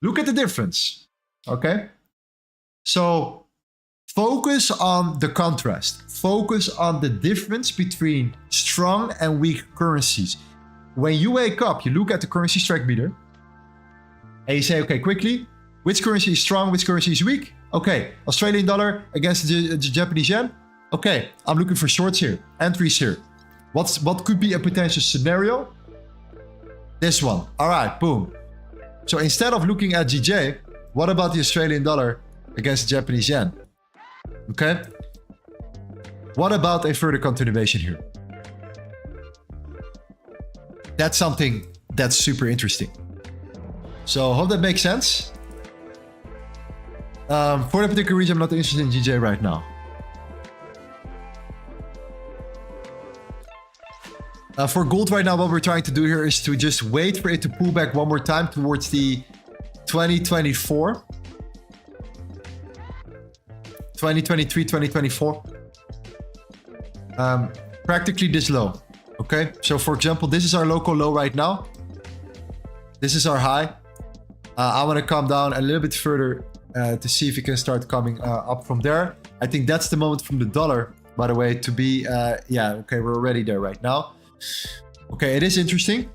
Look at the difference, okay? So focus on the contrast. Focus on the difference between strong and weak currencies. When you wake up, you look at the currency strength meter and you say, okay, quickly, which currency is strong, which currency is weak? Okay, Australian dollar against the Japanese yen. Okay, I'm looking for shorts here, entries here. What could be a potential scenario? This one. All right, boom. So instead of looking at GJ, what about the Australian dollar against the Japanese yen? Okay. What about a further continuation here? That's something that's super interesting. So hope that makes sense. For the particular reason, I'm not interested in GJ right now. For gold right now, what we're trying to do here is to just wait for it to pull back one more time towards the 2023, 2024. Practically this low. Okay, so for example, this is our local low right now. This is our high. I want to come down a little bit further to see if we can start coming up from there. I think that's the moment from the dollar, by the way, to be, yeah, okay, we're already there right now. Okay, it is interesting,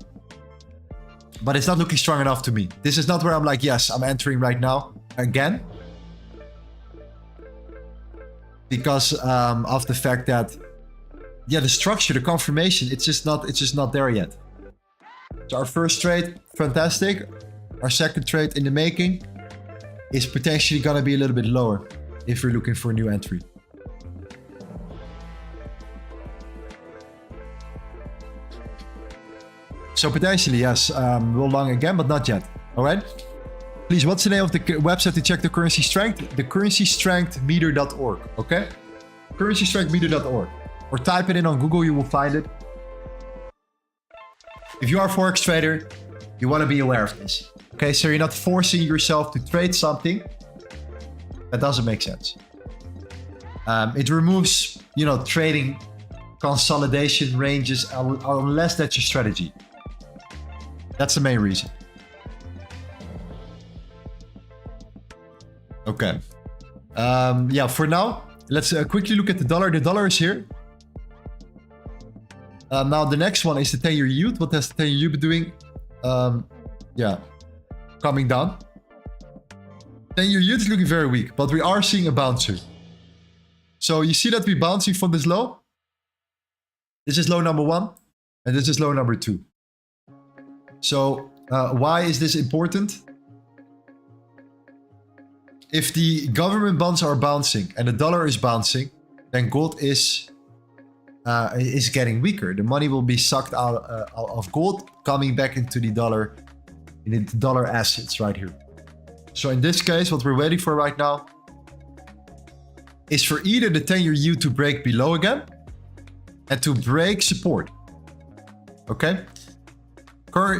but it's not looking strong enough to me. This is not where I'm like, yes, I'm entering right now again. Because of the fact that, yeah, the structure, the confirmation, it's just not there yet. So our first trade, fantastic. Our second trade in the making is potentially gonna be a little bit lower if you're looking for a new entry. So potentially, yes, we'll long again, but not yet. All right. Please, what's the name of the website to check the currency strength? The currencystrengthmeter.org. Okay, currencystrengthmeter.org, or type it in on Google. You will find it. If you are a Forex trader, you want to be aware of this. Okay, so you're not forcing yourself to trade something that doesn't make sense. It removes, you know, trading consolidation ranges unless that's your strategy. That's the main reason. Okay. Yeah, for now, let's quickly look at the dollar. The dollar is here. Now, the next one is the 10-year yield. What has the 10-year yield been doing? Yeah, coming down. 10-year yield is looking very weak, but we are seeing a bounce here. So you see that we're bouncing from this low. This is low number 1, and this is low number 2. So why is this important? If the government bonds are bouncing and the dollar is bouncing, then gold is getting weaker. The money will be sucked out of gold, coming back into the dollar assets right here. So in this case, what we're waiting for right now is for either the 10-year yield to break below again and to break support. Okay.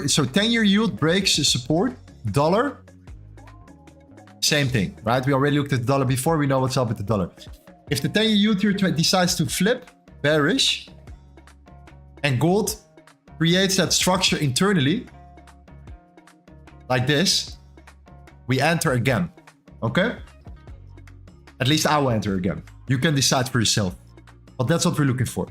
So 10-year yield breaks the support. Dollar, same thing, right? We already looked at the dollar before. We know what's up with the dollar. If the 10-year yield here decides to flip bearish and gold creates that structure internally like this, we enter again. Okay? At least I will enter again. You can decide for yourself. But that's what we're looking for.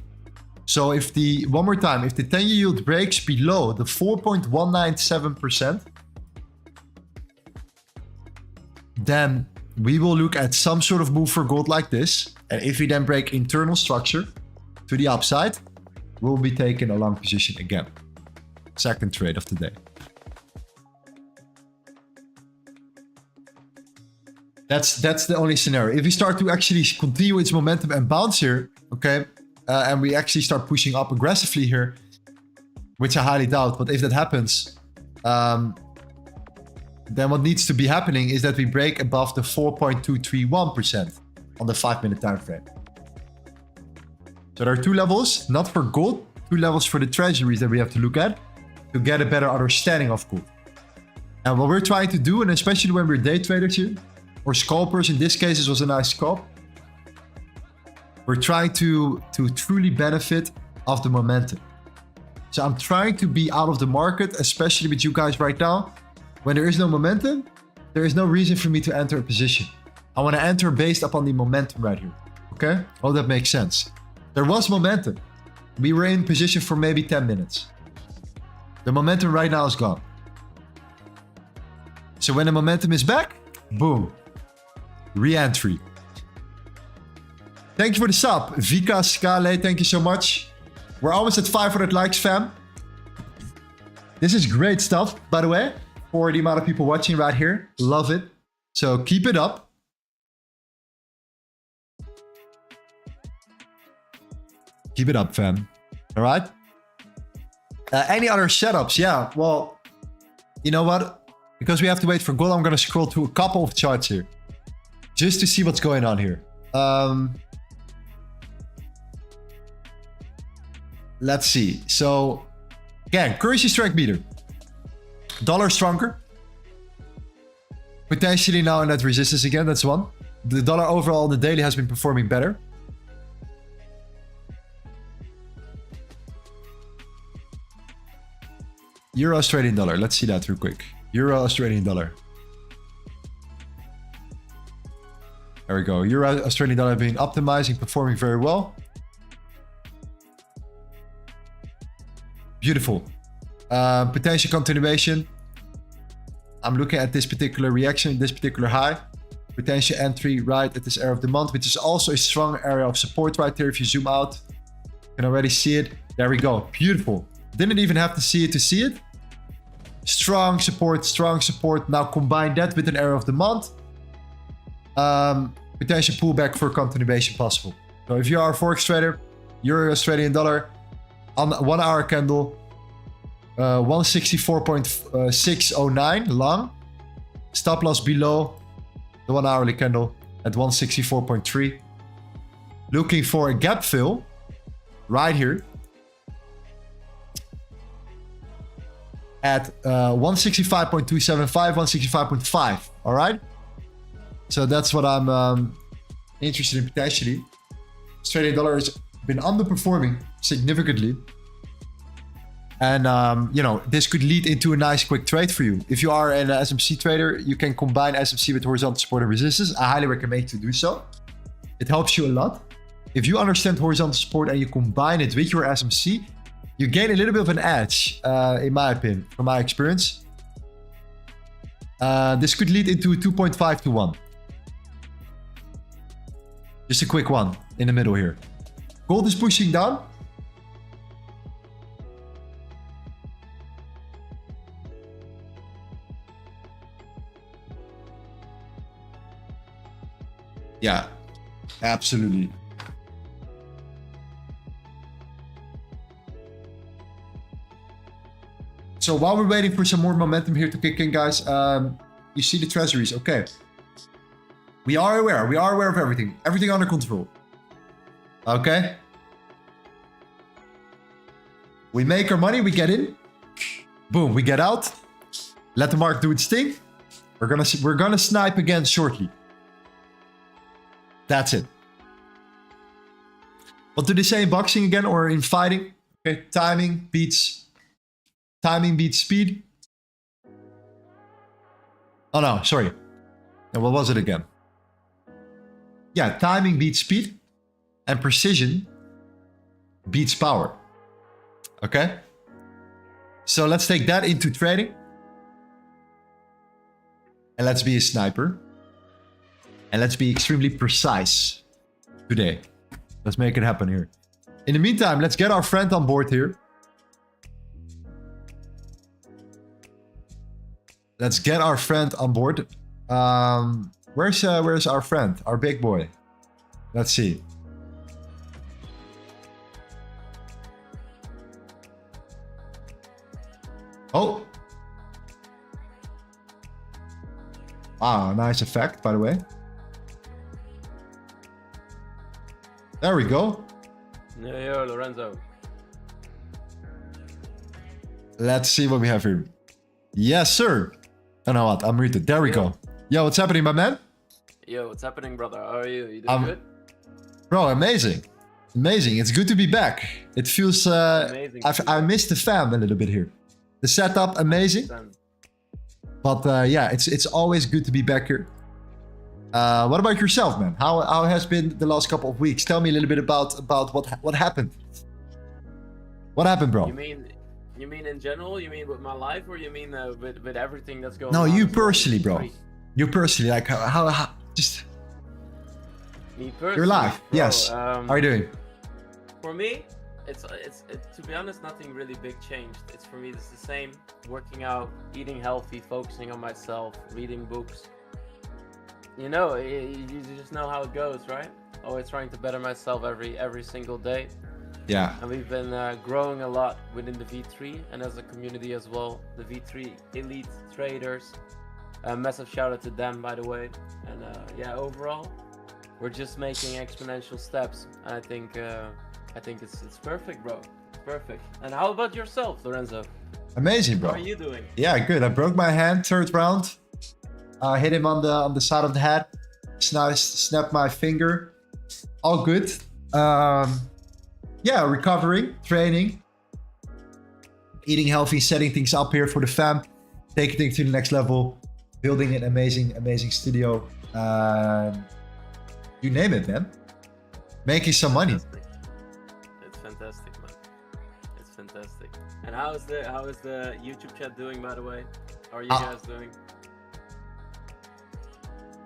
So if one more time, if the 10-year yield breaks below the 4.197%, then we will look at some sort of move for gold like this. And if we then break internal structure to the upside, we'll be taking a long position again. Second trade of the day. That's the only scenario. If we start to actually continue its momentum and bounce here, okay, and we actually start pushing up aggressively here, which I highly doubt, but if that happens, then what needs to be happening is that we break above the 4.231% on the 5-minute time frame. So there are 2 levels, not for gold, 2 levels for the treasuries that we have to look at to get a better understanding of gold. And what we're trying to do, and especially when we're day traders here, or scalpers, in this case, this was a nice scalp. We're trying to truly benefit of the momentum. So I'm trying to be out of the market, especially with you guys right now. When there is no momentum, there is no reason for me to enter a position. I want to enter based upon the momentum right here. Okay? Oh, that makes sense. There was momentum. We were in position for maybe 10 minutes. The momentum right now is gone. So when the momentum is back, boom. Re-entry. Thank you for the sub. Vika Scale, thank you so much. We're almost at 500 likes, fam. This is great stuff, by the way, for the amount of people watching right here. Love it. So keep it up. Keep it up, fam. All right. Any other setups? Yeah, well, you know what? Because we have to wait for gold, I'm going to scroll to a couple of charts here. just to see what's going on here. Let's see. So again, currency strength meter. Dollar stronger. Potentially now in that resistance again. That's one. The dollar overall on the daily has been performing better. Euro Australian dollar. Let's see that real quick. Euro Australian dollar. There we go. Euro Australian dollar being optimizing, performing very well. Beautiful. Potential continuation. I'm looking at this particular reaction, this particular high. Potential entry right at this area of the month, which is also a strong area of support right there. If you zoom out, you can already see it. There we go. Beautiful. Didn't even have to see it. Strong support, strong support. Now combine that with an area of the month. Potential pullback for continuation possible. So if you are a Forex trader, Euro Australian dollar on 1 hour candle, 164.609 long. Stop loss below the 1 hourly candle at 164.3. Looking for a gap fill right here at 165.275, 165.5. All right. So that's what I'm interested in potentially. Australian dollar has been underperforming significantly. And, you know, this could lead into a nice quick trade for you. If you are an SMC trader, you can combine SMC with horizontal support and resistance. I highly recommend you to do so. It helps you a lot. If you understand horizontal support and you combine it with your SMC, you gain a little bit of an edge, in my opinion, from my experience. This could lead into a 2.5 to 1. Just a quick one in the middle here. Gold is pushing down. Yeah, absolutely. So while we're waiting for some more momentum here to kick in, guys, you see the treasuries. Okay. We are aware of everything. Everything under control. Okay. We make our money, we get in. Boom, we get out. Let the market do its thing. We're gonna snipe again shortly. That's it. What do they say in boxing again or in fighting? Okay, timing beats speed. Oh no, sorry. Now, what was it again? Yeah, timing beats speed and precision beats power. Okay? So let's take that into trading. And let's be a sniper. And let's be extremely precise today. Let's make it happen here. In the meantime, let's get our friend on board here. Let's get our friend on board. Where's our friend? Our big boy. Let's see. Oh. Ah, nice effect, by the way. There we go. Yo, Lorenzo. Let's see what we have here. Yes, sir. Oh, no, what? I'm muted. There we go. Yo, what's happening, my man? Yo, what's happening, brother? How are you? You doing good? Bro, amazing. Amazing. It's good to be back. It feels... amazing. I missed the fam a little bit here. The setup, amazing. But yeah, it's always good to be back here. What about yourself, man? How has been the last couple of weeks? Tell me a little bit about what happened. What happened, bro? You mean in general? You mean with my life, or you mean with everything that's going on? No, you personally, bro. You personally, like how just me personally. Your life, bro, yes. How are you doing? For me, it's to be honest, nothing really big changed. It's for me, it's the same. Working out, eating healthy, focusing on myself, reading books. You know, you just know how it goes, right? Always trying to better myself every single day. Yeah. And we've been growing a lot within the V3 and as a community as well. The V3 elite traders. A massive shout out to them, by the way. And yeah, overall, we're just making exponential steps. And I think it's perfect, bro. It's perfect. And how about yourself, Lorenzo? Amazing, bro. How are you doing? Yeah, good. I broke my hand third round. Hit him on the side of the head. Snapped my finger. All good. Yeah, recovering, training, eating healthy, setting things up here for the fam, taking things to the next level, building an amazing studio. You name it, man. Making some money. It's fantastic, man. It's fantastic. And how is the YouTube chat doing, by the way? How are you guys doing?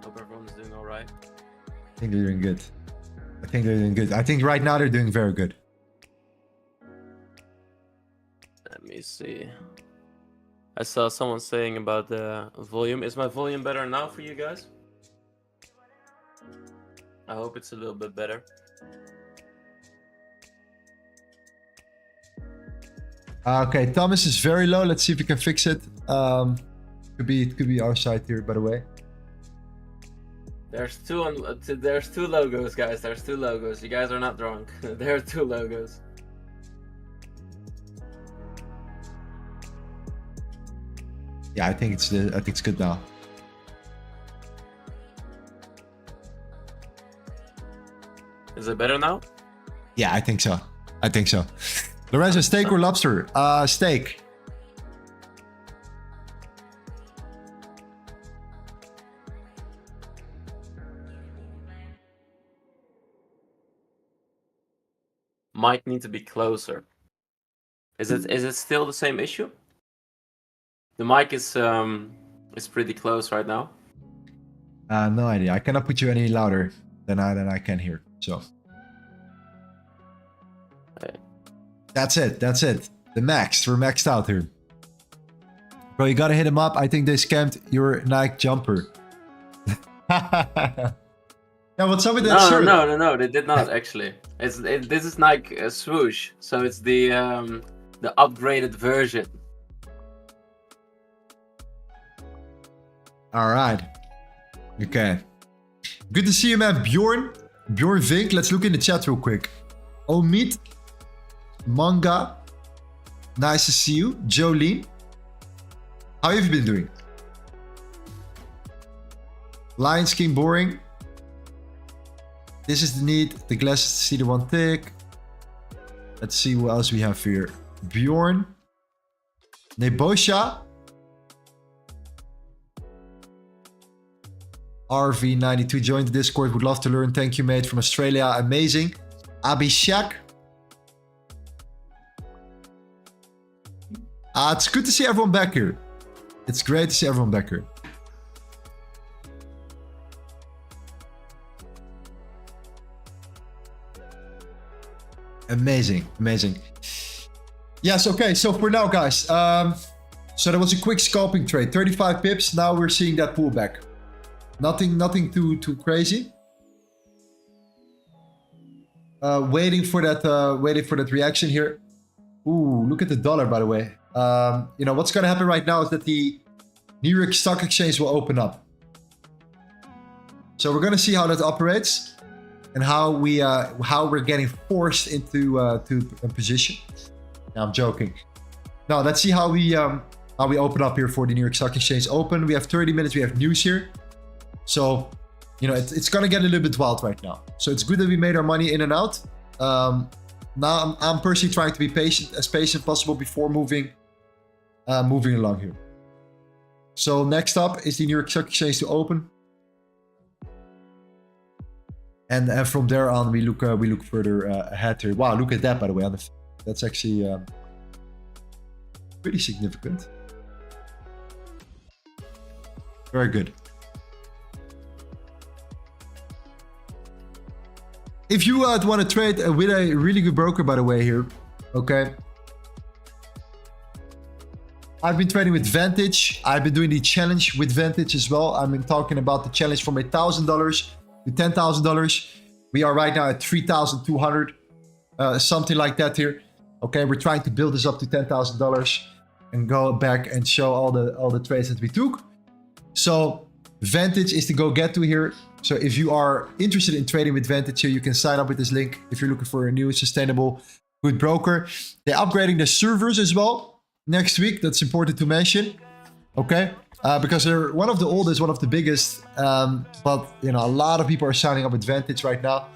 Hope everyone's doing all right. I think they're doing good. I think right now they're doing very good. Let me see. I saw someone saying about the volume. Is my volume better now for you guys? I hope it's a little bit better. Okay, Thomas is very low. Let's see if we can fix it. Could be our side here, by the way. There's two logos, guys. There's two logos. You guys are not drunk. There are two logos. Yeah, I think it's good now. Is it better now? Yeah, I think so. Lorenzo, steak or lobster? Steak. Might need to be closer. Is it still the same issue? The mic is pretty close right now. No idea. I cannot put you any louder than I can hear. So that's it. The max. We're maxed out here. Bro, you gotta hit him up. I think they scammed your Nike jumper. Yeah, what's up with that shirt? No, they did not actually. This is Nike swoosh, so it's the upgraded version. All right. Okay. Good to see you, man. Bjorn Vink. Let's look in the chat real quick. Omid, Manga. Nice to see you. Jolene. How have you been doing? Lions King boring. This is the need. The glasses to see the one tick. Let's see what else we have here. Bjorn. Nebosha. RV92 joined the Discord. Would love to learn. Thank you, mate. From Australia. Amazing. Abhishek. It's good to see everyone back here. It's great to see everyone back here. Amazing. Yes, okay. So for now, guys. So that was a quick scalping trade. 35 pips. Now we're seeing that pullback. Nothing too crazy. Waiting for that reaction here. Ooh, look at the dollar, by the way. You know what's gonna happen right now is that the New York Stock Exchange will open up. So we're gonna see how that operates and how we're getting forced into to a position. No, I'm joking. Now let's see how we open up here for the New York Stock Exchange open. We have 30 minutes. We have news here. So, you know, it's gonna get a little bit wild right now. So it's good that we made our money in and out. Now I'm personally trying to be patient as possible before moving along here. So next up is the New York Stock Exchange to open, and from there on we look further ahead here. Wow, look at that, by the way. That's actually pretty significant. Very good. If you want to trade with a really good broker, by the way, here, okay. I've been trading with Vantage. I've been doing the challenge with Vantage as well. I've been talking about the challenge from $1,000 to $10,000. We are right now at 3,200, something like that here. Okay, we're trying to build this up to $10,000 and go back and show all the trades that we took. So Vantage is the go-get-to here. So if you are interested in trading with Vantage here, you can sign up with this link if you're looking for a new, sustainable, good broker. They're upgrading the servers as well next week. That's important to mention. Okay. Because they're one of the oldest, one of the biggest. But, you know, a lot of people are signing up with Vantage right now.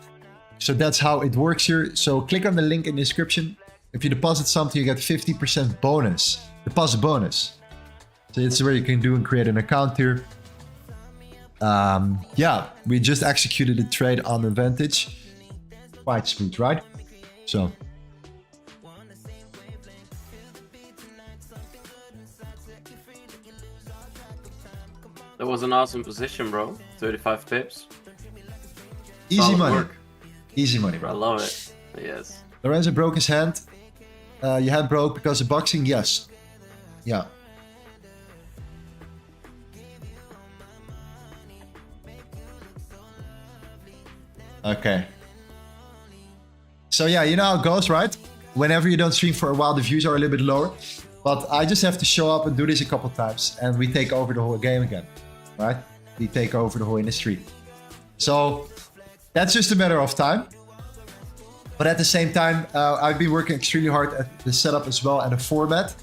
So that's how it works here. So click on the link in the description. If you deposit something, you get 50% bonus. Deposit bonus. So it's where you can do and create an account here. Yeah, we just executed a trade on the Vantage. Quite smooth, right? So. That was an awesome position, bro. 35 pips. Easy Solid money. work. Easy money, I bro. love it. Yes. Lorenzo broke his hand. Your hand broke because of boxing? Yes. Yeah. Okay. So yeah, you know how it goes, right? Whenever you don't stream for a while, the views are a little bit lower. But I just have to show up and do this a couple times, and we take over the whole game again, right? We take over the whole industry. So that's just a matter of time. But at the same time, I've been working extremely hard at the setup as well and the format.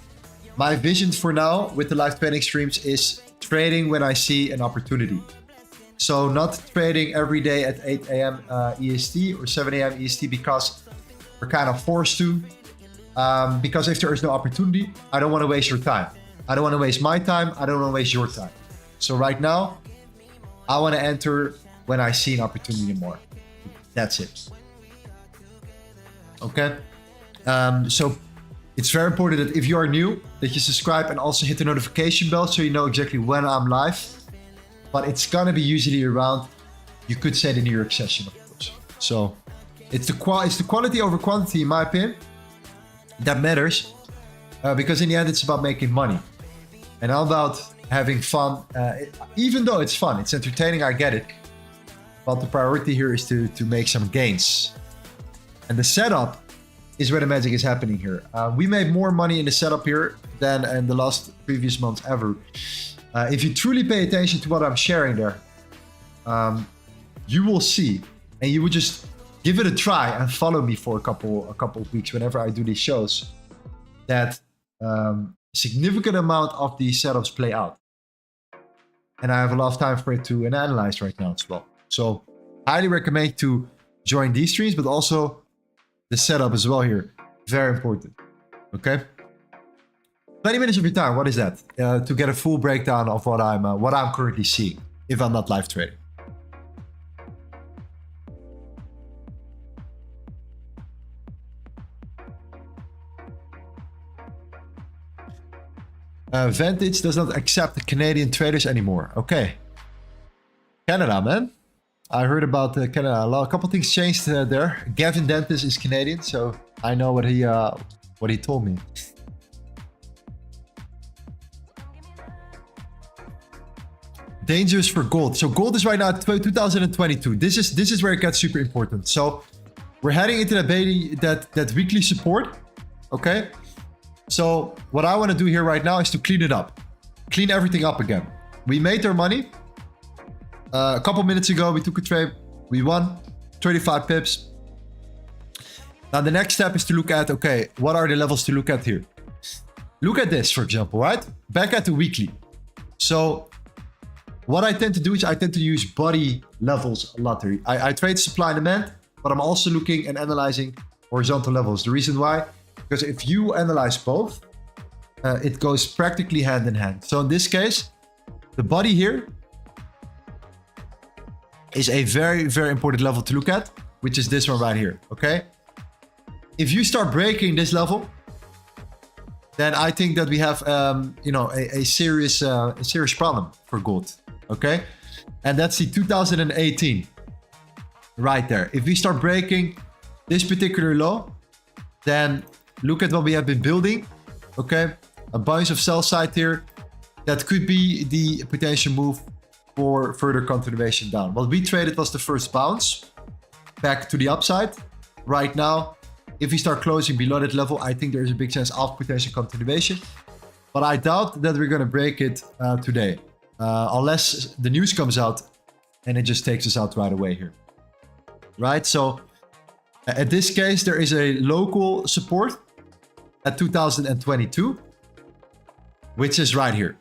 My vision for now with the live trading streams is trading when I see an opportunity. So not trading every day at 8 a.m. EST or 7 a.m. EST because we're kind of forced to. Because if there is no opportunity, I don't want to waste your time. I don't want to waste my time. I don't want to waste your time. So right now, I want to enter when I see an opportunity more. That's it. Okay. So it's very important that if you are new, that you subscribe and also hit the notification bell so you know exactly when I'm live. But it's gonna be usually around, you could say, the New York session, of course. So it's the quality over quantity, in my opinion, that matters. Because in the end, it's about making money. And all about having fun. Even though it's fun, it's entertaining, I get it. But the priority here is to make some gains. And the setup is where the magic is happening here. We made more money in the setup here than in the last previous months ever. If you truly pay attention to what I'm sharing there, you will see, and you would just give it a try and follow me for a couple of weeks whenever I do these shows, that significant amount of these setups play out. And I have a lot of time for it to analyze right now as well. So highly recommend to join these streams, but also the setup as well here. Very important. Okay. 20 minutes of your time, what is that? To get a full breakdown of what I'm currently seeing, if I'm not live trading. Vantage does not accept Canadian traders anymore. Okay. Canada, man. I heard about Canada. A couple things changed there. Gavin Dentis is Canadian, so I know what he told me. Dangerous for gold. So gold is right now at 2022. This is where it gets super important. So we're heading into that weekly support. Okay. So what I want to do here right now is to clean it up. Clean everything up again. We made our money. A couple minutes ago, we took a trade. We won 35 pips. Now the next step is to look at, okay, what are the levels to look at here? Look at this, for example, right? Back at the weekly. So what I tend to do is I tend to use body levels a lot here. I trade supply and demand, but I'm also looking and analyzing horizontal levels. The reason why? Because if you analyze both, it goes practically hand in hand. So in this case, the body here is a very, very important level to look at, which is this one right here, okay? If you start breaking this level, then I think that we have, a serious problem for gold, okay? And that's the 2018, right there. If we start breaking this particular low, then look at what we have been building, okay? A bunch of sell side here. That could be the potential move for further continuation down. What we traded was the first bounce back to the upside. Right now, if we start closing below that level, I think there's a big chance of potential continuation. But I doubt that we're going to break it today. unless the news comes out and it just takes us out right away here. Right, so at this case, there is a local support at 2022, which is right here.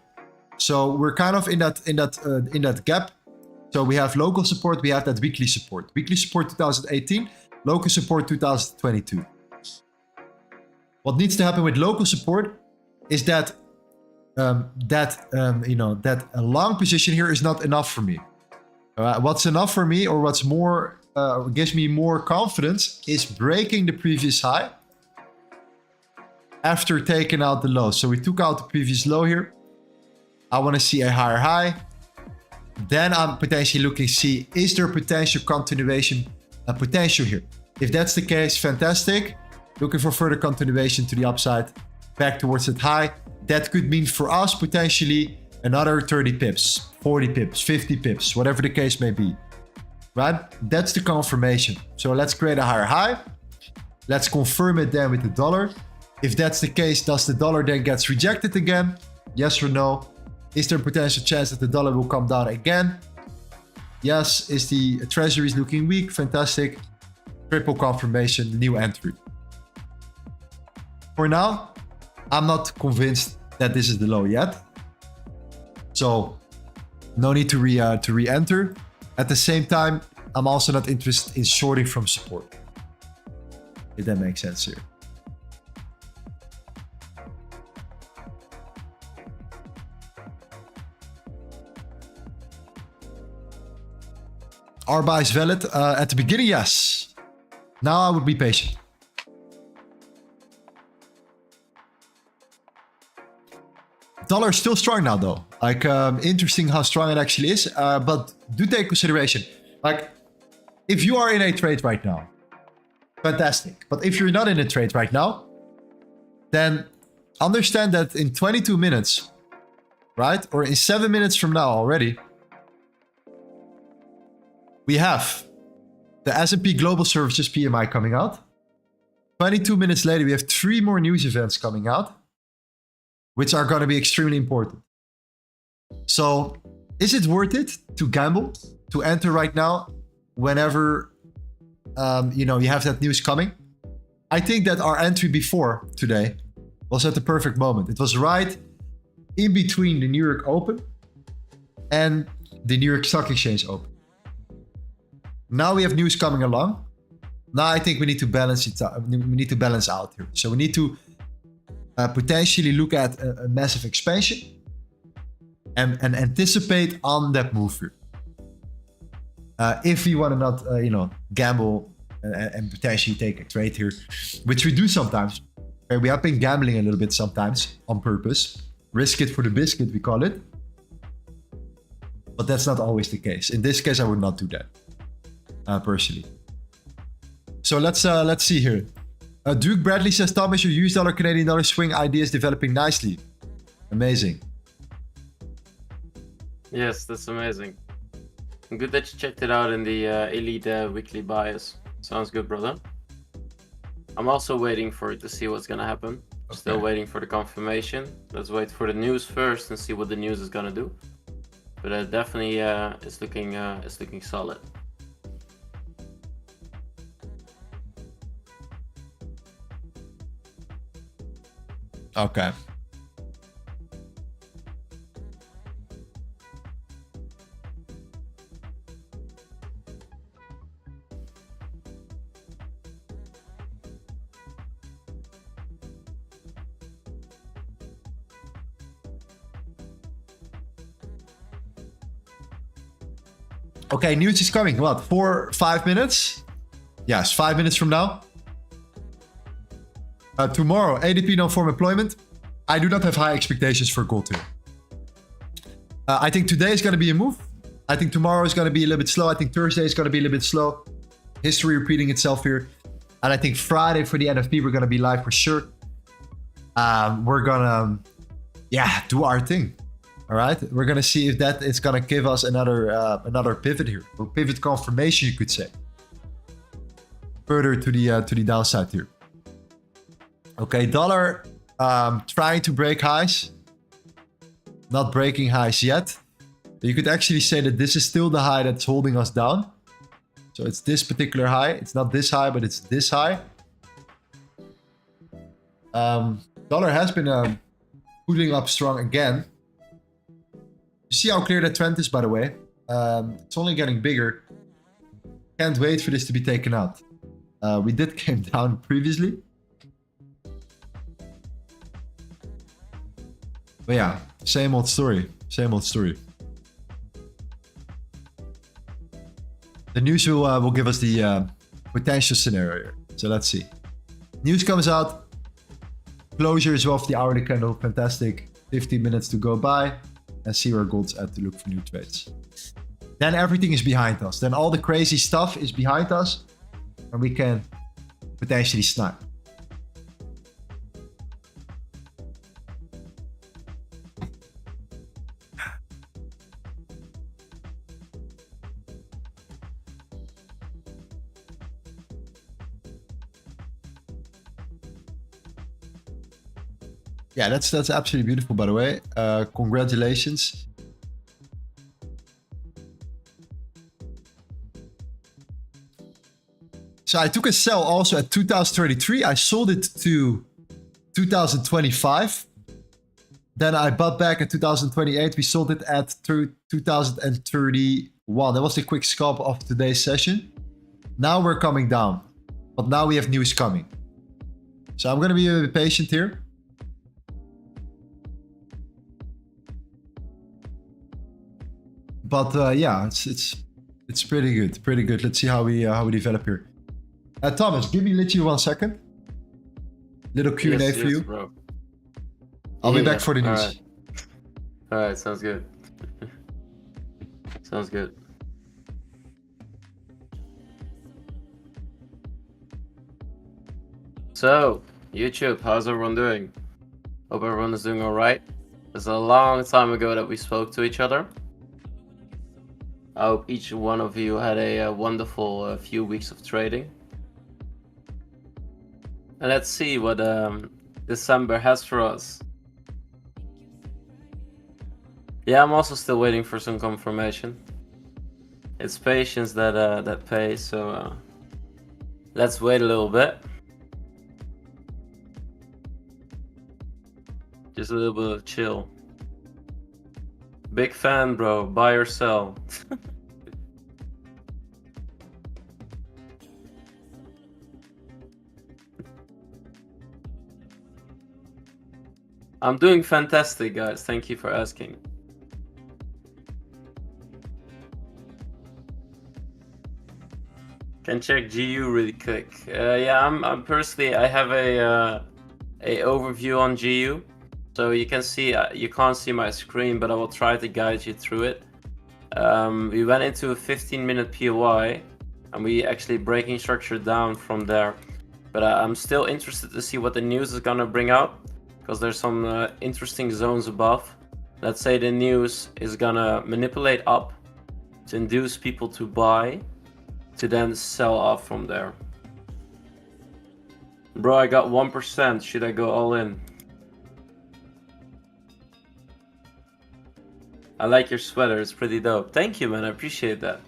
So we're kind of in that gap. So we have local support, we have that weekly support. Weekly support 2018, local support 2022. What needs to happen with local support is that that a long position here is not enough for me. What's enough for me, or what's more gives me more confidence, is breaking the previous high after taking out the low. So we took out the previous low here. I want to see a higher high. Then I'm potentially looking to see, is there potential continuation potential here? If that's the case, fantastic. Looking for further continuation to the upside, back towards that high. That could mean for us potentially another 30 pips, 40 pips, 50 pips, whatever the case may be. Right? That's the confirmation. So let's create a higher high. Let's confirm it then with the dollar. If that's the case, does the dollar then gets rejected again? Yes or no? Is there a potential chance that the dollar will come down again? Yes. Is the treasuries looking weak? Fantastic. Triple confirmation, new entry. For now, I'm not convinced that this is the low yet. So no need to re-enter. At the same time, I'm also not interested in shorting from support. If that makes sense here. Our buy is valid. At the beginning, yes. Now I would be patient. Dollar is still strong now though. Like, interesting how strong it actually is. But do take consideration. Like, if you are in a trade right now, fantastic. But if you're not in a trade right now, then understand that in 22 minutes, right? Or in 7 minutes from now already, we have the S&P Global Services PMI coming out. 22 minutes later, we have 3 more news events coming out, which are going to be extremely important. So is it worth it to gamble, to enter right now whenever you have that news coming? I think that our entry before today was at the perfect moment. It was right in between the New York Open and the New York Stock Exchange Open. Now we have news coming along. Now I think we need to balance it out. We need to balance out here. So we need to potentially look at a massive expansion and anticipate on that move here. If we want to not, gamble and potentially take a trade here, which we do sometimes. We have been gambling a little bit sometimes on purpose. Risk it for the biscuit, we call it. But that's not always the case. In this case, I would not do that, personally. So let's see here. Duke Bradley says, Thomas, your US dollar Canadian dollar swing idea is developing nicely. Amazing. Yes, that's amazing. Good that you checked it out in the Elite weekly bias. Sounds good, brother. I'm also waiting for it to see what's gonna happen. Okay. Still waiting for the confirmation. Let's wait for the news first and see what the news is gonna do. But definitely, it's looking solid. Okay. Okay, news is coming. What, 4-5 minutes? Yes, 5 minutes from now. Tomorrow, ADP non-farm employment. I do not have high expectations for gold here. I think today is going to be a move. I think tomorrow is going to be a little bit slow. I think Thursday is going to be a little bit slow. History repeating itself here. And I think Friday for the NFP, we're going to be live for sure. We're going to, do our thing. All right. We're going to see if that is going to give us another pivot here. Or pivot confirmation, you could say. Further to the downside here. Okay, dollar trying to break highs. Not breaking highs yet. You could actually say that this is still the high that's holding us down. So it's this particular high. It's not this high, but it's this high. Dollar has been pulling up strong again. You see how clear that trend is, by the way. It's only getting bigger. Can't wait for this to be taken out. We did came down previously. But yeah, same old story. Same old story. The news will give us the potential scenario here. So let's see. News comes out. Closure as well for the hourly candle. Fantastic. 15 minutes to go by. And see where gold's at to look for new trades. Then everything is behind us. Then all the crazy stuff is behind us. And we can potentially snipe. Yeah, that's absolutely beautiful, by the way. Congratulations. So I took a sell also at 2033. I sold it to 2025. Then I bought back at 2028. We sold it at 2031. That was the quick scalp of today's session. Now we're coming down. But now we have news coming. So I'm going to be a bit patient here. But yeah, it's pretty good, pretty good. Let's see how we develop here. Thomas, give me literally 1 second. Little Q&A for you. Bro. I'll be back for the news. All right, sounds good. Sounds good. So, YouTube, how's everyone doing? Hope everyone is doing all right. It's a long time ago that we spoke to each other. I hope each one of you had a wonderful few weeks of trading. And let's see what December has for us. Yeah, I'm also still waiting for some confirmation. It's patience that pays, so let's wait a little bit. Just a little bit of chill. Big fan, bro. Buy or sell. I'm doing fantastic, guys. Thank you for asking. Can check GU really quick. Yeah, I'm personally, I have a overview on GU. So you can see, you can't see my screen, but I will try to guide you through it. We went into a 15-minute POI, and we actually breaking structure down from there. But I'm still interested to see what the news is gonna bring out, because there's some interesting zones above. Let's say the news is gonna manipulate up to induce people to buy, to then sell off from there. Bro, I got 1%. Should I go all in? I like your sweater, it's pretty dope. Thank you, man, I appreciate that.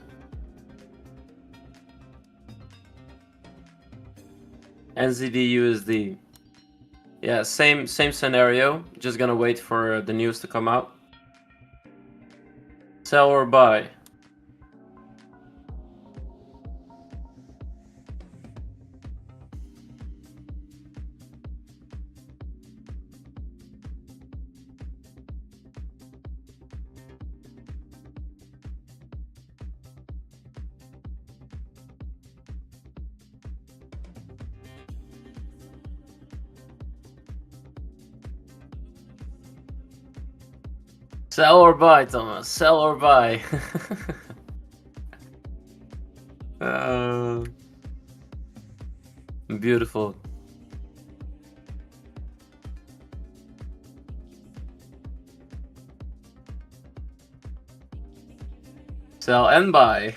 NZD USD. Yeah, same scenario. Just gonna wait for the news to come out. Sell or buy? Sell or buy, Thomas? Sell or buy? Beautiful. Sell and buy.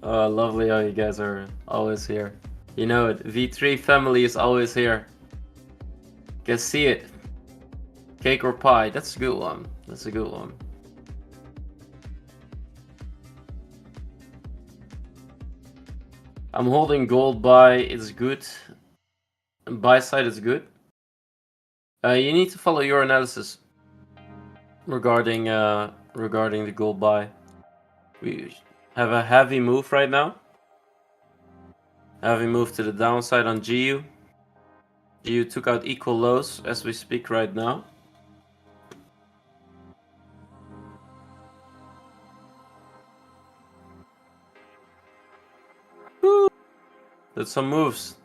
Oh, lovely how you guys are always here. You know it. V3 family is always here. Can see it. Cake or pie? That's a good one. That's a good one. I'm holding gold buy. It's good. And buy side is good. You need to follow your analysis regarding the gold buy. We have a heavy move right now. Heavy move to the downside on GU. GU took out equal lows as we speak right now. Woo! That's some moves.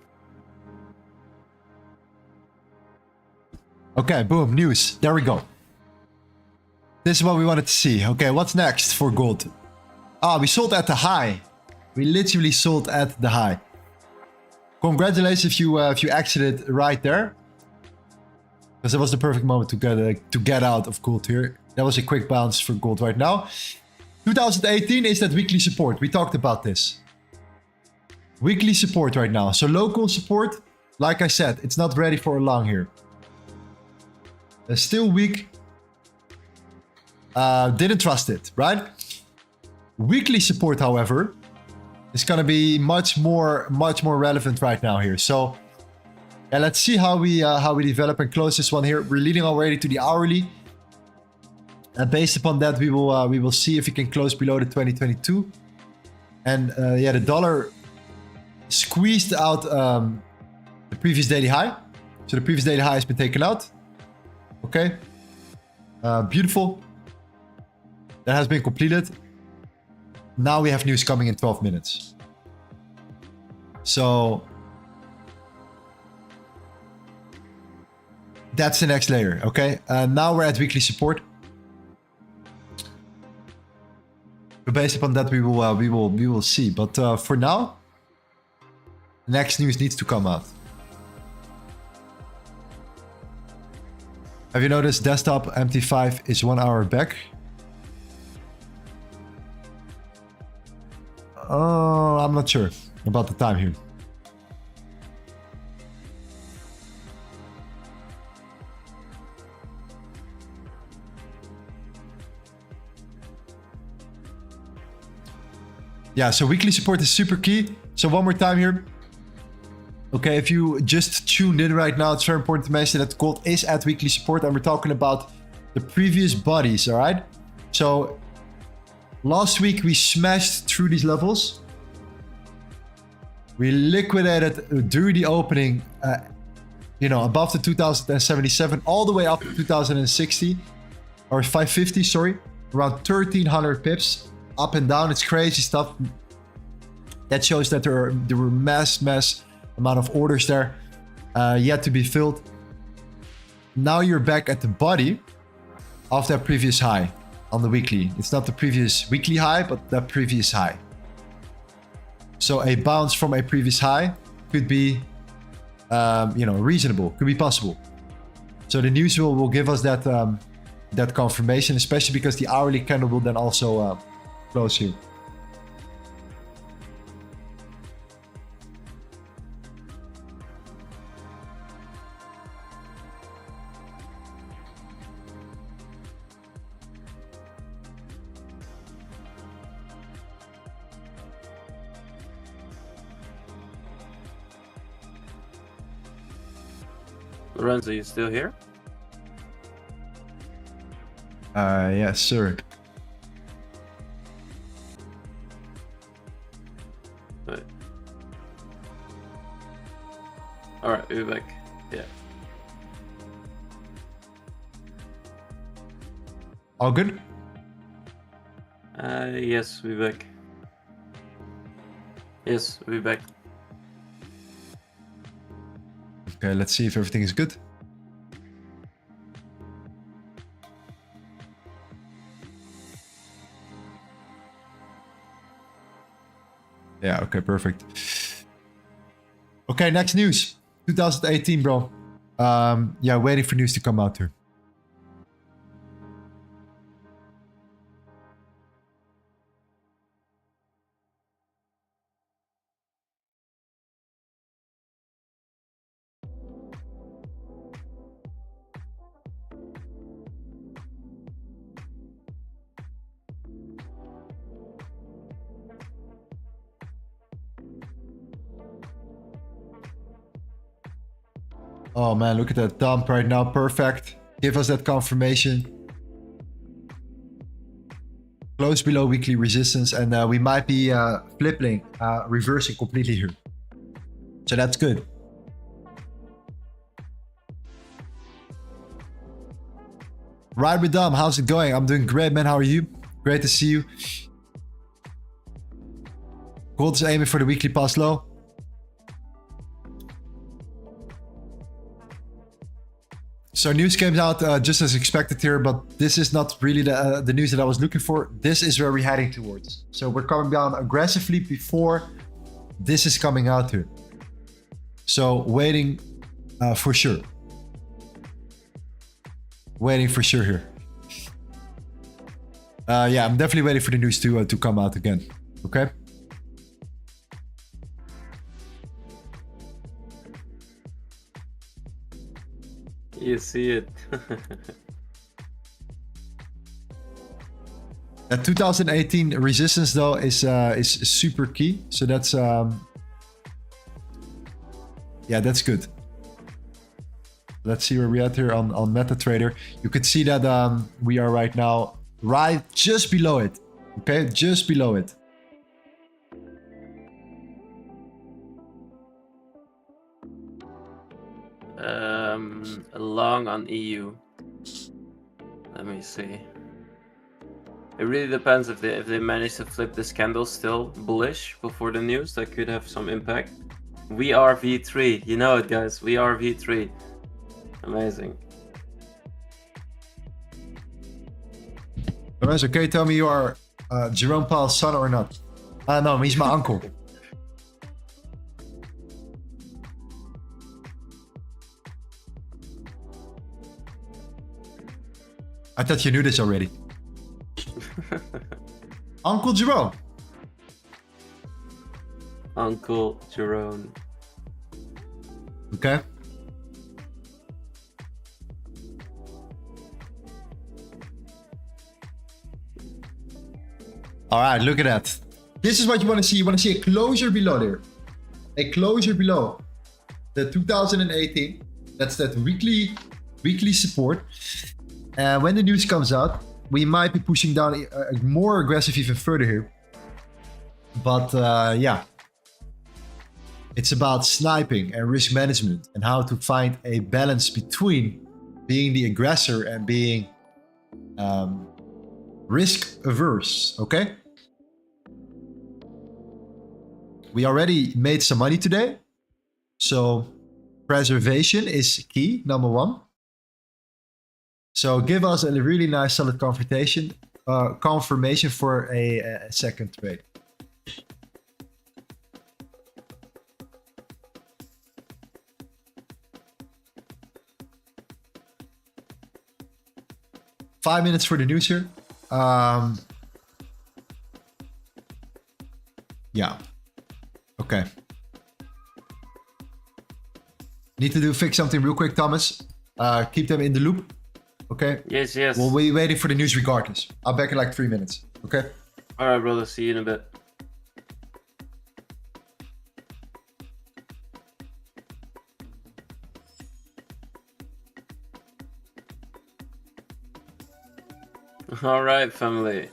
Okay, boom, news. There we go. This is what we wanted to see. Okay, what's next for gold? Ah, we sold at the high. We literally sold at the high. Congratulations if you exited right there. Because it was the perfect moment to get out of gold here. That was a quick bounce for gold right now. 2018 is that weekly support. We talked about this. Weekly support right now. So local support, like I said, it's not ready for a long here. Still weak. Didn't trust it, right? Weekly support, however, is gonna be much more relevant right now here. So, yeah, let's see how we develop and close this one here. We're leading already to the hourly, and based upon that, we will see if we can close below the 2022. And yeah, the dollar squeezed out the previous daily high. So the previous daily high has been taken out. Okay, beautiful. That has been completed. Now we have news coming in 12 minutes. So that's the next layer. Okay, now we're at weekly support. So based upon that, we will see. But for now, next news needs to come out. Have you noticed desktop MT5 is 1 hour back? Oh, I'm not sure about the time here. Yeah, so weekly support is super key. So one more time here. Okay, if you just tuned in right now, it's very important to mention that gold is at weekly support, and we're talking about the previous bodies, all right? So last week we smashed through these levels. We liquidated during the opening, you know, above the 2077, all the way up to 2060, or 550, sorry, around 1300 pips, up and down. It's crazy stuff. That shows that there were mass amount of orders there yet to be filled. Now you're back at the body of that previous high on the weekly. It's not the previous weekly high, but the previous high. So a bounce from a previous high could be, you know, reasonable, could be possible. So the news will give us that that confirmation, especially because the hourly candle will then also close here. Lorenzo, you still here? Yes, sir. Right. All right, we're back. Yeah. All good? Yes, we're back. Yes, we're back. Okay, let's see if everything is good. Yeah, okay, perfect. Okay, next news. 2018, bro. Yeah, waiting for news to come out here. Oh man, look at that dump right now. Perfect. Give us that confirmation. Close below weekly resistance, and we might be flipping, reversing completely here. So that's good. Right with Dom, how's it going? I'm doing great, man. How are you? Great to see you. Gold is aiming for the weekly pass low. So news came out just as expected here, but this is not really the news that I was looking for. This is where we're heading towards. So we're coming down aggressively before this is coming out here. So waiting for sure. Waiting for sure here. Yeah, I'm definitely waiting for the news to come out again. Okay. You see it. That 2018 resistance though is super key. So that's yeah, that's good. Let's see where we're at here on MetaTrader. You can see that we are right now right just below it. Okay, just below it. Long on EU. Let me see. It really depends if they manage to flip this candle still bullish before the news. That could have some impact. We are V3. You know it, guys. We are V3. Amazing. Lorenzo, can you tell me you are Jerome Powell's son or not? No, he's my uncle. I thought you knew this already. Uncle Jerome. Uncle Jerome. Okay. All right, look at that. This is what you want to see. You want to see a closure below there. A closure below the 2018. That's that weekly support. When the news comes out, we might be pushing down more aggressive even further here. But yeah, it's about sniping and risk management and how to find a balance between being the aggressor and being risk averse, okay? We already made some money today. So preservation is key, number one. So give us a really nice solid confirmation for a second trade. Five minutes for the news here. Yeah. Okay. Need to fix something real quick, Thomas. Keep them in the loop. Okay. Yes, yes. We'll be waiting for the news regardless. I'll back in like 3 minutes. Okay. All right, brother. See you in a bit. All right, family.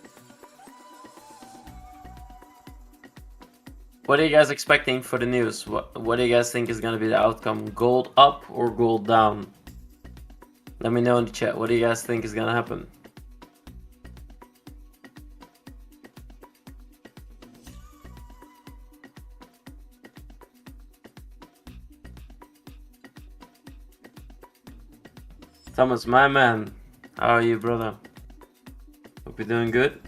What are you guys expecting for the news? What do you guys think is going to be the outcome? Gold up or gold down? Let me know in the chat. What do you guys think is going to happen? Thomas, my man. How are you, brother? Hope you're doing good.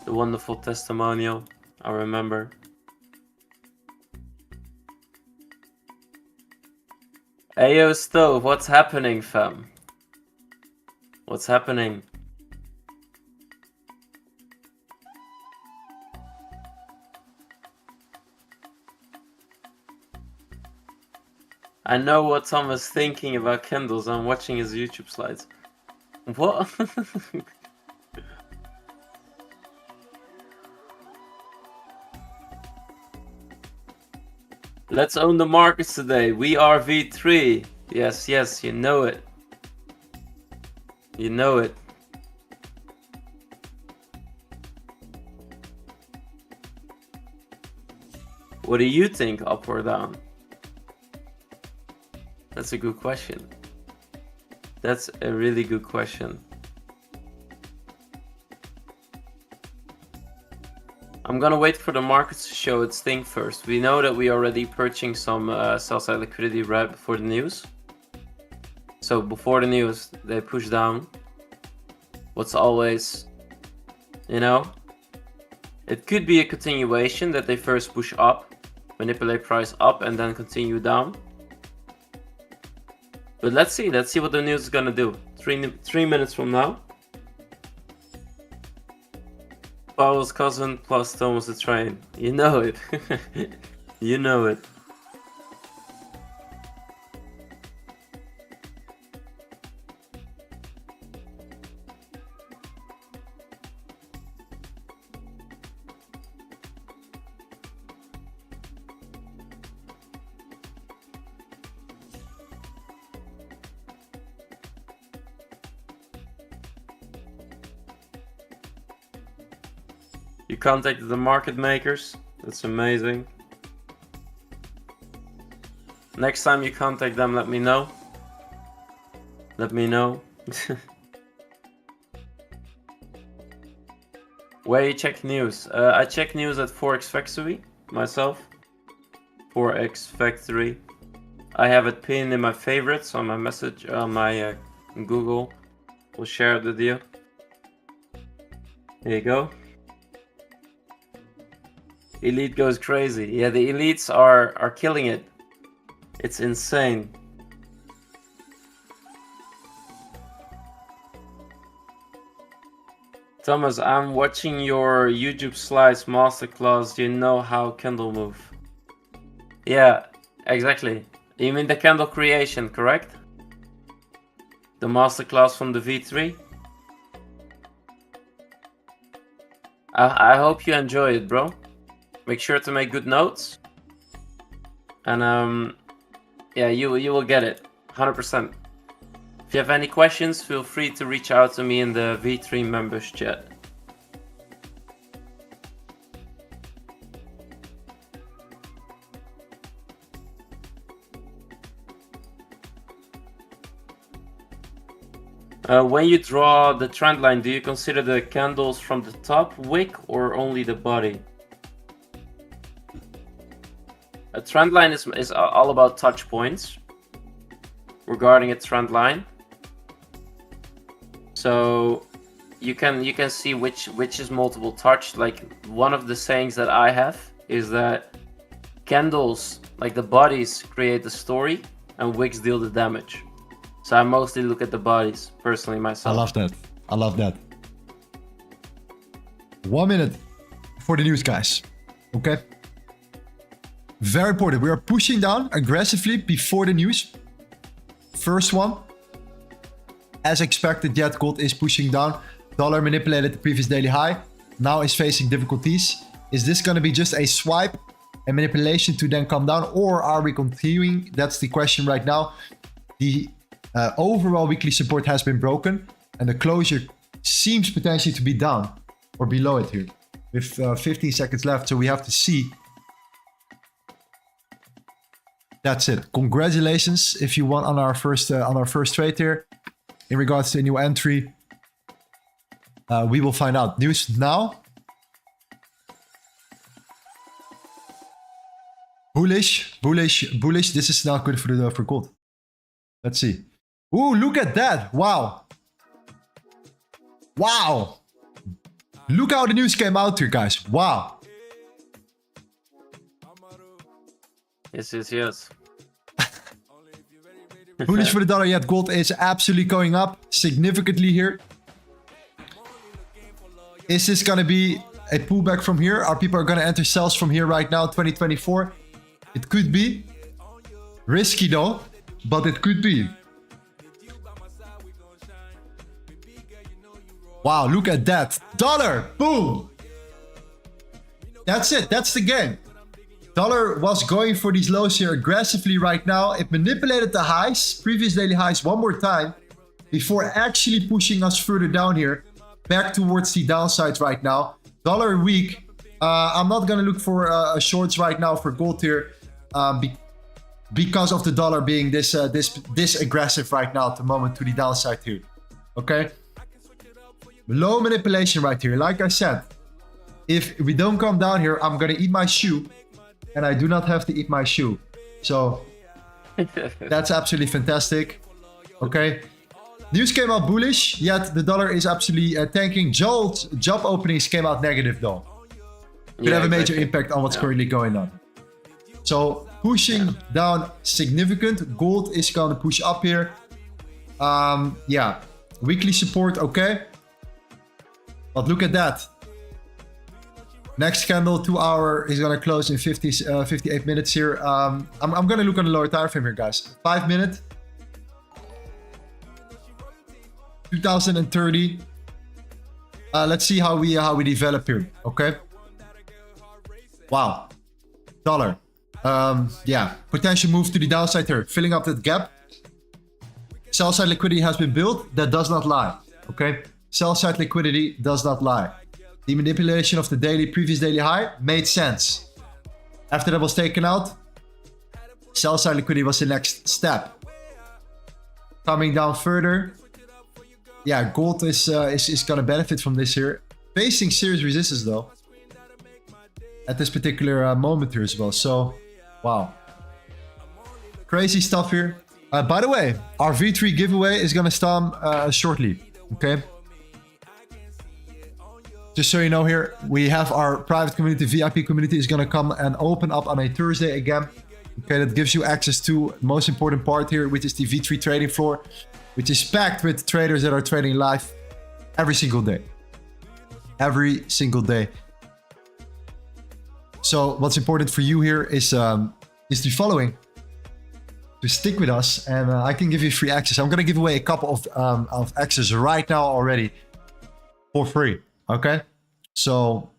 The wonderful testimonial, I remember. Ayo Stove, what's happening, fam? What's happening? I know what Tom is thinking about candles. I'm watching his YouTube slides. What? Let's own the markets today. We are V3. Yes, yes, you know it. You know it. What do you think, up or down? That's a good question. That's a really good question. I'm gonna wait for the markets to show its thing first. We know that we already purchasing some sell-side liquidity right before the news. So before the news, they push down. What's always, you know, it could be a continuation that they first push up, manipulate price up, and then continue down. But let's see what the news is gonna do. Three minutes from now. Powell's cousin plus Thomas the Train. You know it. You know it. You contacted the market makers. That's amazing. Next time you contact them, let me know. Let me know. Where you check news? I check news at Forex Factory myself. Forex Factory. I have it pinned in my favorites on my message on my Google. We'll share it with you. There you go. Elite goes crazy. Yeah, the elites are killing it. It's insane. Thomas, I'm watching your YouTube slides masterclass. You know how candle move. Yeah, exactly. You mean the candle creation, correct? The masterclass from the V3? I hope you enjoy it, bro. Make sure to make good notes. And yeah, you will get it. 100%. If you have any questions, feel free to reach out to me in the V3 members chat. When you draw the trend line, do you consider the candles from the top wick or only the body? A trend line is all about touch points regarding a trend line. So you can see which is multiple touch. Like one of the sayings that I have is that candles, like the bodies, create the story and wicks deal the damage. So I mostly look at the bodies personally myself. I love that. I love that. 1 minute for the news, guys. Okay. Very important. We are pushing down aggressively before the news. First one. As expected, yet gold is pushing down. Dollar manipulated the previous daily high. Now is facing difficulties. Is this going to be just a swipe and manipulation to then come down? Or are we continuing? That's the question right now. The overall weekly support has been broken. And the closure seems potentially to be down or below it here. With 15 seconds left. So we have to see. That's it. Congratulations if you won on our first trade here. In regards to a new entry, we will find out. News now. Bullish, bullish, bullish. This is not good for gold. Let's see. Ooh, look at that! Wow, wow! Look how the news came out here, guys. Wow. Yes. Bullish for the dollar, yet gold is absolutely going up significantly here. Is this going to be a pullback from here? Are people going to enter sells from here right now, 2024? It could be. Risky though, but it could be. Wow, look at that. Dollar, boom. That's it. That's the game. Dollar was going for these lows here aggressively right now. It manipulated the highs, previous daily highs, one more time before actually pushing us further down here, back towards the downside right now. Dollar weak. I'm not gonna look for shorts right now for gold here, because of the dollar being this aggressive right now at the moment to the downside here. Okay, low manipulation right here. Like I said, if we don't come down here, I'm gonna eat my shoe, and I do not have to eat my shoe. So that's absolutely fantastic. Okay. News came out bullish, yet the dollar is absolutely tanking. Job openings came out negative though. Could have a major impact on what's currently going on. So pushing down significant. Gold is going to push up here. Yeah, weekly support, okay. But look at that. Next candle, 2 hour, is going to close in 58 minutes here. I'm going to look on the lower time frame here, guys. 5 minute. 2030. Let's see how we develop here. Okay. Wow. Dollar. Yeah. Potential move to the downside here. Filling up that gap. Sell side liquidity has been built. That does not lie. Okay. Sell side liquidity does not lie. The manipulation of the previous daily high made sense. After that was taken out, sell side liquidity was the next step. Coming down further. Yeah, gold is gonna benefit from this here. Facing serious resistance though. At this particular moment here as well. So, wow. Crazy stuff here. By the way, our V3 giveaway is gonna start shortly. Okay. Just so you know here, we have our private community, VIP community is gonna come and open up on a Thursday again. Okay, that gives you access to the most important part here, which is the V3 trading floor, which is packed with traders that are trading live every single day. Every single day. So what's important for you here is the following. To stick with us, and I can give you free access. I'm gonna give away a couple of access right now already for free. Okay, so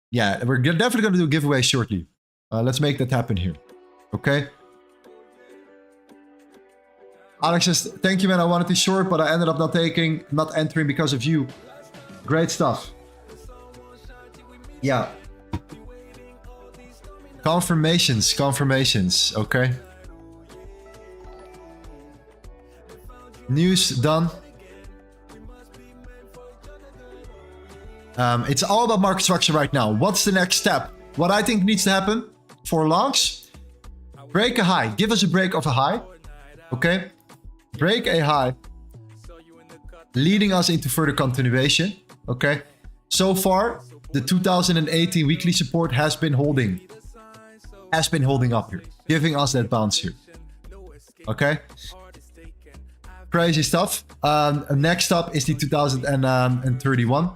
yeah, we're definitely gonna do a giveaway shortly. Let's make that happen here. Okay. Alex says, thank you, man. I wanted to short, but I ended up not entering because of you. Great stuff. Yeah. Confirmations. Okay. News done. It's all about market structure right now. What's the next step? What I think needs to happen for longs, break a high. Give us a break of a high. Okay. Break a high, leading us into further continuation. Okay. So far, the 2018 weekly support has been holding up here, giving us that bounce here. Okay. Crazy stuff. Next up is the 2031.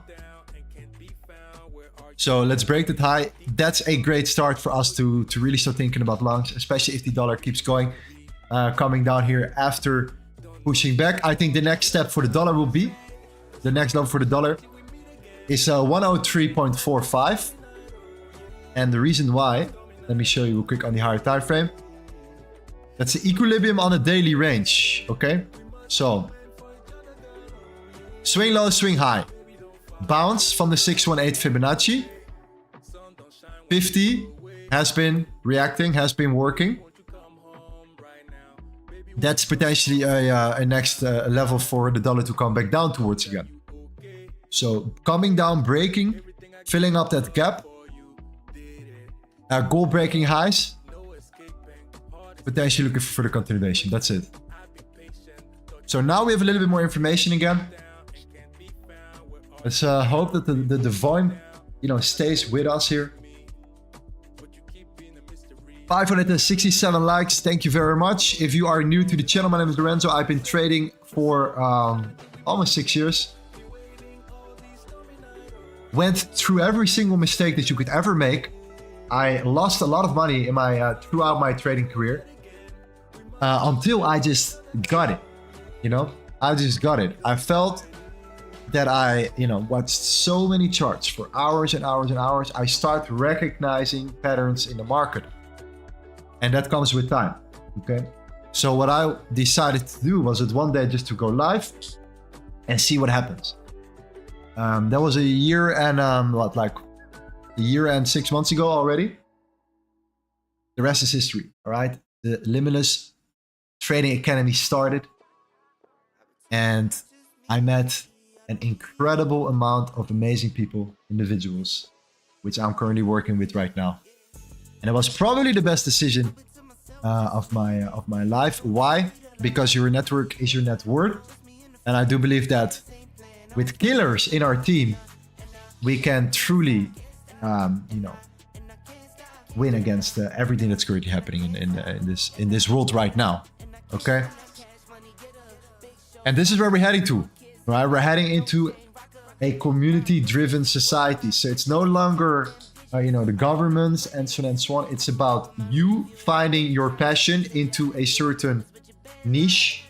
So let's break that high. That's a great start for us to really start thinking about longs, especially if the dollar keeps going, coming down here after pushing back. I think the next step for the dollar will be, the next level for the dollar is 103.45. And the reason why, let me show you real quick on the higher time frame. That's the equilibrium on a daily range. Okay. So swing low, swing high. Bounce from the 618 Fibonacci. 50 has been reacting, has been working. That's potentially a next level for the dollar to come back down towards again. So coming down, breaking, filling up that gap. Gold breaking highs. Potentially looking for further continuation. That's it. So now we have a little bit more information again. Let's hope that the volume, stays with us here. 567 likes. Thank you very much. If you are new to the channel, my name is Lorenzo. I've been trading for almost 6 years. Went through every single mistake that you could ever make. I lost a lot of money in throughout my trading career. Until I just got it. I just got it. I felt that I watched so many charts for hours and hours and hours. I start recognizing patterns in the market. And that comes with time, okay? So what I decided to do was that one day just to go live and see what happens. That was a year and a year and 6 months ago already. The rest is history, all right? The Limitless Trading Academy started, and I met an incredible amount of amazing people, individuals, which I'm currently working with right now. And it was probably the best decision of my life. Why? Because your network is your net worth. And I do believe that with killers in our team, we can truly, win against everything that's currently happening in this world right now. Okay. And this is where we're heading to, right? We're heading into a community-driven society. So it's no longer, the governments and so on and so on. It's about you finding your passion into a certain niche.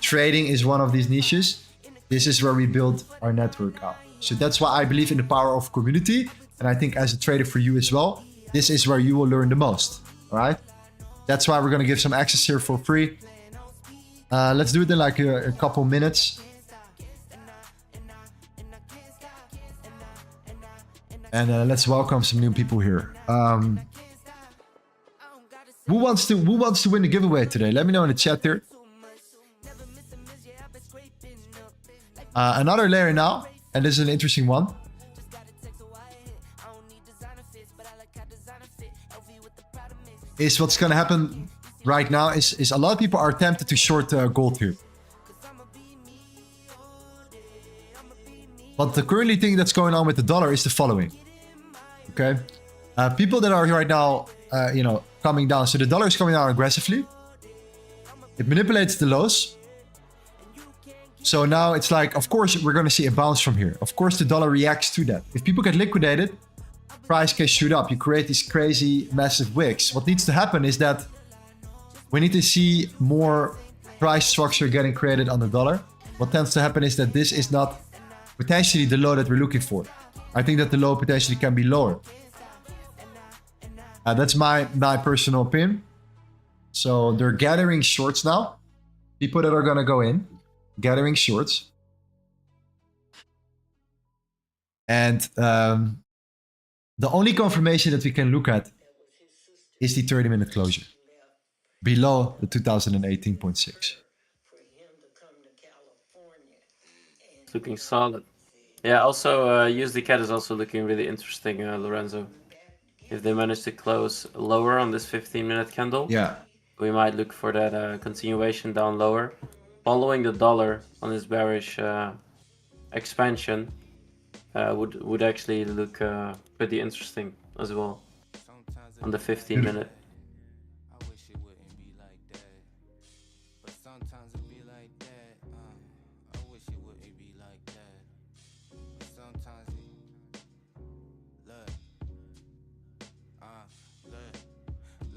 Trading is one of these niches. This is where we build our network up. So that's why I believe in the power of community. And I think as a trader for you as well, this is where you will learn the most. All right. That's why we're going to give some access here for free. Let's do it in like a couple minutes. And let's welcome some new people here. Who wants to win the giveaway today? Let me know in the chat here. Another layer now, and this is an interesting one. Is what's going to happen right now is a lot of people are tempted to short gold here. But the currently thing that's going on with the dollar is the following. Okay, people that are right now, coming down. So the dollar is coming down aggressively. It manipulates the lows. So now it's like, of course, we're going to see a bounce from here. Of course, the dollar reacts to that. If people get liquidated, price can shoot up. You create these crazy, massive wicks. What needs to happen is that we need to see more price structure getting created on the dollar. What tends to happen is that this is not potentially the low that we're looking for. I think that the low potentially can be lower. That's my personal opinion. So they're gathering shorts now. People that are going to go in, gathering shorts. And the only confirmation that we can look at is the 30-minute closure below the 2018.6. It's looking solid. Yeah, also USD CAD is also looking really interesting, Lorenzo. If they manage to close lower on this 15-minute candle, yeah, we might look for that continuation down lower, following the dollar on this bearish expansion. Would actually look pretty interesting as well on the 15-minute.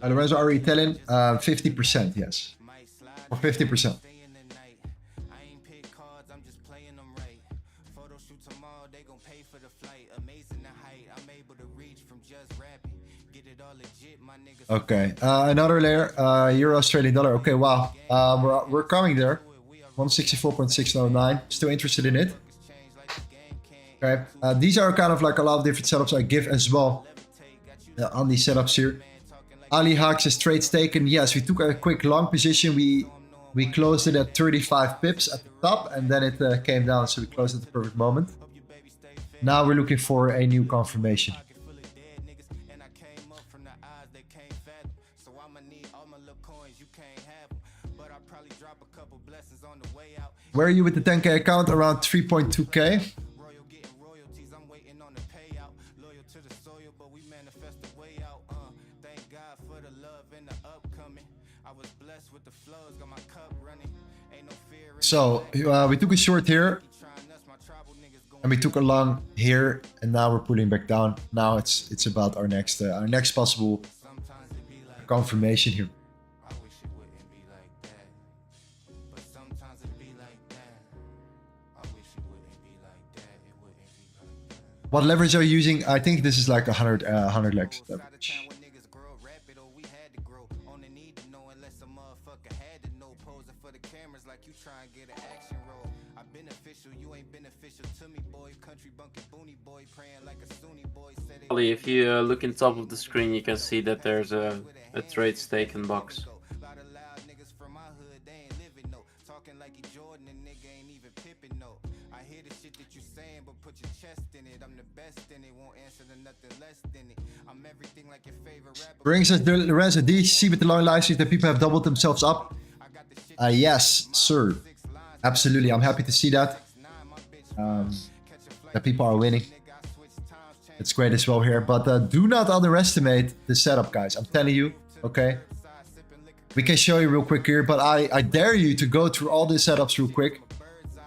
Lorenzo, are we telling 50%? Yes, or 50%. Okay, another layer, Euro Australian dollar. Okay, wow, we're coming there. 164.609. Still interested in it. Okay, these are kind of like a lot of different setups I give as well on these setups here. Ali Haq says trades taken. Yes, we took a quick long position. We closed it at 35 pips at the top, and then it came down, so we closed at the perfect moment. Now we're looking for a new confirmation. Where are you with the 10K account? Around 3.2K. So we took a short here, and we took a long here, and now we're pulling back down. Now it's about our next possible confirmation here. What leverage are you using? I think this is like 100 legs leverage. unless a motherfucker had to know. Posing for the cameras like you try and get an action role. I'm beneficial, you ain't beneficial to me, boy. Country bunky boony boy, praying like a Sunni boy. If you look in top of the screen, you can see that there's a trades taken box. Brings us Lorenzo. Did you see with the long live streams that people have doubled themselves up? Yes, sir. Absolutely. I'm happy to see that. That people are winning. It's great as well here. But do not underestimate the setup, guys. I'm telling you. Okay. We can show you real quick here. But I dare you to go through all the setups real quick.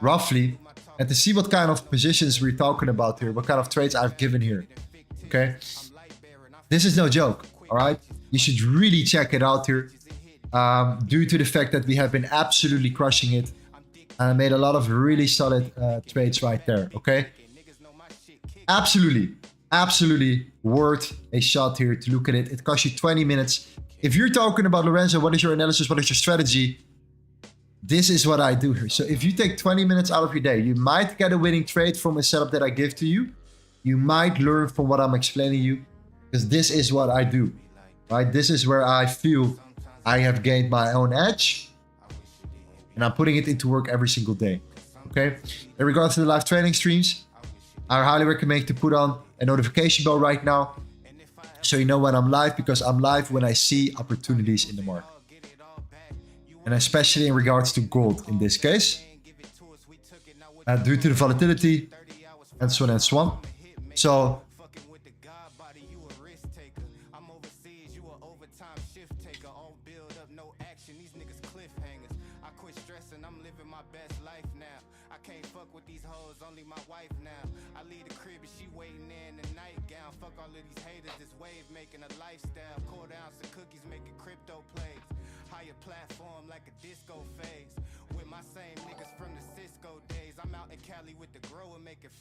Roughly. And to see what kind of positions we're talking about here. What kind of trades I've given here. Okay. This is no joke. Alright. You should really check it out here. Due to the fact that we have been absolutely crushing it. And I made a lot of really solid trades right there. Okay. Absolutely worth a shot here to look at it. It costs you 20 minutes. If you're talking about, Lorenzo, what is your analysis? What is your strategy? This is what I do here. So if you take 20 minutes out of your day, you might get a winning trade from a setup that I give to you. You might learn from what I'm explaining you. Because this is what I do. Right? This is where I feel I have gained my own edge. And I'm putting it into work every single day. Okay? In regards to the live trading streams, I highly recommend to put on a notification bell right now. So you know when I'm live, because I'm live when I see opportunities in the market. And especially in regards to gold in this case. Due to the volatility and so on and so on. So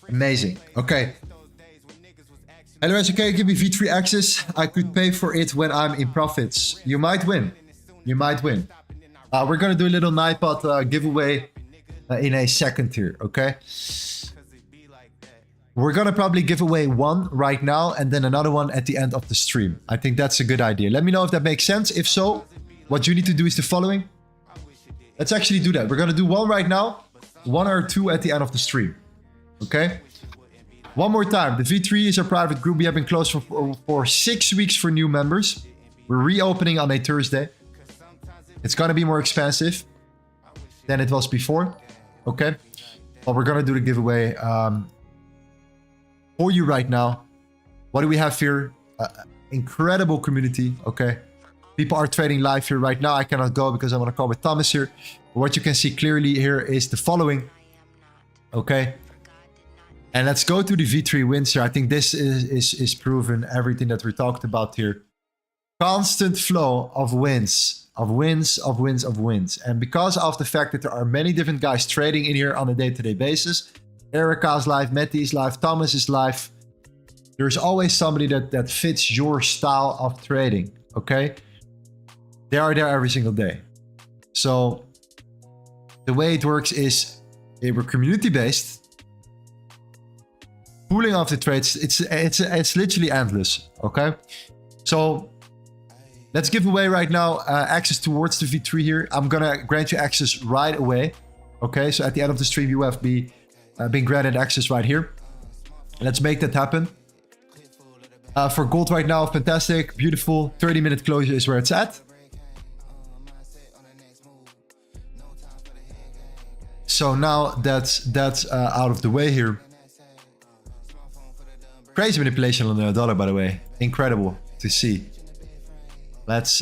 amazing. Okay. Hey Lorenzo, can you give me V3 access? I could pay for it when I'm in profits. You might win. You might win. We're going to do a little Nightbot giveaway in a second here. Okay. We're going to probably give away one right now and then another one at the end of the stream. I think that's a good idea. Let me know if that makes sense. If so, what you need to do is the following. Let's actually do that. We're going to do one right now, one or two at the end of the stream. Okay. One more time. The V3 is our private group. We have been closed for 6 weeks for new members. We're reopening on a Thursday. It's going to be more expensive than it was before. Okay. But we're going to do the giveaway for you right now. What do we have here? Incredible community. Okay. People are trading live here right now. I cannot go because I'm on a call with Thomas here. But what you can see clearly here is the following. Okay. And let's go to the V3 wins here. I think this is proven everything that we talked about here. Constant flow of wins, of wins. And because of the fact that there are many different guys trading in here on a day-to-day basis, Erica's live, Matty is live, Thomas is live. There's always somebody that fits your style of trading, okay? They are there every single day. So the way it works is we're community-based. Pooling off the trades, it's literally endless, okay? So let's give away right now access towards the V3 here. I'm gonna grant you access right away, okay? So at the end of the stream, you have been granted access right here. Let's make that happen. For gold right now, fantastic, beautiful. 30-minute closure is where it's at. So now that's out of the way here. Crazy manipulation on the dollar, by the way. Incredible to see. Let's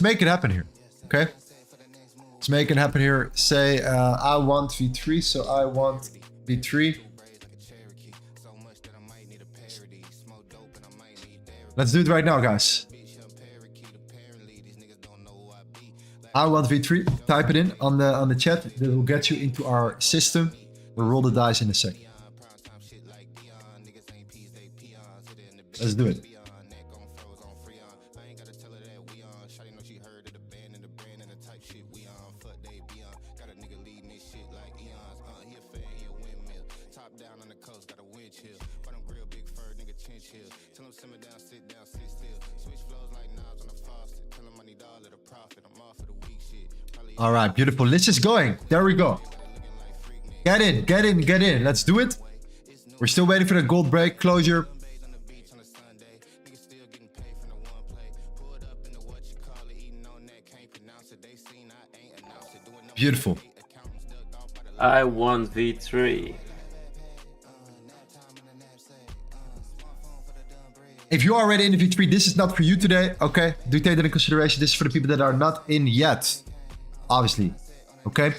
make it happen here. Okay. Let's make it happen here. Say I want V3, so I want V3. Let's do it right now, guys. I want V3. Type it in on the chat. That will get you into our system. We'll roll the dice in a second. Let's do it. type shit. We on fuck they be on. Got a nigga leading this shit like eons. He a fan, he a windmill. Top down on the coast, got a wind chill. But I'm grill, big fur, nigga chin chill. Tell him simmer down, sit still. Switch flows like knobs on a faucet. Tell him I need all of the profit. I'm off for the weak shit. All right, beautiful. Let's just going. There we go. Get in, get in, get in. Let's do it. We're still waiting for the gold break closure. Beautiful. I won V3. If you're already in the V3, this is not for you today. Okay, do take that in consideration. This is for the people that are not in yet. Obviously. Okay.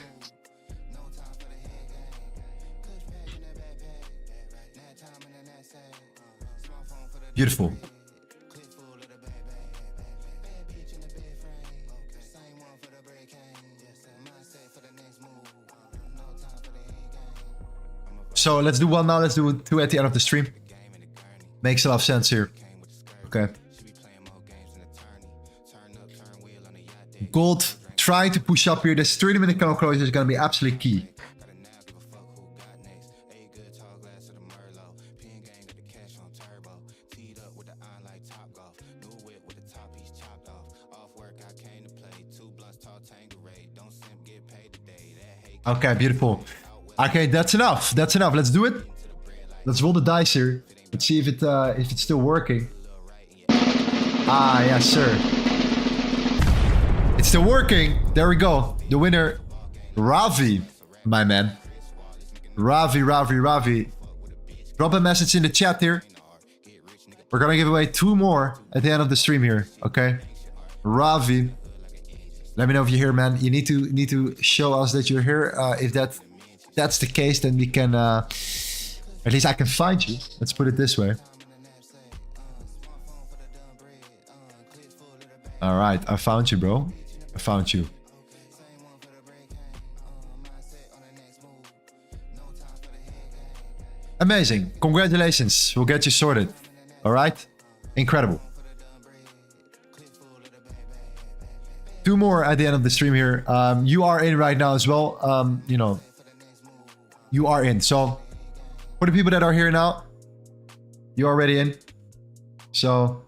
Beautiful. So let's do one now. Let's do two at the end of the stream. Makes a lot of sense here. Okay. Gold trying to push up here. This 30-minute candle closure is going to be absolutely key. Okay, beautiful. Okay, that's enough. That's enough. Let's do it. Let's roll the dice here. Let's see if it's still working. Ah, yes, sir. It's still working. There we go. The winner, Ravi, my man. Ravi. Drop a message in the chat here. We're gonna give away 2 more at the end of the stream here. Okay, Ravi. Let me know if you're here, man. You need to show us that you're here. If that's the case, then we can. At least I can find you. Let's put it this way. All right, I found you, bro. I found you. Amazing. Congratulations. We'll get you sorted. All right. Incredible. 2 more at the end of the stream here. You are in right now as well. You know, you are in. So for the people that are here now, you're already in. So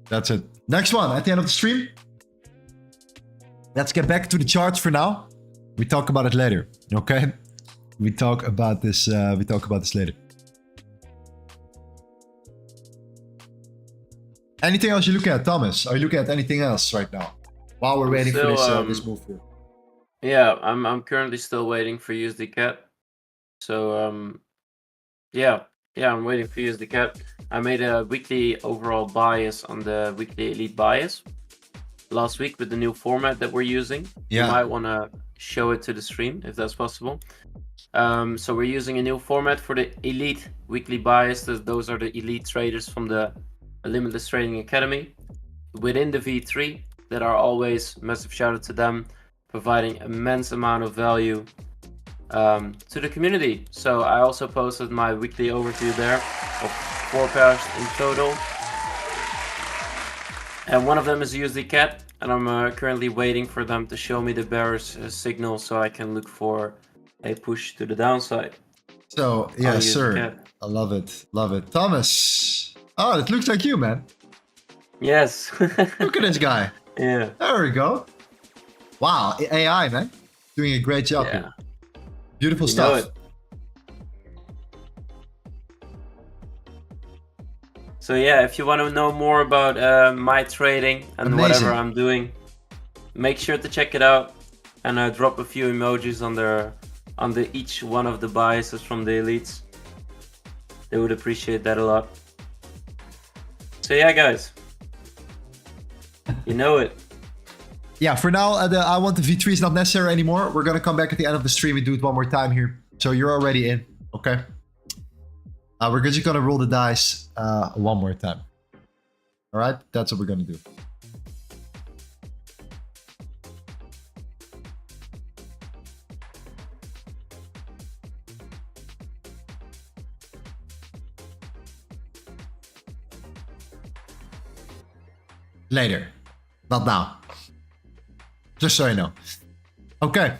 that's it. Next one at the end of the stream. Let's get back to the charts for now. We talk about it later. Okay? We talk about this later. Anything else you're looking at, Thomas? Are you looking at anything else right now? While we're waiting for this move here. Yeah, I'm currently still waiting for USD cat. So yeah, I'm waiting for USD cat. I made a weekly overall bias on the weekly elite bias last week with the new format that we're using. Yeah. You might want to show it to the stream if that's possible. So we're using a new format for the elite weekly bias. Those are the elite traders from the Limitless Trading Academy within the V3 that are always, massive shout out to them, providing immense amount of value to the community. So I also posted my weekly overview there of 4 pairs in total, and one of them is USD cat, and I'm currently waiting for them to show me the bearish signal so I can look for a push to the downside. So yeah, sir, I love it, Thomas. Oh, it looks like you, man. Yes. Look at this guy. Yeah. There we go. Wow, AI, man, doing a great job here. Beautiful stuff. So yeah, if you want to know more about my trading and whatever I'm doing, make sure to check it out and drop a few emojis on each one of the biases from the elites. They would appreciate that a lot. So yeah, guys, you know it. Yeah, for now, I want the V3 is not necessary anymore. We're going to come back at the end of the stream and do it one more time here. So you're already in, okay? We're just going to roll the dice one more time. All right? That's what we're going to do. Later. Not now. Just so you know. Okay.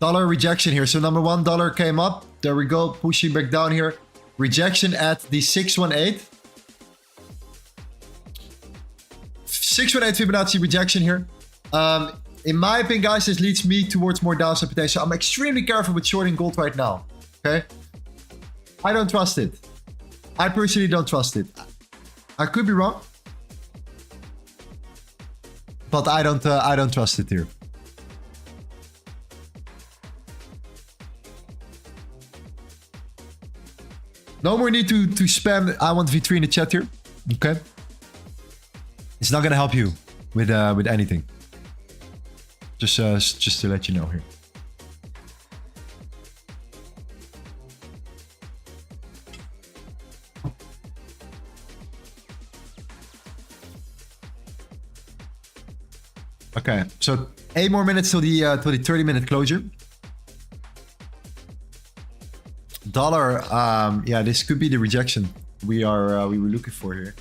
Dollar rejection here. So number one, dollar came up. There we go. Pushing back down here. Rejection at the 618. 618 Fibonacci rejection here. In my opinion, guys, this leads me towards more downside potential. I'm extremely careful with shorting gold right now. Okay? I don't trust it. I personally don't trust it. I could be wrong. But I don't trust it here. No more need to spam I want V3 in the chat here. Okay? It's not gonna help you with anything. Just to let you know here. Okay, so 8 more minutes till the 30-minute closure. Dollar, yeah, this could be the rejection we were looking for here.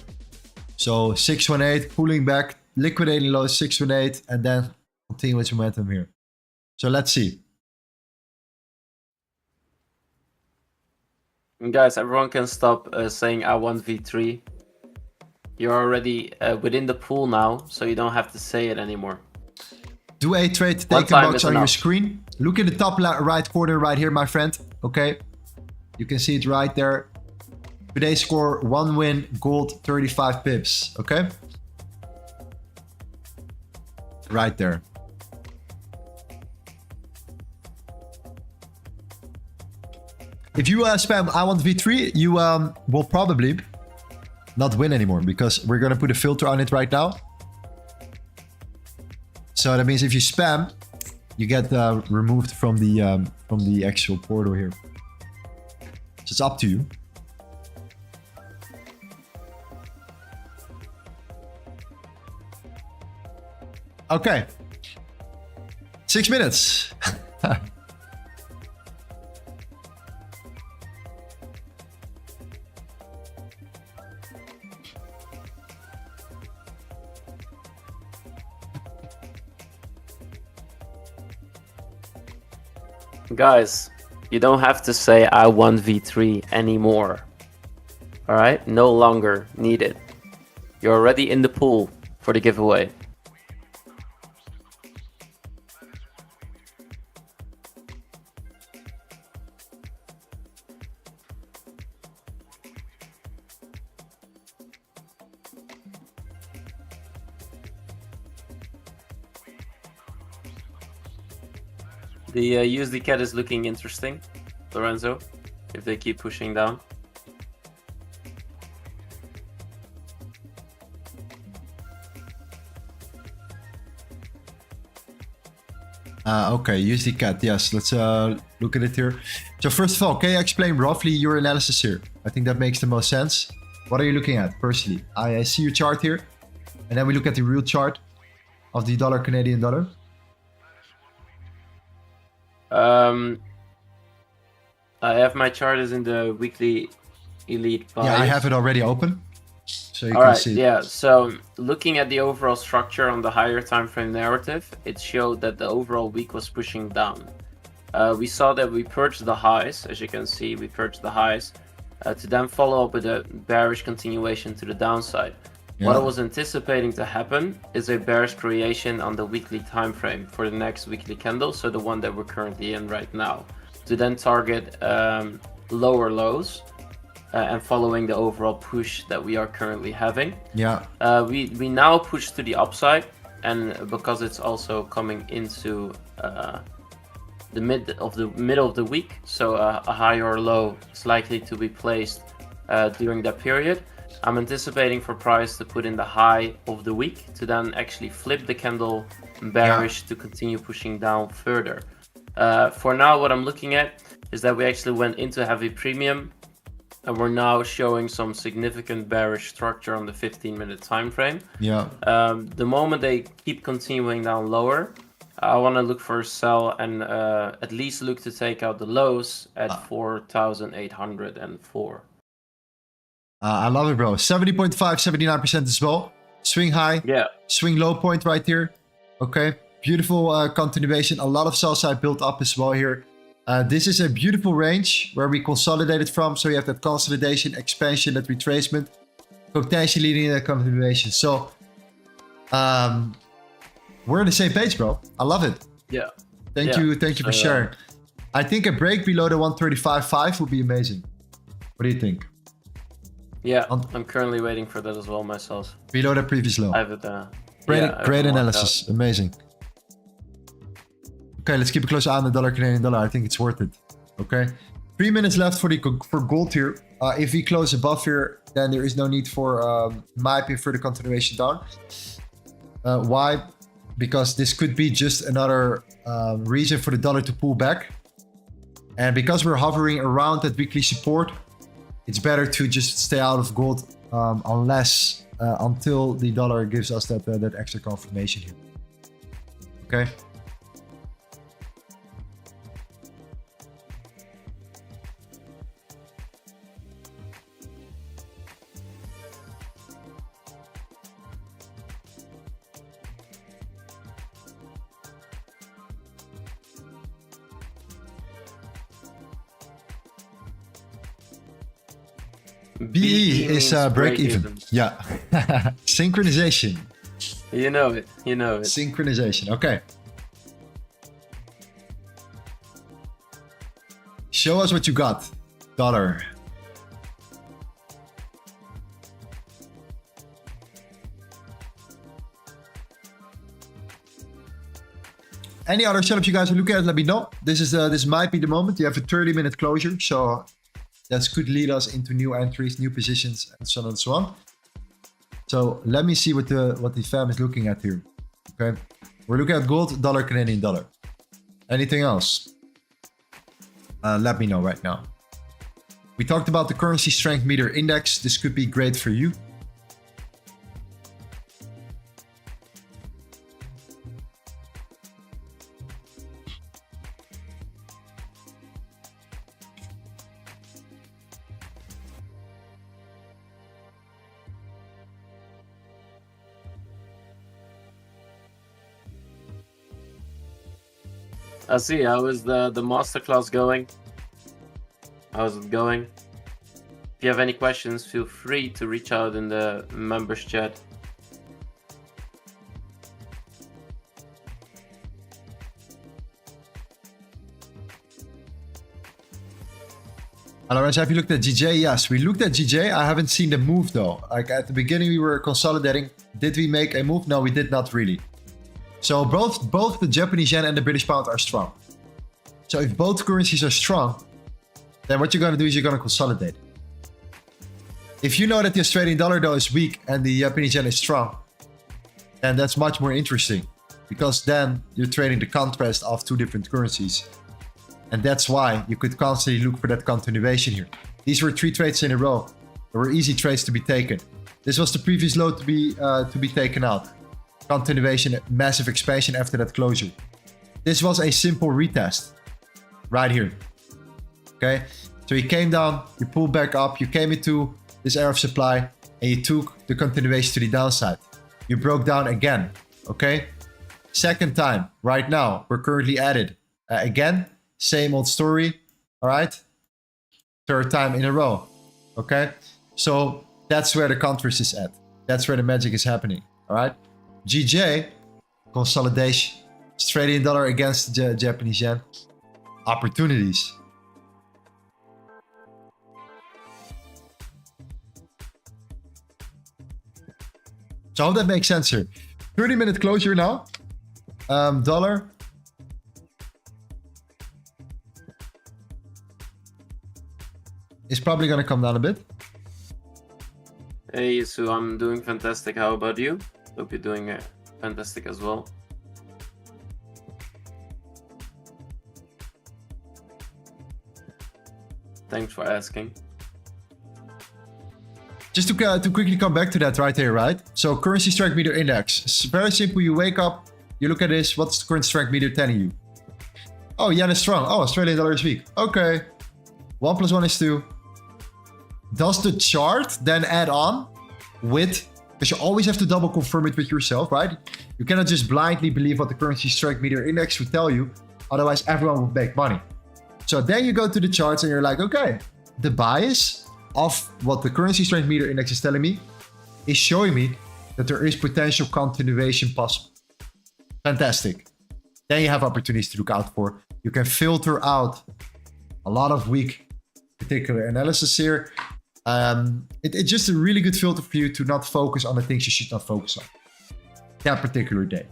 So 618 pulling back, liquidating low 618, and then continue with momentum here. So let's see. Guys, everyone can stop saying I want V3. You're already within the pool now, so you don't have to say it anymore. Do a trade, take a box on your screen. Look in the top right corner right here, my friend. Okay, you can see it right there. Today's score, 1 win, gold, 35 pips. Okay, right there. If you spam I want V3, you will probably not win anymore because we're gonna put a filter on it right now. So that means if you spam, you get removed from the actual portal here. So it's up to you. Okay. 6 minutes. Guys, you don't have to say I want V3 anymore. Alright? No longer needed. You're already in the pool for the giveaway. The USD CAD is looking interesting, Lorenzo, if they keep pushing down. Okay, USD CAD, yes, let's look at it here. So first of all, can you explain roughly your analysis here? I think that makes the most sense. What are you looking at personally? I see your chart here, and then we look at the real chart of the dollar Canadian dollar. I have my chart is in the weekly elite buys. Yeah, I have it already open, so you can see. Yeah, so looking at the overall structure on the higher time frame narrative, it showed that the overall week was pushing down. We saw that we purged the highs, as you can see, we purged the highs, to then follow up with a bearish continuation to the downside. Yeah. What I was anticipating to happen is a bearish creation on the weekly time frame for the next weekly candle, so the one that we're currently in right now, to then target lower lows and following the overall push that we are currently having. Yeah. We now push to the upside, and because it's also coming into the middle of the week, so a high or low is likely to be placed during that period. I'm anticipating for price to put in the high of the week to then actually flip the candle bearish to continue pushing down further. For now, what I'm looking at is that we actually went into heavy premium and we're now showing some significant bearish structure on the 15-minute time frame. Yeah. The moment they keep continuing down lower, I want to look for a sell and at least look to take out the lows at 4,804. I love it, bro. 70.5, 79% as well. Swing high. Yeah. Swing low point right here. Okay. Beautiful continuation. A lot of sell side built up as well here. This is a beautiful range where we consolidated from. So you have that consolidation, expansion, that retracement, potentially leading to that continuation. So we're on the same page, bro. I love it. Yeah. Thank you for sharing. I think a break below the 135.5 would be amazing. What do you think? Yeah, I'm currently waiting for that as well myself. Below the previous low. I have it. Great analysis. Amazing. Okay, let's keep a close eye on the dollar Canadian dollar. I think it's worth it. Okay. 3 minutes left for gold here. If we close above here, then there is no need for, in my opinion, further continuation down. Why? Because this could be just another reason for the dollar to pull back. And because we're hovering around that weekly support, it's better to just stay out of gold until the dollar gives us that extra confirmation here. Okay. BE is break even. Yeah. Synchronization. You know it. Synchronization. Okay. Show us what you got. Dollar. Any other setups you guys are looking at, let me know. This might be the moment. You have a 30-minute closure, so that could lead us into new entries, new positions, and so on and so on. So let me see what the fam is looking at here. Okay, we're looking at gold, dollar, Canadian dollar. Anything else? Let me know right now. We talked about the currency strength meter index. This could be great for you. I see. How is the masterclass going? How's it going? If you have any questions, feel free to reach out in the members chat. Lorenzo, have you looked at GJ? Yes, we looked at GJ. I haven't seen the move though. Like at the beginning, we were consolidating. Did we make a move? No, we did not really. So both the Japanese yen and the British pound are strong. So if both currencies are strong, then what you're going to do is you're going to consolidate. If you know that the Australian dollar though is weak and the Japanese yen is strong, then that's much more interesting because then you're trading the contrast of two different currencies. And that's why you could constantly look for that continuation here. These were 3 trades in a row. There were easy trades to be taken. This was the previous low to be taken out. Continuation, massive expansion after that closure. This was a simple retest right here. Okay, so you came down, you pulled back up, you came into this area of supply, and you took the continuation to the downside. You broke down again. Okay, second time right now. We're currently at it again. Same old story. All right, third time in a row. Okay, so that's where the contrast is at. That's where the magic is happening. All right. GJ, consolidation, Australian dollar against the Japanese yen, opportunities. So I hope that makes sense here. 30-minute closure now. Dollar. Is probably going to come down a bit. Hey, so I'm doing fantastic. How about you? Hope you're doing fantastic as well. Thanks for asking. Just to quickly come back to that right here, right? So currency strength meter index. It's very simple. You wake up, you look at this. What's the current strength meter telling you? Oh, yen is strong. Oh, Australian dollar is weak. Okay. 1 + 1 is 2. does the chart then add on with, because you always have to double confirm it with yourself, right? You cannot just blindly believe what the currency strength meter index would tell you. Otherwise, everyone would make money. So then you go to the charts and you're like, okay, the bias of what the currency strength meter index is telling me is showing me that there is potential continuation possible. Fantastic. Then you have opportunities to look out for. You can filter out a lot of weak particular analysis here. It's just a really good filter for you to not focus on the things you should not focus on that particular day.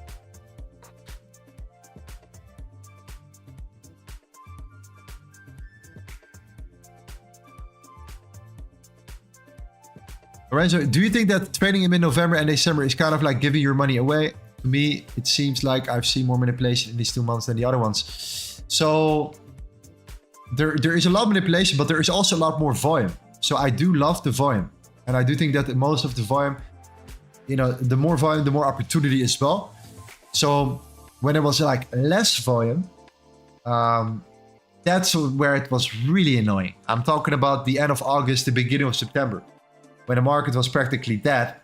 Lorenzo, do you think that trading in mid-November and December is kind of like giving your money away? To me, it seems like I've seen more manipulation in these 2 months than the other ones. So there is a lot of manipulation, but there is also a lot more volume. So I do love the volume. And I do think that most of the volume, you know, the more volume, the more opportunity as well. So when there was like less volume, that's where it was really annoying. I'm talking about the end of August, the beginning of September, when the market was practically dead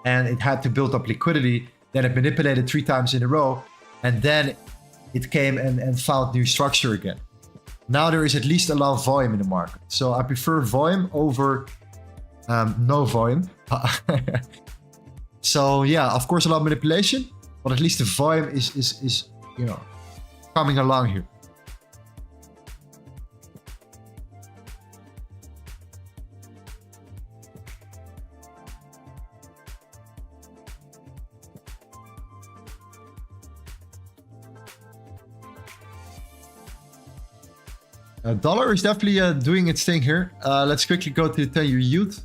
and it had to build up liquidity. Then it manipulated 3 times in a row, and then it came and found new structure again. Now there is at least a lot of volume in the market. So I prefer volume over no volume. So yeah, of course, a lot of manipulation, but at least the volume is you know, coming along here. Dollar is definitely doing its thing here. Let's quickly go to the 10-year yield.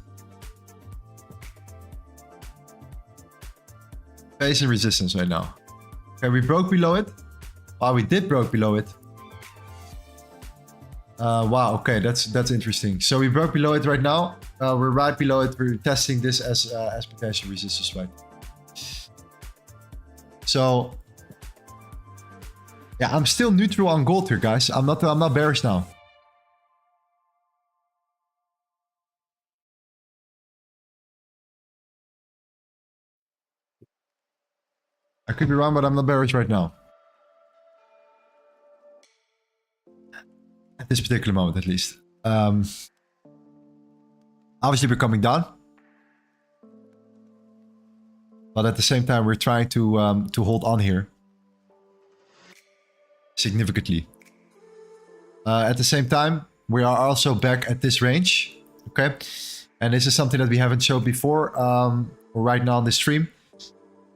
Facing resistance right now. Okay, we broke below it. Wow, we did broke below it. Wow, okay, that's interesting. So we broke below it right now. We're right below it. We're testing this as potential resistance, right? So yeah, I'm still neutral on gold here, guys. I'm not bearish now. I could be wrong, but I'm not bearish right now. At this particular moment, at least. Obviously, we're coming down. But at the same time, we're trying to hold on here. Significantly. At the same time, we are also back at this range. Okay. And this is something that we haven't showed before. Right now on the stream.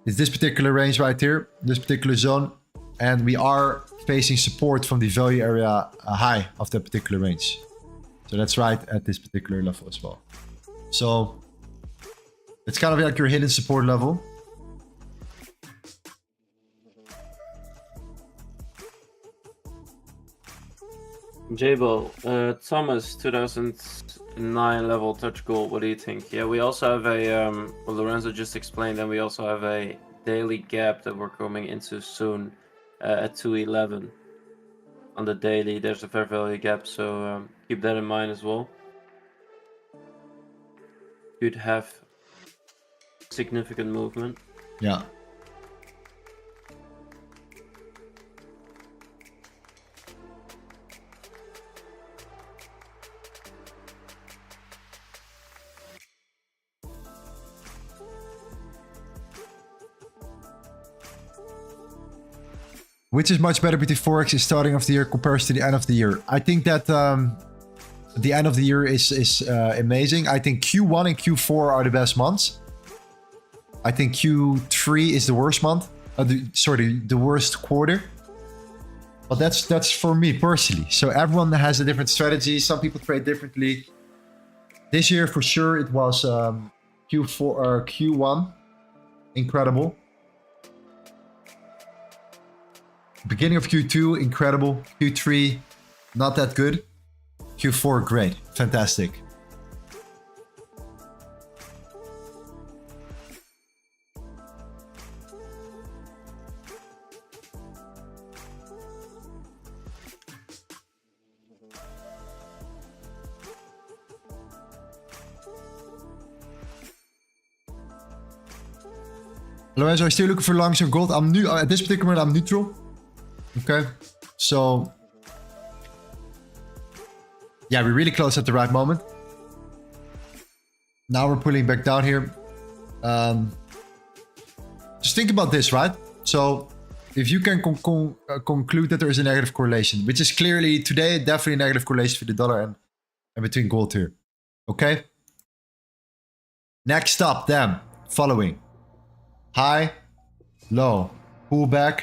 It's this particular range right here, this particular zone, and we are facing support from the value area high of that particular range. So that's right at this particular level as well. So it's kind of like your hidden support level. Jabo, Thomas, 2009 level touch gold. What do you think? Yeah, we also have a, well, Lorenzo just explained, and we also have a daily gap that we're coming into soon at 211. On the daily, there's a fair value gap, so keep that in mind as well. Could have significant movement. Yeah. Which is much better between Forex is starting of the year compared to the end of the year? I think that the end of the year is amazing. I think Q1 and Q4 are the best months. I think Q3 is the worst month. The worst quarter. But that's for me personally. So everyone has a different strategy. Some people trade differently. This year for sure it was Q4 or Q1. Incredible. Beginning of Q2, incredible. Q3, not that good. Q4, great. Fantastic. Lorenzo, are you still looking for longs or gold? I'm new at this particular moment. I'm neutral. Okay, so yeah, we're really close at the right moment. Now we're pulling back down here. Just think about this, right? So if you can conclude that there is a negative correlation, which is clearly today definitely a negative correlation for the dollar and between gold here. Okay. Next up, then following high, low, pullback.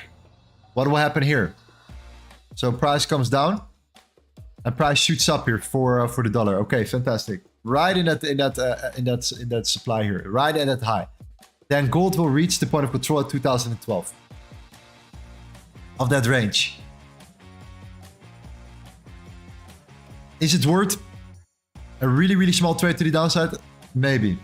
What will happen here? So price comes down and price shoots up here for the dollar. Okay, fantastic. Right in that supply here, right at that high. Then gold will reach the point of control at 2012 of that range. Is it worth a really, really small trade to the downside? Maybe.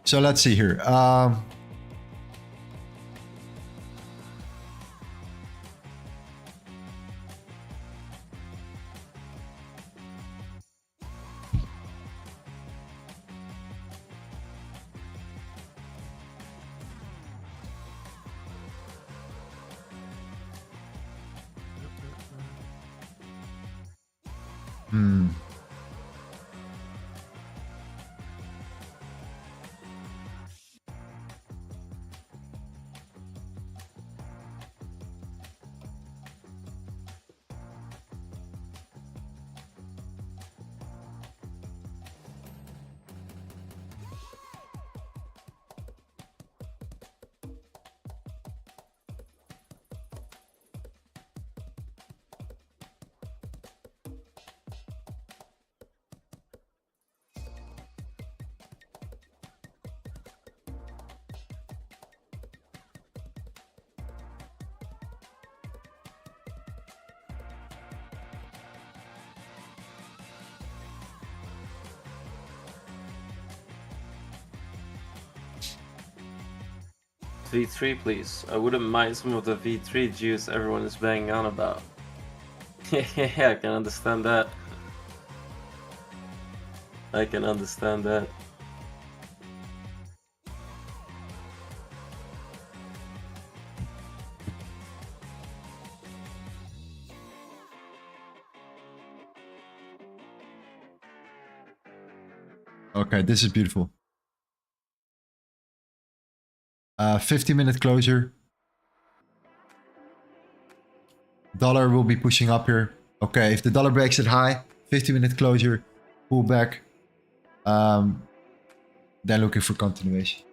So let's see here. V3, please. I wouldn't mind some of the V3 juice everyone is banging on about. Yeah, I can understand that. I can understand that. Okay, this is beautiful. 50-minute closure. Dollar will be pushing up here. Okay, if the dollar breaks it high, 50-minute closure, pull back. Then looking for continuation.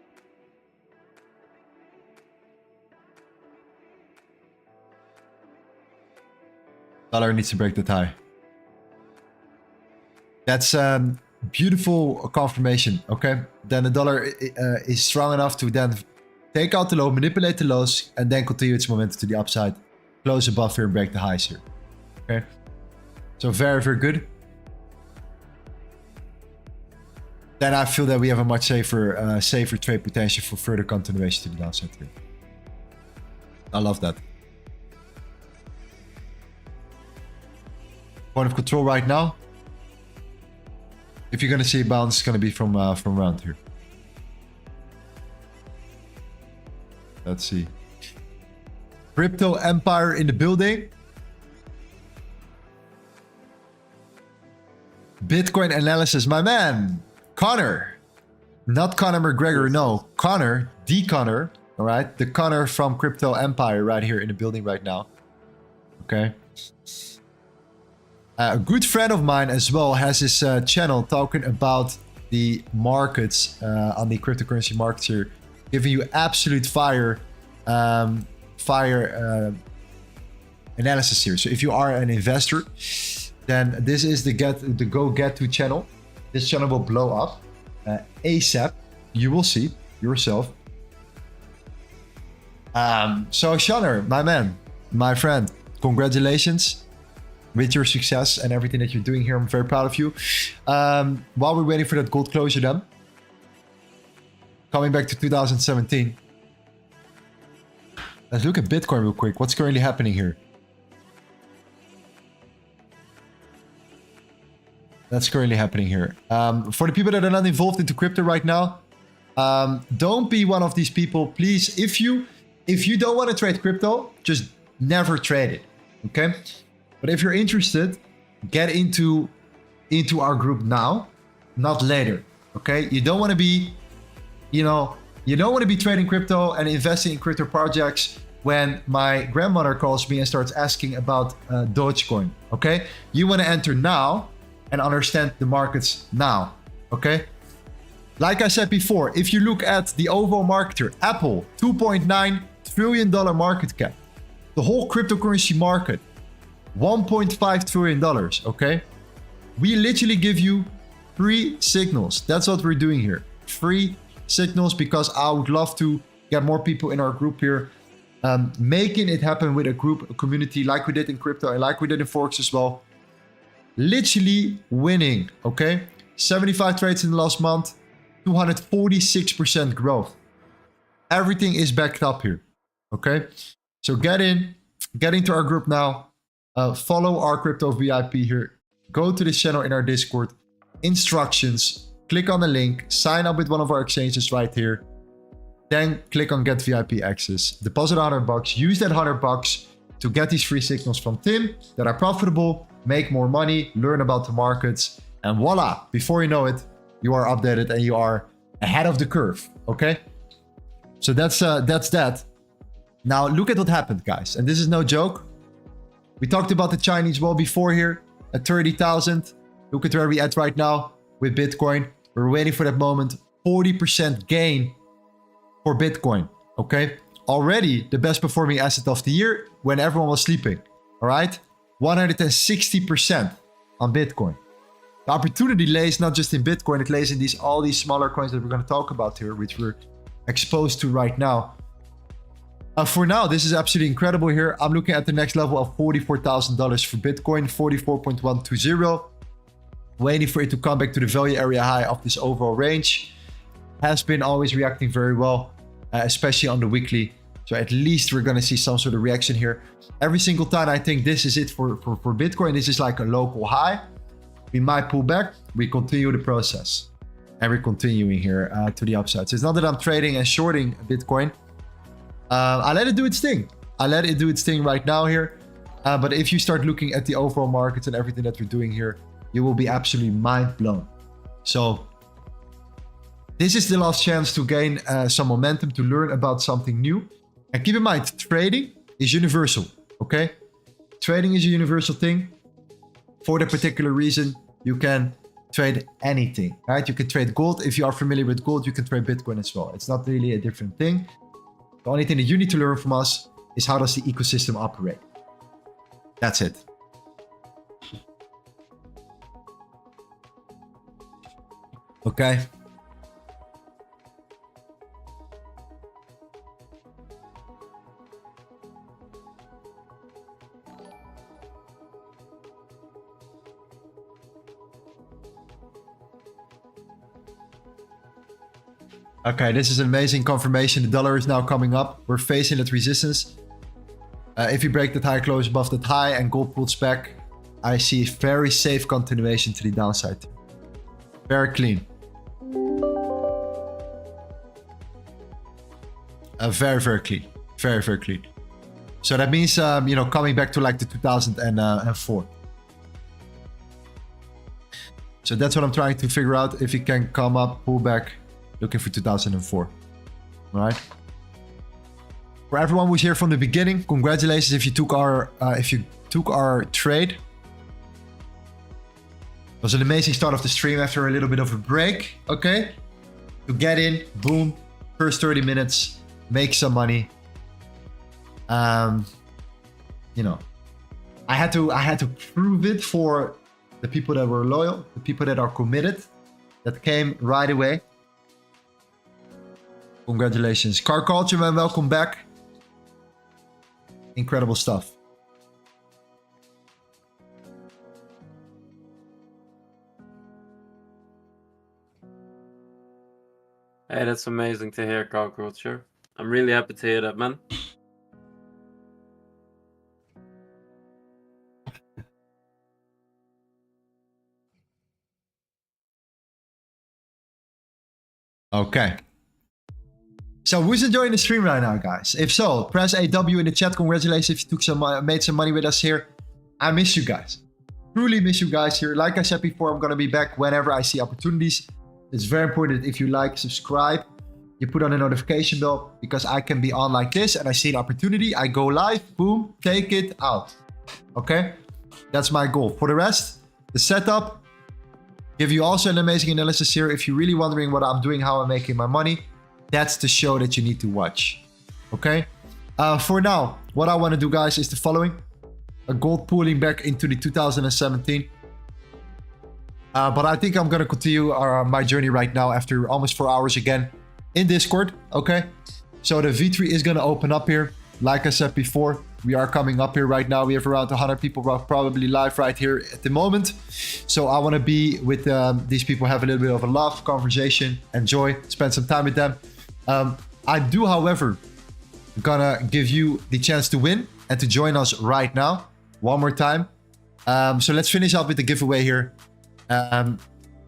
Dollar needs to break that high. That's beautiful confirmation. Okay, then the dollar is strong enough to then take out the low, manipulate the lows, and then continue its momentum to the upside. Close above here and break the highs here. Okay. So very, very good. Then I feel that we have a much safer trade potential for further continuation to the downside here. I love that. Point of control right now. If you're going to see a bounce, it's going to be from around here. Let's see. Crypto Empire in the building. Bitcoin analysis, my man. Connor. Not Conor McGregor, no. Connor, the Connor. All right. The Connor from Crypto Empire right here in the building right now. Okay. A good friend of mine as well has his channel talking about the markets on the cryptocurrency markets here, giving you absolute fire analysis here. So if you are an investor, then this is the go get to channel. This channel will blow up ASAP. You will see yourself. So Shanner, my man, my friend, congratulations with your success and everything that you're doing here. I'm very proud of you. While we're waiting for that gold closure then, coming back to 2017, let's look at Bitcoin real quick. What's currently happening here? That's currently happening here. For the people that are not involved into crypto right now, don't be one of these people, please. If you don't want to trade crypto, just never trade it, okay? But if you're interested, get into our group now, not later, okay? You don't want to be, you don't want to be trading crypto and investing in crypto projects when my grandmother calls me and starts asking about Dogecoin, okay? You want to enter now and understand the markets now, okay? Like I said before, if you look at the overall marketer, Apple, $2.9 trillion market cap. The whole cryptocurrency market, $1.5 trillion, okay? We literally give you free signals. That's what we're doing here. Free signals, because I would love to get more people in our group here, making it happen with a group, a community like we did in crypto and like we did in Forex as well. Literally winning, okay? 75 trades in the last month, 246% growth. Everything is backed up here, okay? So get into our group now. Follow our Crypto VIP here. Go to this channel in our Discord. Instructions. Click on the link. Sign up with one of our exchanges right here. Then click on Get VIP Access. Deposit $100. Use that $100 to get these free signals from Tim that are profitable. Make more money, learn about the markets, and voila, before you know it, you are updated and you are ahead of the curve, okay? So that's that. Now look at what happened, guys, and this is no joke. We talked about the Chinese wall before here at 30,000. Look at where we're at right now with Bitcoin. We're waiting for that moment. 40% gain for Bitcoin, okay? Already the best performing asset of the year when everyone was sleeping, all right? 160% on Bitcoin. The opportunity lays not just in Bitcoin, it lays in all these smaller coins that we're going to talk about here, which we're exposed to right now. For now, this is absolutely incredible here. I'm looking at the next level of $44,000 for Bitcoin, 44.120. Waiting for it to come back to the value area high of this overall range. Has been always reacting very well, especially on the weekly. So at least we're going to see some sort of reaction here. Every single time I think this is it for Bitcoin. This is like a local high. We might pull back. We continue the process. And we're continuing here to the upside. So it's not that I'm trading and shorting Bitcoin. I let it do its thing. I let it do its thing right now here. But if you start looking at the overall markets and everything that we're doing here, you will be absolutely mind blown. So this is the last chance to gain some momentum, to learn about something new. And keep in mind, trading is universal, okay? Trading is a universal thing. For that particular reason, you can trade anything, right? You can trade gold. If you are familiar with gold, you can trade Bitcoin as well. It's not really a different thing. The only thing that you need to learn from us is how does the ecosystem operate. That's it. Okay. Okay, this is amazing confirmation. The dollar is now coming up. We're facing that resistance. If you break that high, close above that high and gold pulls back, I see very safe continuation to the downside. Very clean. Very, very clean. Very, very clean. So that means, coming back to like the 2004. So that's what I'm trying to figure out. If it can come up, pull back, looking for 2004. All right. For everyone who's here from the beginning, congratulations if you took our trade. It was an amazing start of the stream after a little bit of a break. Okay. To get in, boom, first 30 minutes, make some money. I had to prove it for the people that were loyal, the people that are committed, that came right away. Congratulations. Car Culture, man, welcome back. Incredible stuff. Hey, that's amazing to hear, Cockroacher. I'm really happy to hear that, man. Okay. So who's enjoying the stream right now, guys? If so, press AW in the chat. Congratulations if you took made some money with us here. I miss you guys. Truly miss you guys here. Like I said before, I'm gonna be back whenever I see opportunities. It's very important that if you like, subscribe, you put on a notification bell, because I can be on like this and I see an opportunity, I go live, boom, take it out. Okay? That's my goal. For the rest, the setup, give you also an amazing analysis here. If you're really wondering what I'm doing, how I'm making my money, that's the show that you need to watch. Okay? For now, what I want to do, guys, is the following. A gold pooling back into the 2017. But I think I'm going to continue my journey right now after almost 4 hours again in Discord. Okay? So the V3 is going to open up here. Like I said before, we are coming up here right now. We have around 100 people probably live right here at the moment. So I want to be with these people, have a little bit of a laugh, conversation, enjoy, spend some time with them. I do, however, gonna give you the chance to win and to join us right now. One more time. So let's finish up with the giveaway here.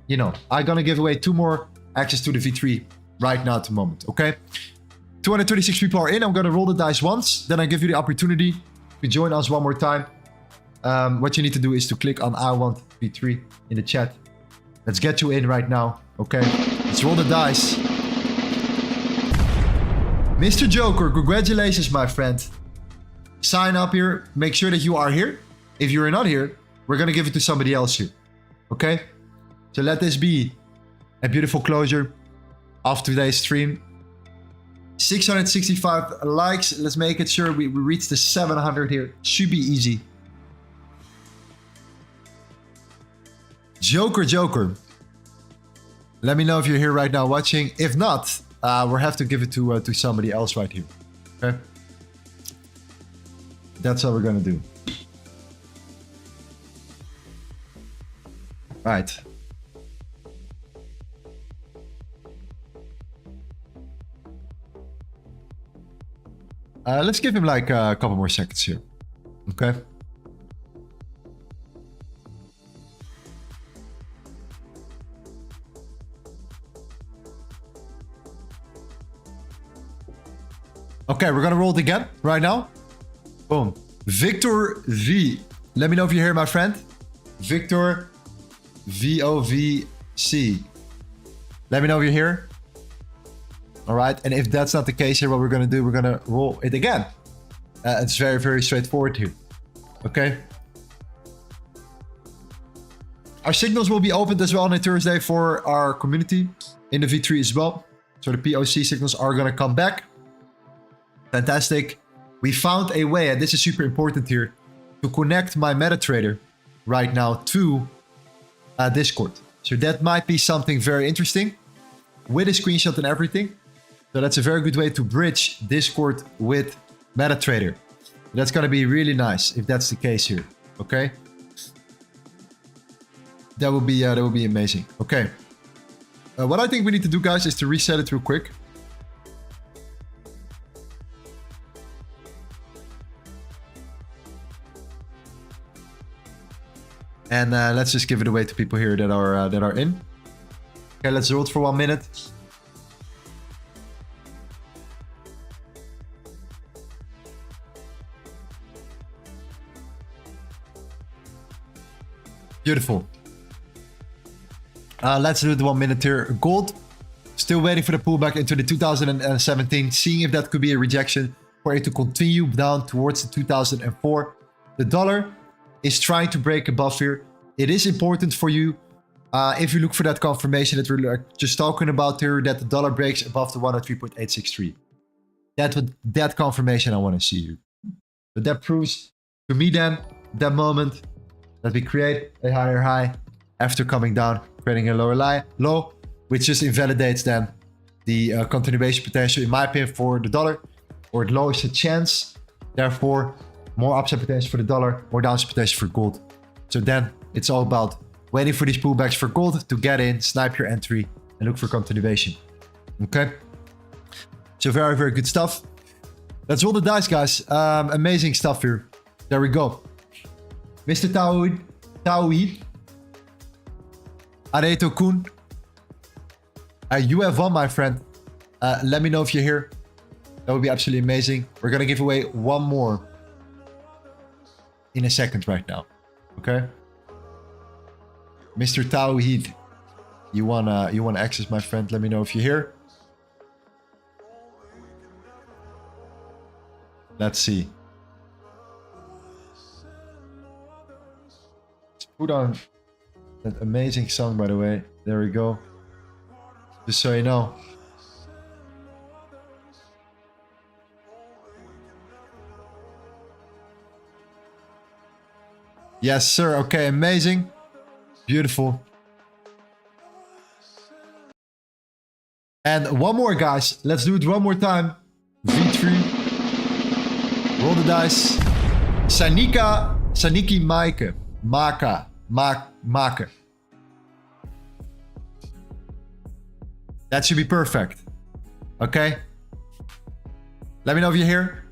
You know, I'm gonna give away 2 more access to the V3 right now at the moment, okay? 236 people are in. I'm gonna roll the dice once. Then I give you the opportunity to join us one more time. What you need to do is to click on I want V3 in the chat. Let's get you in right now, okay? Let's roll the dice. Mr. Joker, congratulations, my friend. Sign up here. Make sure that you are here. If you're not here, we're gonna give it to somebody else here, okay? So let this be a beautiful closure of today's stream. 665 likes. Let's make it sure we reach the 700 here. Should be easy. Joker. Let me know if you're here right now watching. If not, we'll have to give it to somebody else right here. Okay? That's what we're gonna do. Right. Let's give him like a couple more seconds here. Okay. Okay, we're gonna roll it again right now. Boom. Victor V. Let me know if you're here, my friend. Victor VOVC. Let me know if you're here. All right, and if that's not the case here, what we're gonna do, we're gonna roll it again. It's very, very straightforward here. Okay. Our signals will be opened as well on a Thursday for our community in the V3 as well. So the POC signals are gonna come back. Fantastic. We found a way, and this is super important here, to connect my MetaTrader right now to Discord. So that might be something very interesting with a screenshot and everything. So that's a very good way to bridge Discord with MetaTrader. That's going to be really nice if that's the case here. Okay. That would be amazing. Okay. What I think we need to do, guys, is to reset it real quick. And let's just give it away to people here that are in. Okay, let's roll it for 1 minute. Beautiful. Let's do it 1 minute here. Gold, still waiting for the pullback into the 2017, seeing if that could be a rejection for it to continue down towards the 2004. The dollar is trying to break above here. It is important for you, if you look for that confirmation that we're just talking about here, that the dollar breaks above the 103.863. That confirmation I want to see here. But that proves to me then, that moment, that we create a higher high after coming down, creating a lower low, which just invalidates then the continuation potential, in my opinion, for the dollar, or it lowers the chance. Therefore, more upside potential for the dollar, more downside potential for gold. So then it's all about waiting for these pullbacks for gold to get in, snipe your entry, and look for continuation. Okay. So very, very good stuff. Let's roll the dice, guys. Amazing stuff here. There we go. Mr. Tauhid. Areto Koen. You have won, my friend. Let me know if you're here. That would be absolutely amazing. We're going to give away one more in a second right now. Okay? Mr. Tauhid. You wanna access, my friend? Let me know if you're here. Let's see. Let's put on that amazing song, by the way. There we go. Just so you know. Yes, sir. Okay, amazing. Beautiful. And one more, guys. Let's do it one more time. V3. Roll the dice. Saniki Maike. Make. That should be perfect. Okay? Let me know if you're here.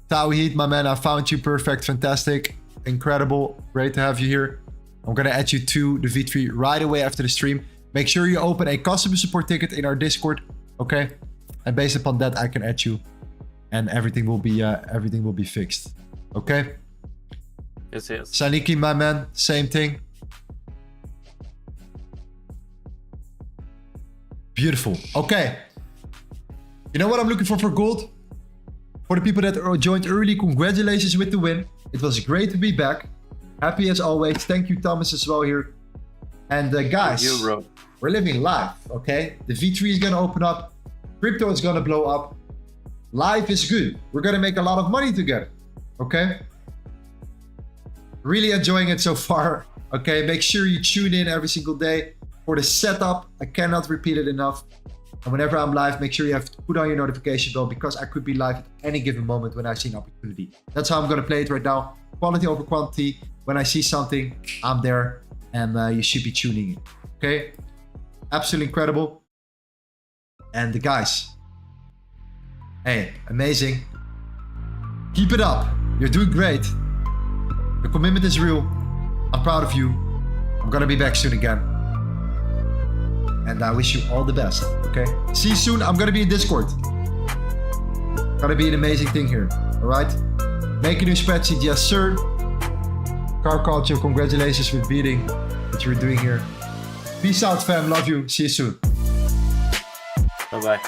Tauhid, my man, I found you. Perfect. Fantastic. Incredible. Great to have you here. I'm going to add you to the V3 right away after the stream. Make sure you open a customer support ticket in our Discord. Okay? And based upon that, I can add you. And everything will be fixed. Okay? Yes. Saniki, my man, same thing. Beautiful. Okay. You know what I'm looking for gold? For the people that joined early, congratulations with the win. It was great to be back. Happy as always. Thank you, Thomas, as well here. And guys, Thank you, bro. We're living live, okay? The V3 is gonna open up. Crypto is gonna blow up. Life is good. We're gonna make a lot of money together, okay? Really enjoying it so far, okay? Make sure you tune in every single day for the setup. I cannot repeat it enough. And whenever I'm live, make sure you have to put on your notification bell because I could be live at any given moment when I see an opportunity. That's how I'm gonna play it right now. Quality over quantity. When I see something, I'm there and you should be tuning in, okay? Absolutely incredible. And the guys, hey, amazing. Keep it up. You're doing great. The commitment is real. I'm proud of you. I'm gonna be back soon again. And I wish you all the best, okay? See you soon. I'm gonna be in Discord. Gonna be an amazing thing here, all right? Make a new spreadsheet, yes sir. Car culture, congratulations with beating what you're doing here. Peace out, fam. Love you. See you soon. Bye-bye.